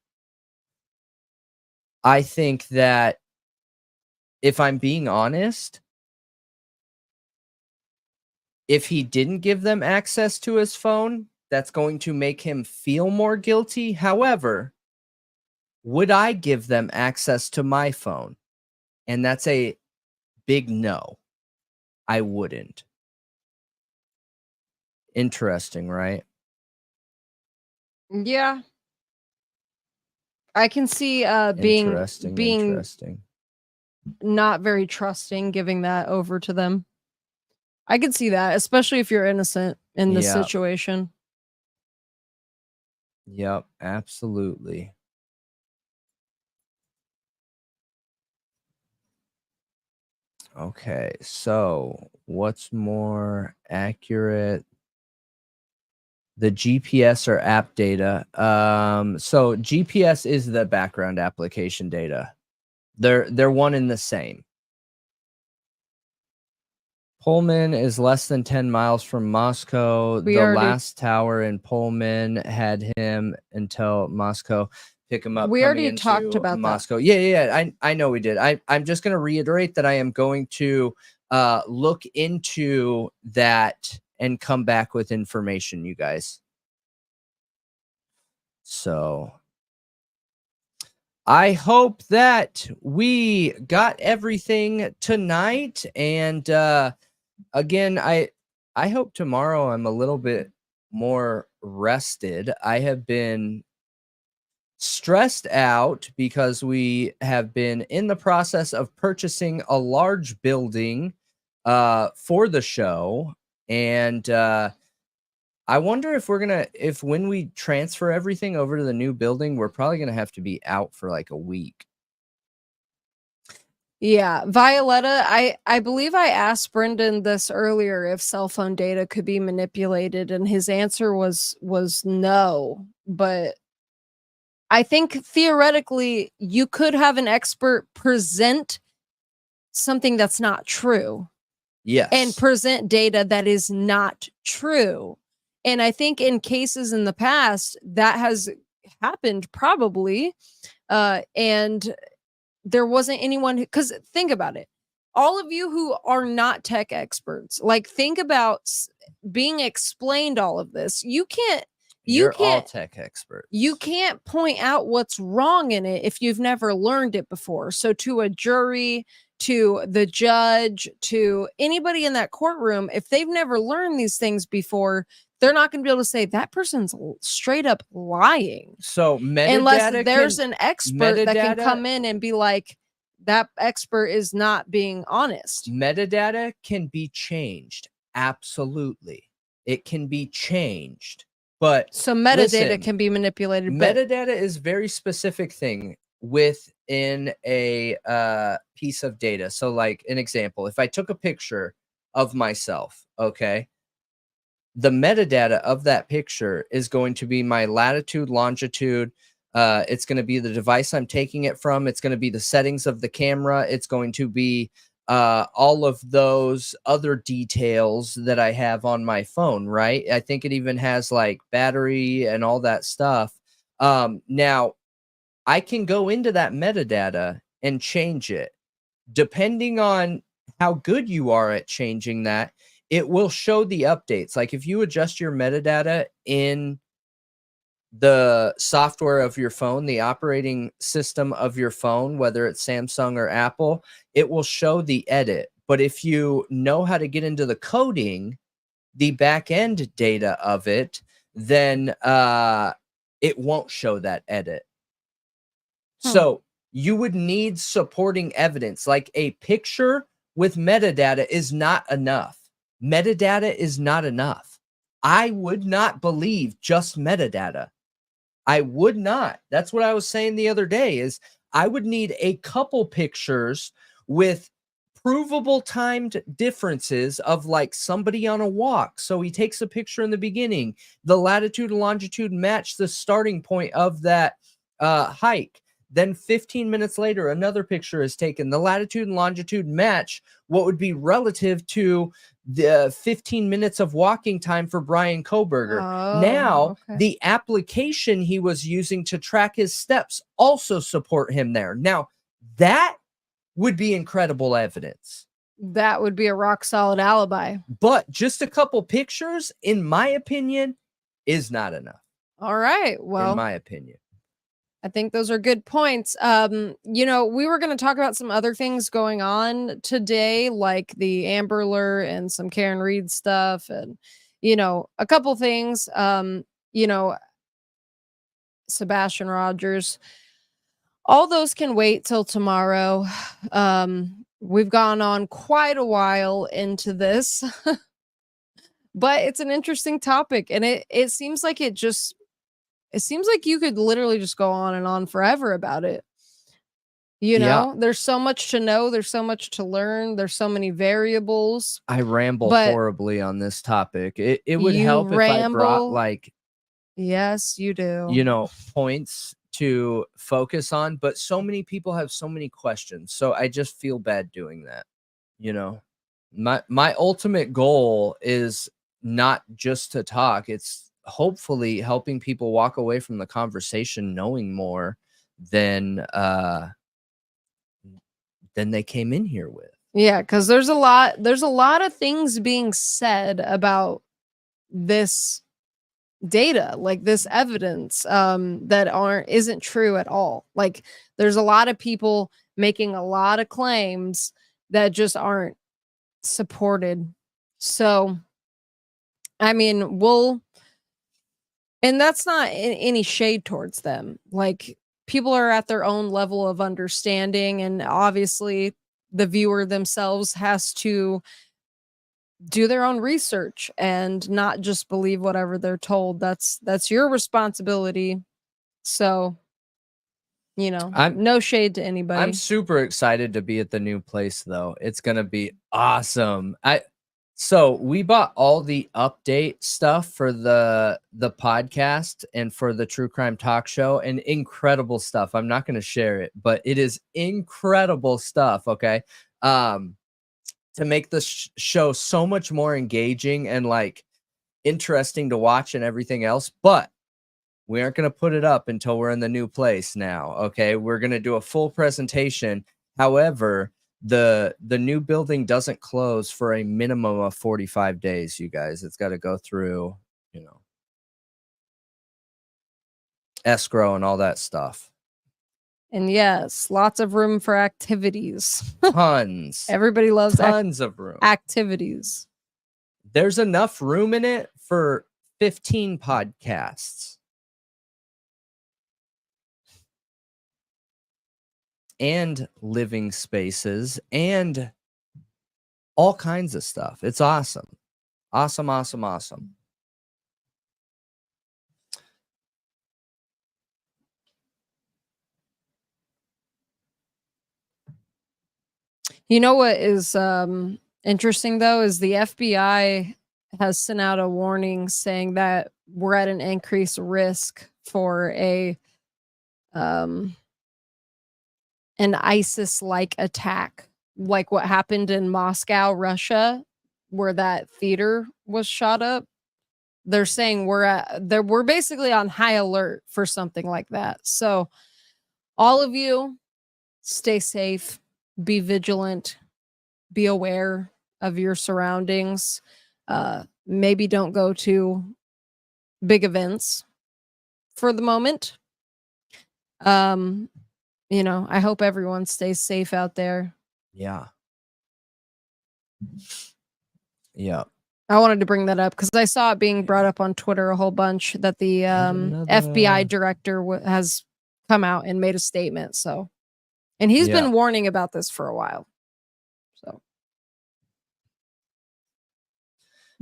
I think that if I'm being honest, if he didn't give them access to his phone, that's going to make him feel more guilty. However, would I give them access to my phone? And that's a big no. I wouldn't. Interesting, right? Yeah. I can see being interesting. Not very trusting, giving that over to them. I can see that, especially if you're innocent in this situation. Yep, absolutely. Okay, so what's more accurate? The GPS or app data. So GPS is the background application data. They're one and the same. Pullman is less than 10 miles from Moscow. Last tower in Pullman had him until Moscow pick him up. We already talked about Moscow. Yeah. I know we did. I'm just going to reiterate that I am going to look into that and come back with information, you guys. So I hope that we got everything tonight. And again, I hope tomorrow I'm a little bit more rested. I have been stressed out because we have been in the process of purchasing a large building for the show. And I wonder if if when we transfer everything over to the new building, we're probably going to have to be out for like a week. Yeah, Violetta, I believe I asked Brendan this earlier if cell phone data could be manipulated, and his answer was no. But I think theoretically you could have an expert present something that's not true. Yes. And present data that is not true. And I think in cases in the past that has happened probably. And there wasn't anyone who, because think about it. All of you who are not tech experts, like think about being explained all of this. You're all tech experts. You can't point out what's wrong in it if you've never learned it before. So to a jury, to the judge, to anybody in that courtroom, if they've never learned these things before, they're not going to be able to say that person's straight up lying. So unless there's an expert that can come in and be like, that expert is not being honest. Metadata can be changed. Absolutely. It can be changed. But so metadata can be manipulated. Metadata is a very specific thing within a piece of data. So like an example, if I took a picture of myself, okay, the metadata of that picture is going to be my latitude, longitude. It's going to be the device I'm taking it from. It's going to be the settings of the camera. It's going to be all of those other details that I have on my phone, right? I think it even has like battery and all that stuff. Now, I can go into that metadata and change it. Depending on how good you are at changing that, it will show the updates. Like if you adjust your metadata in the software of your phone, the operating system of your phone, whether it's Samsung or Apple, it will show the edit. But if you know how to get into the coding, the back end data of it, then it won't show that edit. So you would need supporting evidence. Like a picture with metadata is not enough. Metadata is not enough. I would not believe just metadata. I would not. That's what I was saying the other day is I would need a couple pictures with provable timed differences of like somebody on a walk. So he takes a picture in the beginning, the latitude and longitude match the starting point of that hike. Then 15 minutes later, another picture is taken. The latitude and longitude match what would be relative to the 15 minutes of walking time for Bryan Kohberger. Now, the application he was using to track his steps also support him there. Now, that would be incredible evidence. That would be a rock solid alibi. But just a couple pictures, in my opinion, is not enough. All right. Well, in my opinion. I think those are good points. You know, we were going to talk about some other things going on today, like the Amber Alert and some Karen Reed stuff and, you know, a couple things. You know, Sebastian Rogers, all those can wait till tomorrow. We've gone on quite a while into this, but it's an interesting topic. And it seems like it seems like you could literally just go on and on forever about it. You know, there's so much to know. There's so much to learn. There's so many variables. I ramble horribly on this topic. It would help if I brought like, yes, you do, you know, points to focus on, but so many people have so many questions. So I just feel bad doing that. You know, my ultimate goal is not just to talk. It's hopefully helping people walk away from the conversation knowing more than they came in here with. Yeah, because there's a lot of things being said about this data, like this evidence, that isn't true at all. Like there's a lot of people making a lot of claims that just aren't supported. So I mean, and that's not any shade towards them. Like people are at their own level of understanding, and obviously the viewer themselves has to do their own research and not just believe whatever they're told. That's your responsibility. So You know, no shade to anybody. I'm super excited to be at the new place, though. It's gonna be awesome. So we bought all the update stuff for the podcast and for the True Crime Talk Show, and incredible stuff. I'm not gonna share it, but it is incredible stuff. Okay, to make the show so much more engaging and like interesting to watch and everything else, but we aren't going to put it up until we're in the new place now. Okay. We're going to do a full presentation. However, the new building doesn't close for a minimum of 45 days, you guys. It's got to go through, you know, escrow and all that stuff. And yes, lots of room for activities. Tons. Everybody loves tons of room. Activities. There's enough room in it for 15 podcasts. And living spaces and all kinds of stuff. It's awesome. Awesome, awesome, awesome. You know what is interesting, though, is the FBI has sent out a warning saying that we're at an increased risk for an ISIS-like attack, like what happened in Moscow, Russia, where that theater was shot up. They're saying we're basically on high alert for something like that. So all of you, stay safe, be vigilant, be aware of your surroundings. Maybe don't go to big events for the moment. You know, I hope everyone stays safe out there. Yeah. Yeah. I wanted to bring that up because I saw it being brought up on Twitter a whole bunch that the FBI director has come out and made a statement. So, and he's been warning about this for a while. So,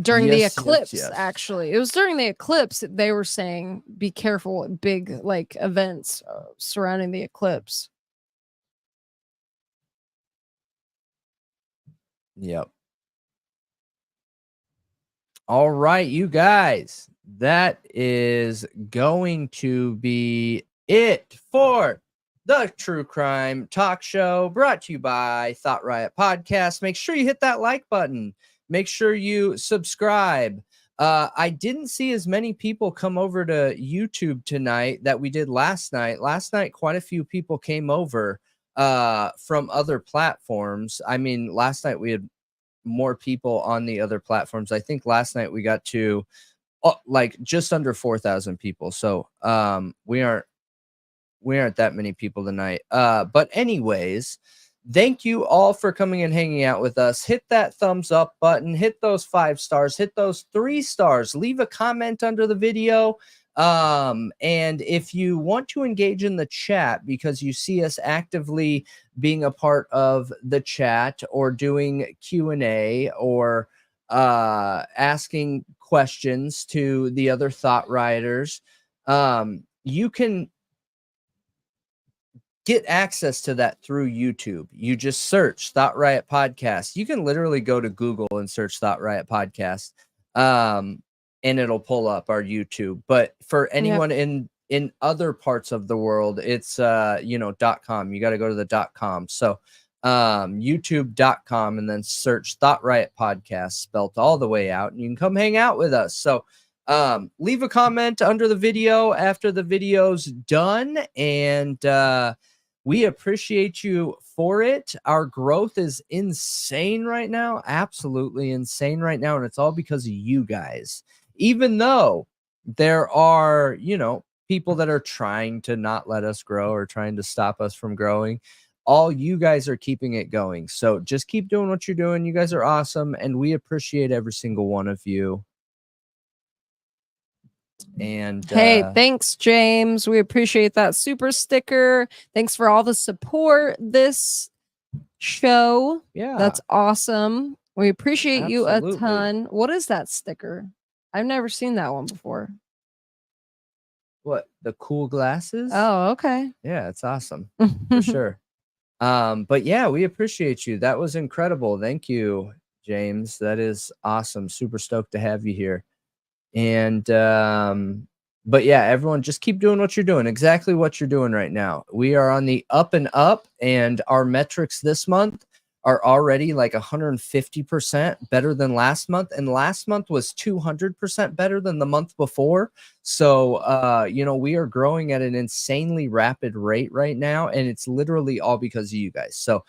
during the eclipse, actually, it was during the eclipse that they were saying, be careful at big like events surrounding the eclipse. Yep. All right, you guys, that is going to be it for the True Crime Talk Show, brought to you by Thought Riot Podcast. Make sure you hit that like button. Make sure you subscribe. I didn't see as many people come over to YouTube tonight that we did last night. Last night, quite a few people came over from other platforms. I mean, last night we had more people on the other platforms. I think last night we got to like just under 4,000 people. So we aren't that many people tonight. But anyways, thank you all for coming and hanging out with us. Hit that thumbs up button, hit those 5 stars, hit those 3 stars, leave a comment under the video. And if you want to engage in the chat because you see us actively being a part of the chat or doing Q&A or asking questions to the other Thought Rioters, you can get access to that through YouTube. You just search Thought Riot Podcast. You can literally go to Google and search Thought Riot Podcast. And it'll pull up our YouTube. But for anyone in other parts of the world, it's .com. You got to go to the .com. So youtube.com and then search Thought Riot Podcast spelt all the way out, and you can come hang out with us. So leave a comment under the video after the video's done, and we appreciate you for it. Our growth is insane right now, absolutely insane right now, and it's all because of you guys. Even though there are, people that are trying to not let us grow or trying to stop us from growing, all you guys are keeping it going. So just keep doing what you're doing. You guys are awesome, and we appreciate every single one of you. And hey, thanks, James. We appreciate that super sticker. Thanks for all the support this show. Yeah, that's awesome. We appreciate you a Absolutely. ton. What is that sticker? I've never seen that one before. What, the cool glasses? Oh, okay. Yeah, it's awesome for sure. But yeah, we appreciate you. That was incredible. Thank you, James. That is awesome. Super stoked to have you here. And but yeah, everyone just keep doing what you're doing, exactly what you're doing right now. We are on the up and up, and our metrics this month are already like 150% better than last month, and last month was 200% better than the month before. So you know, we are growing at an insanely rapid rate right now, and it's literally all because of you guys. So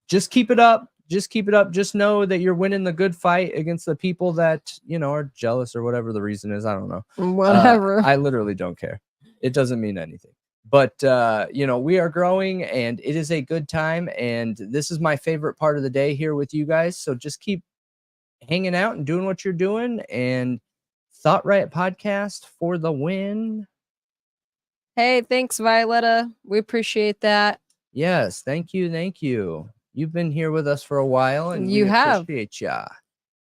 just keep it up. Just keep it up. Just know that you're winning the good fight against the people that, you know, are jealous or whatever the reason is. I don't know. Whatever. I literally don't care. It doesn't mean anything. But, you know, we are growing, and it is a good time. And this is my favorite part of the day here with you guys. So just keep hanging out and doing what you're doing. And Thought Riot Podcast for the win. Hey, thanks, Violetta. We appreciate that. Yes. Thank you. Thank you. You've been here with us for a while, and You we have. appreciate ya.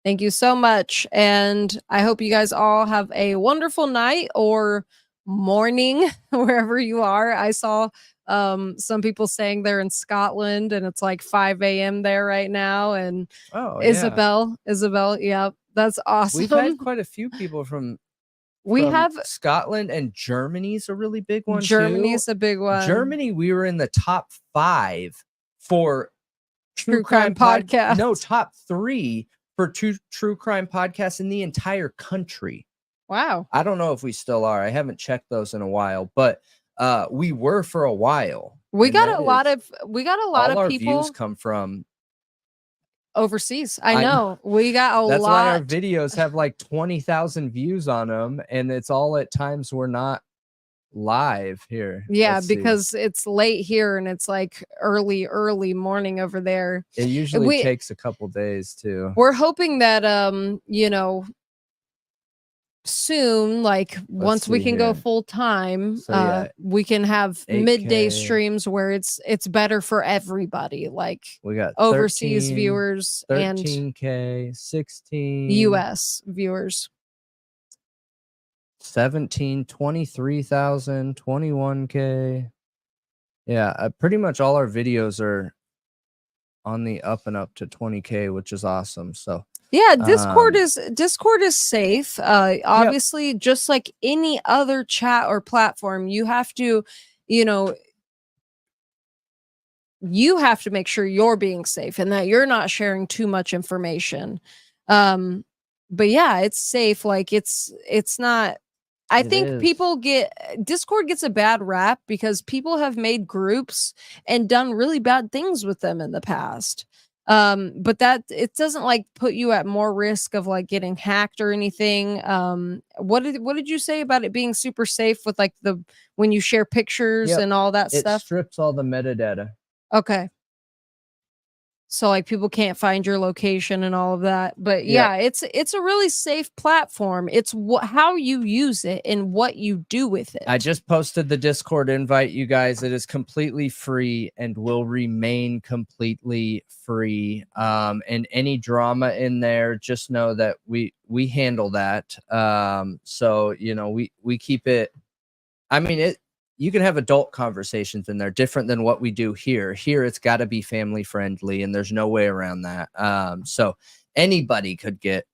Thank you so much. And I hope you guys all have a wonderful night or morning wherever you are. I saw some people saying they're in Scotland and it's like 5 a.m. there right now. And Oh, yeah. Isabel, yeah, that's awesome. We've had quite a few people from Scotland, and Germany's a really big one. Germany's too. a big one. Germany, we were in the top 5 for True Crime Podcast. No, top 3 for True Crime podcasts in the entire country. Wow. I don't know if we still are. I haven't checked those in a while, but we were for a while. We got a lot of people. Our views come from overseas. I know. We got a lot. That's why our videos have like 20,000 views on them, and it's all at times we're not live here. Yeah, because it's late here and it's like early morning over there. It usually takes a couple days too. We're hoping that you know, soon, like once we can go full time, we can have 8K. midday streams where it's better for everybody, like we got overseas viewers 13K, and 16 US viewers, 17, 23,000, 21K. Yeah, pretty much all our videos are on the up and up to 20K, which is awesome. So yeah, Discord is safe. Obviously, just like any other chat or platform, you have to, you know, you have to make sure you're being safe and that you're not sharing too much information. But yeah, it's safe. Like it's not. I think Discord gets a bad rap because people have made groups and done really bad things with them in the past. But that it doesn't like put you at more risk of like getting hacked or anything. What did you say about it being super safe with like when you share pictures and all that stuff? It strips all the metadata. Okay. So like people can't find your location and all of that. But yeah, it's a really safe platform. It's how you use it and what you do with it. I just posted the Discord invite, you guys. It is completely free and will remain completely free. And any drama in there, just know that we handle that. So you know, we keep it. I mean, you can have adult conversations in there, different than what we do here. Here, it's got to be family friendly, and there's no way around that. So anybody could get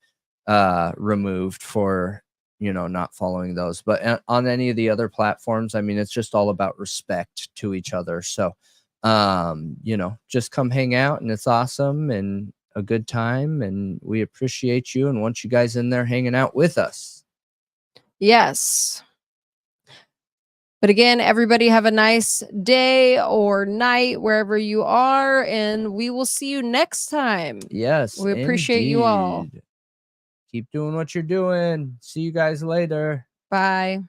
removed for, you know, not following those. But on any of the other platforms, I mean, it's just all about respect to each other. So, you know, just come hang out, and it's awesome and a good time, and we appreciate you and want you guys in there hanging out with us. Yes. But again, everybody have a nice day or night wherever you are, and we will see you next time. Yes. We appreciate you all. Keep doing what you're doing. See you guys later. Bye.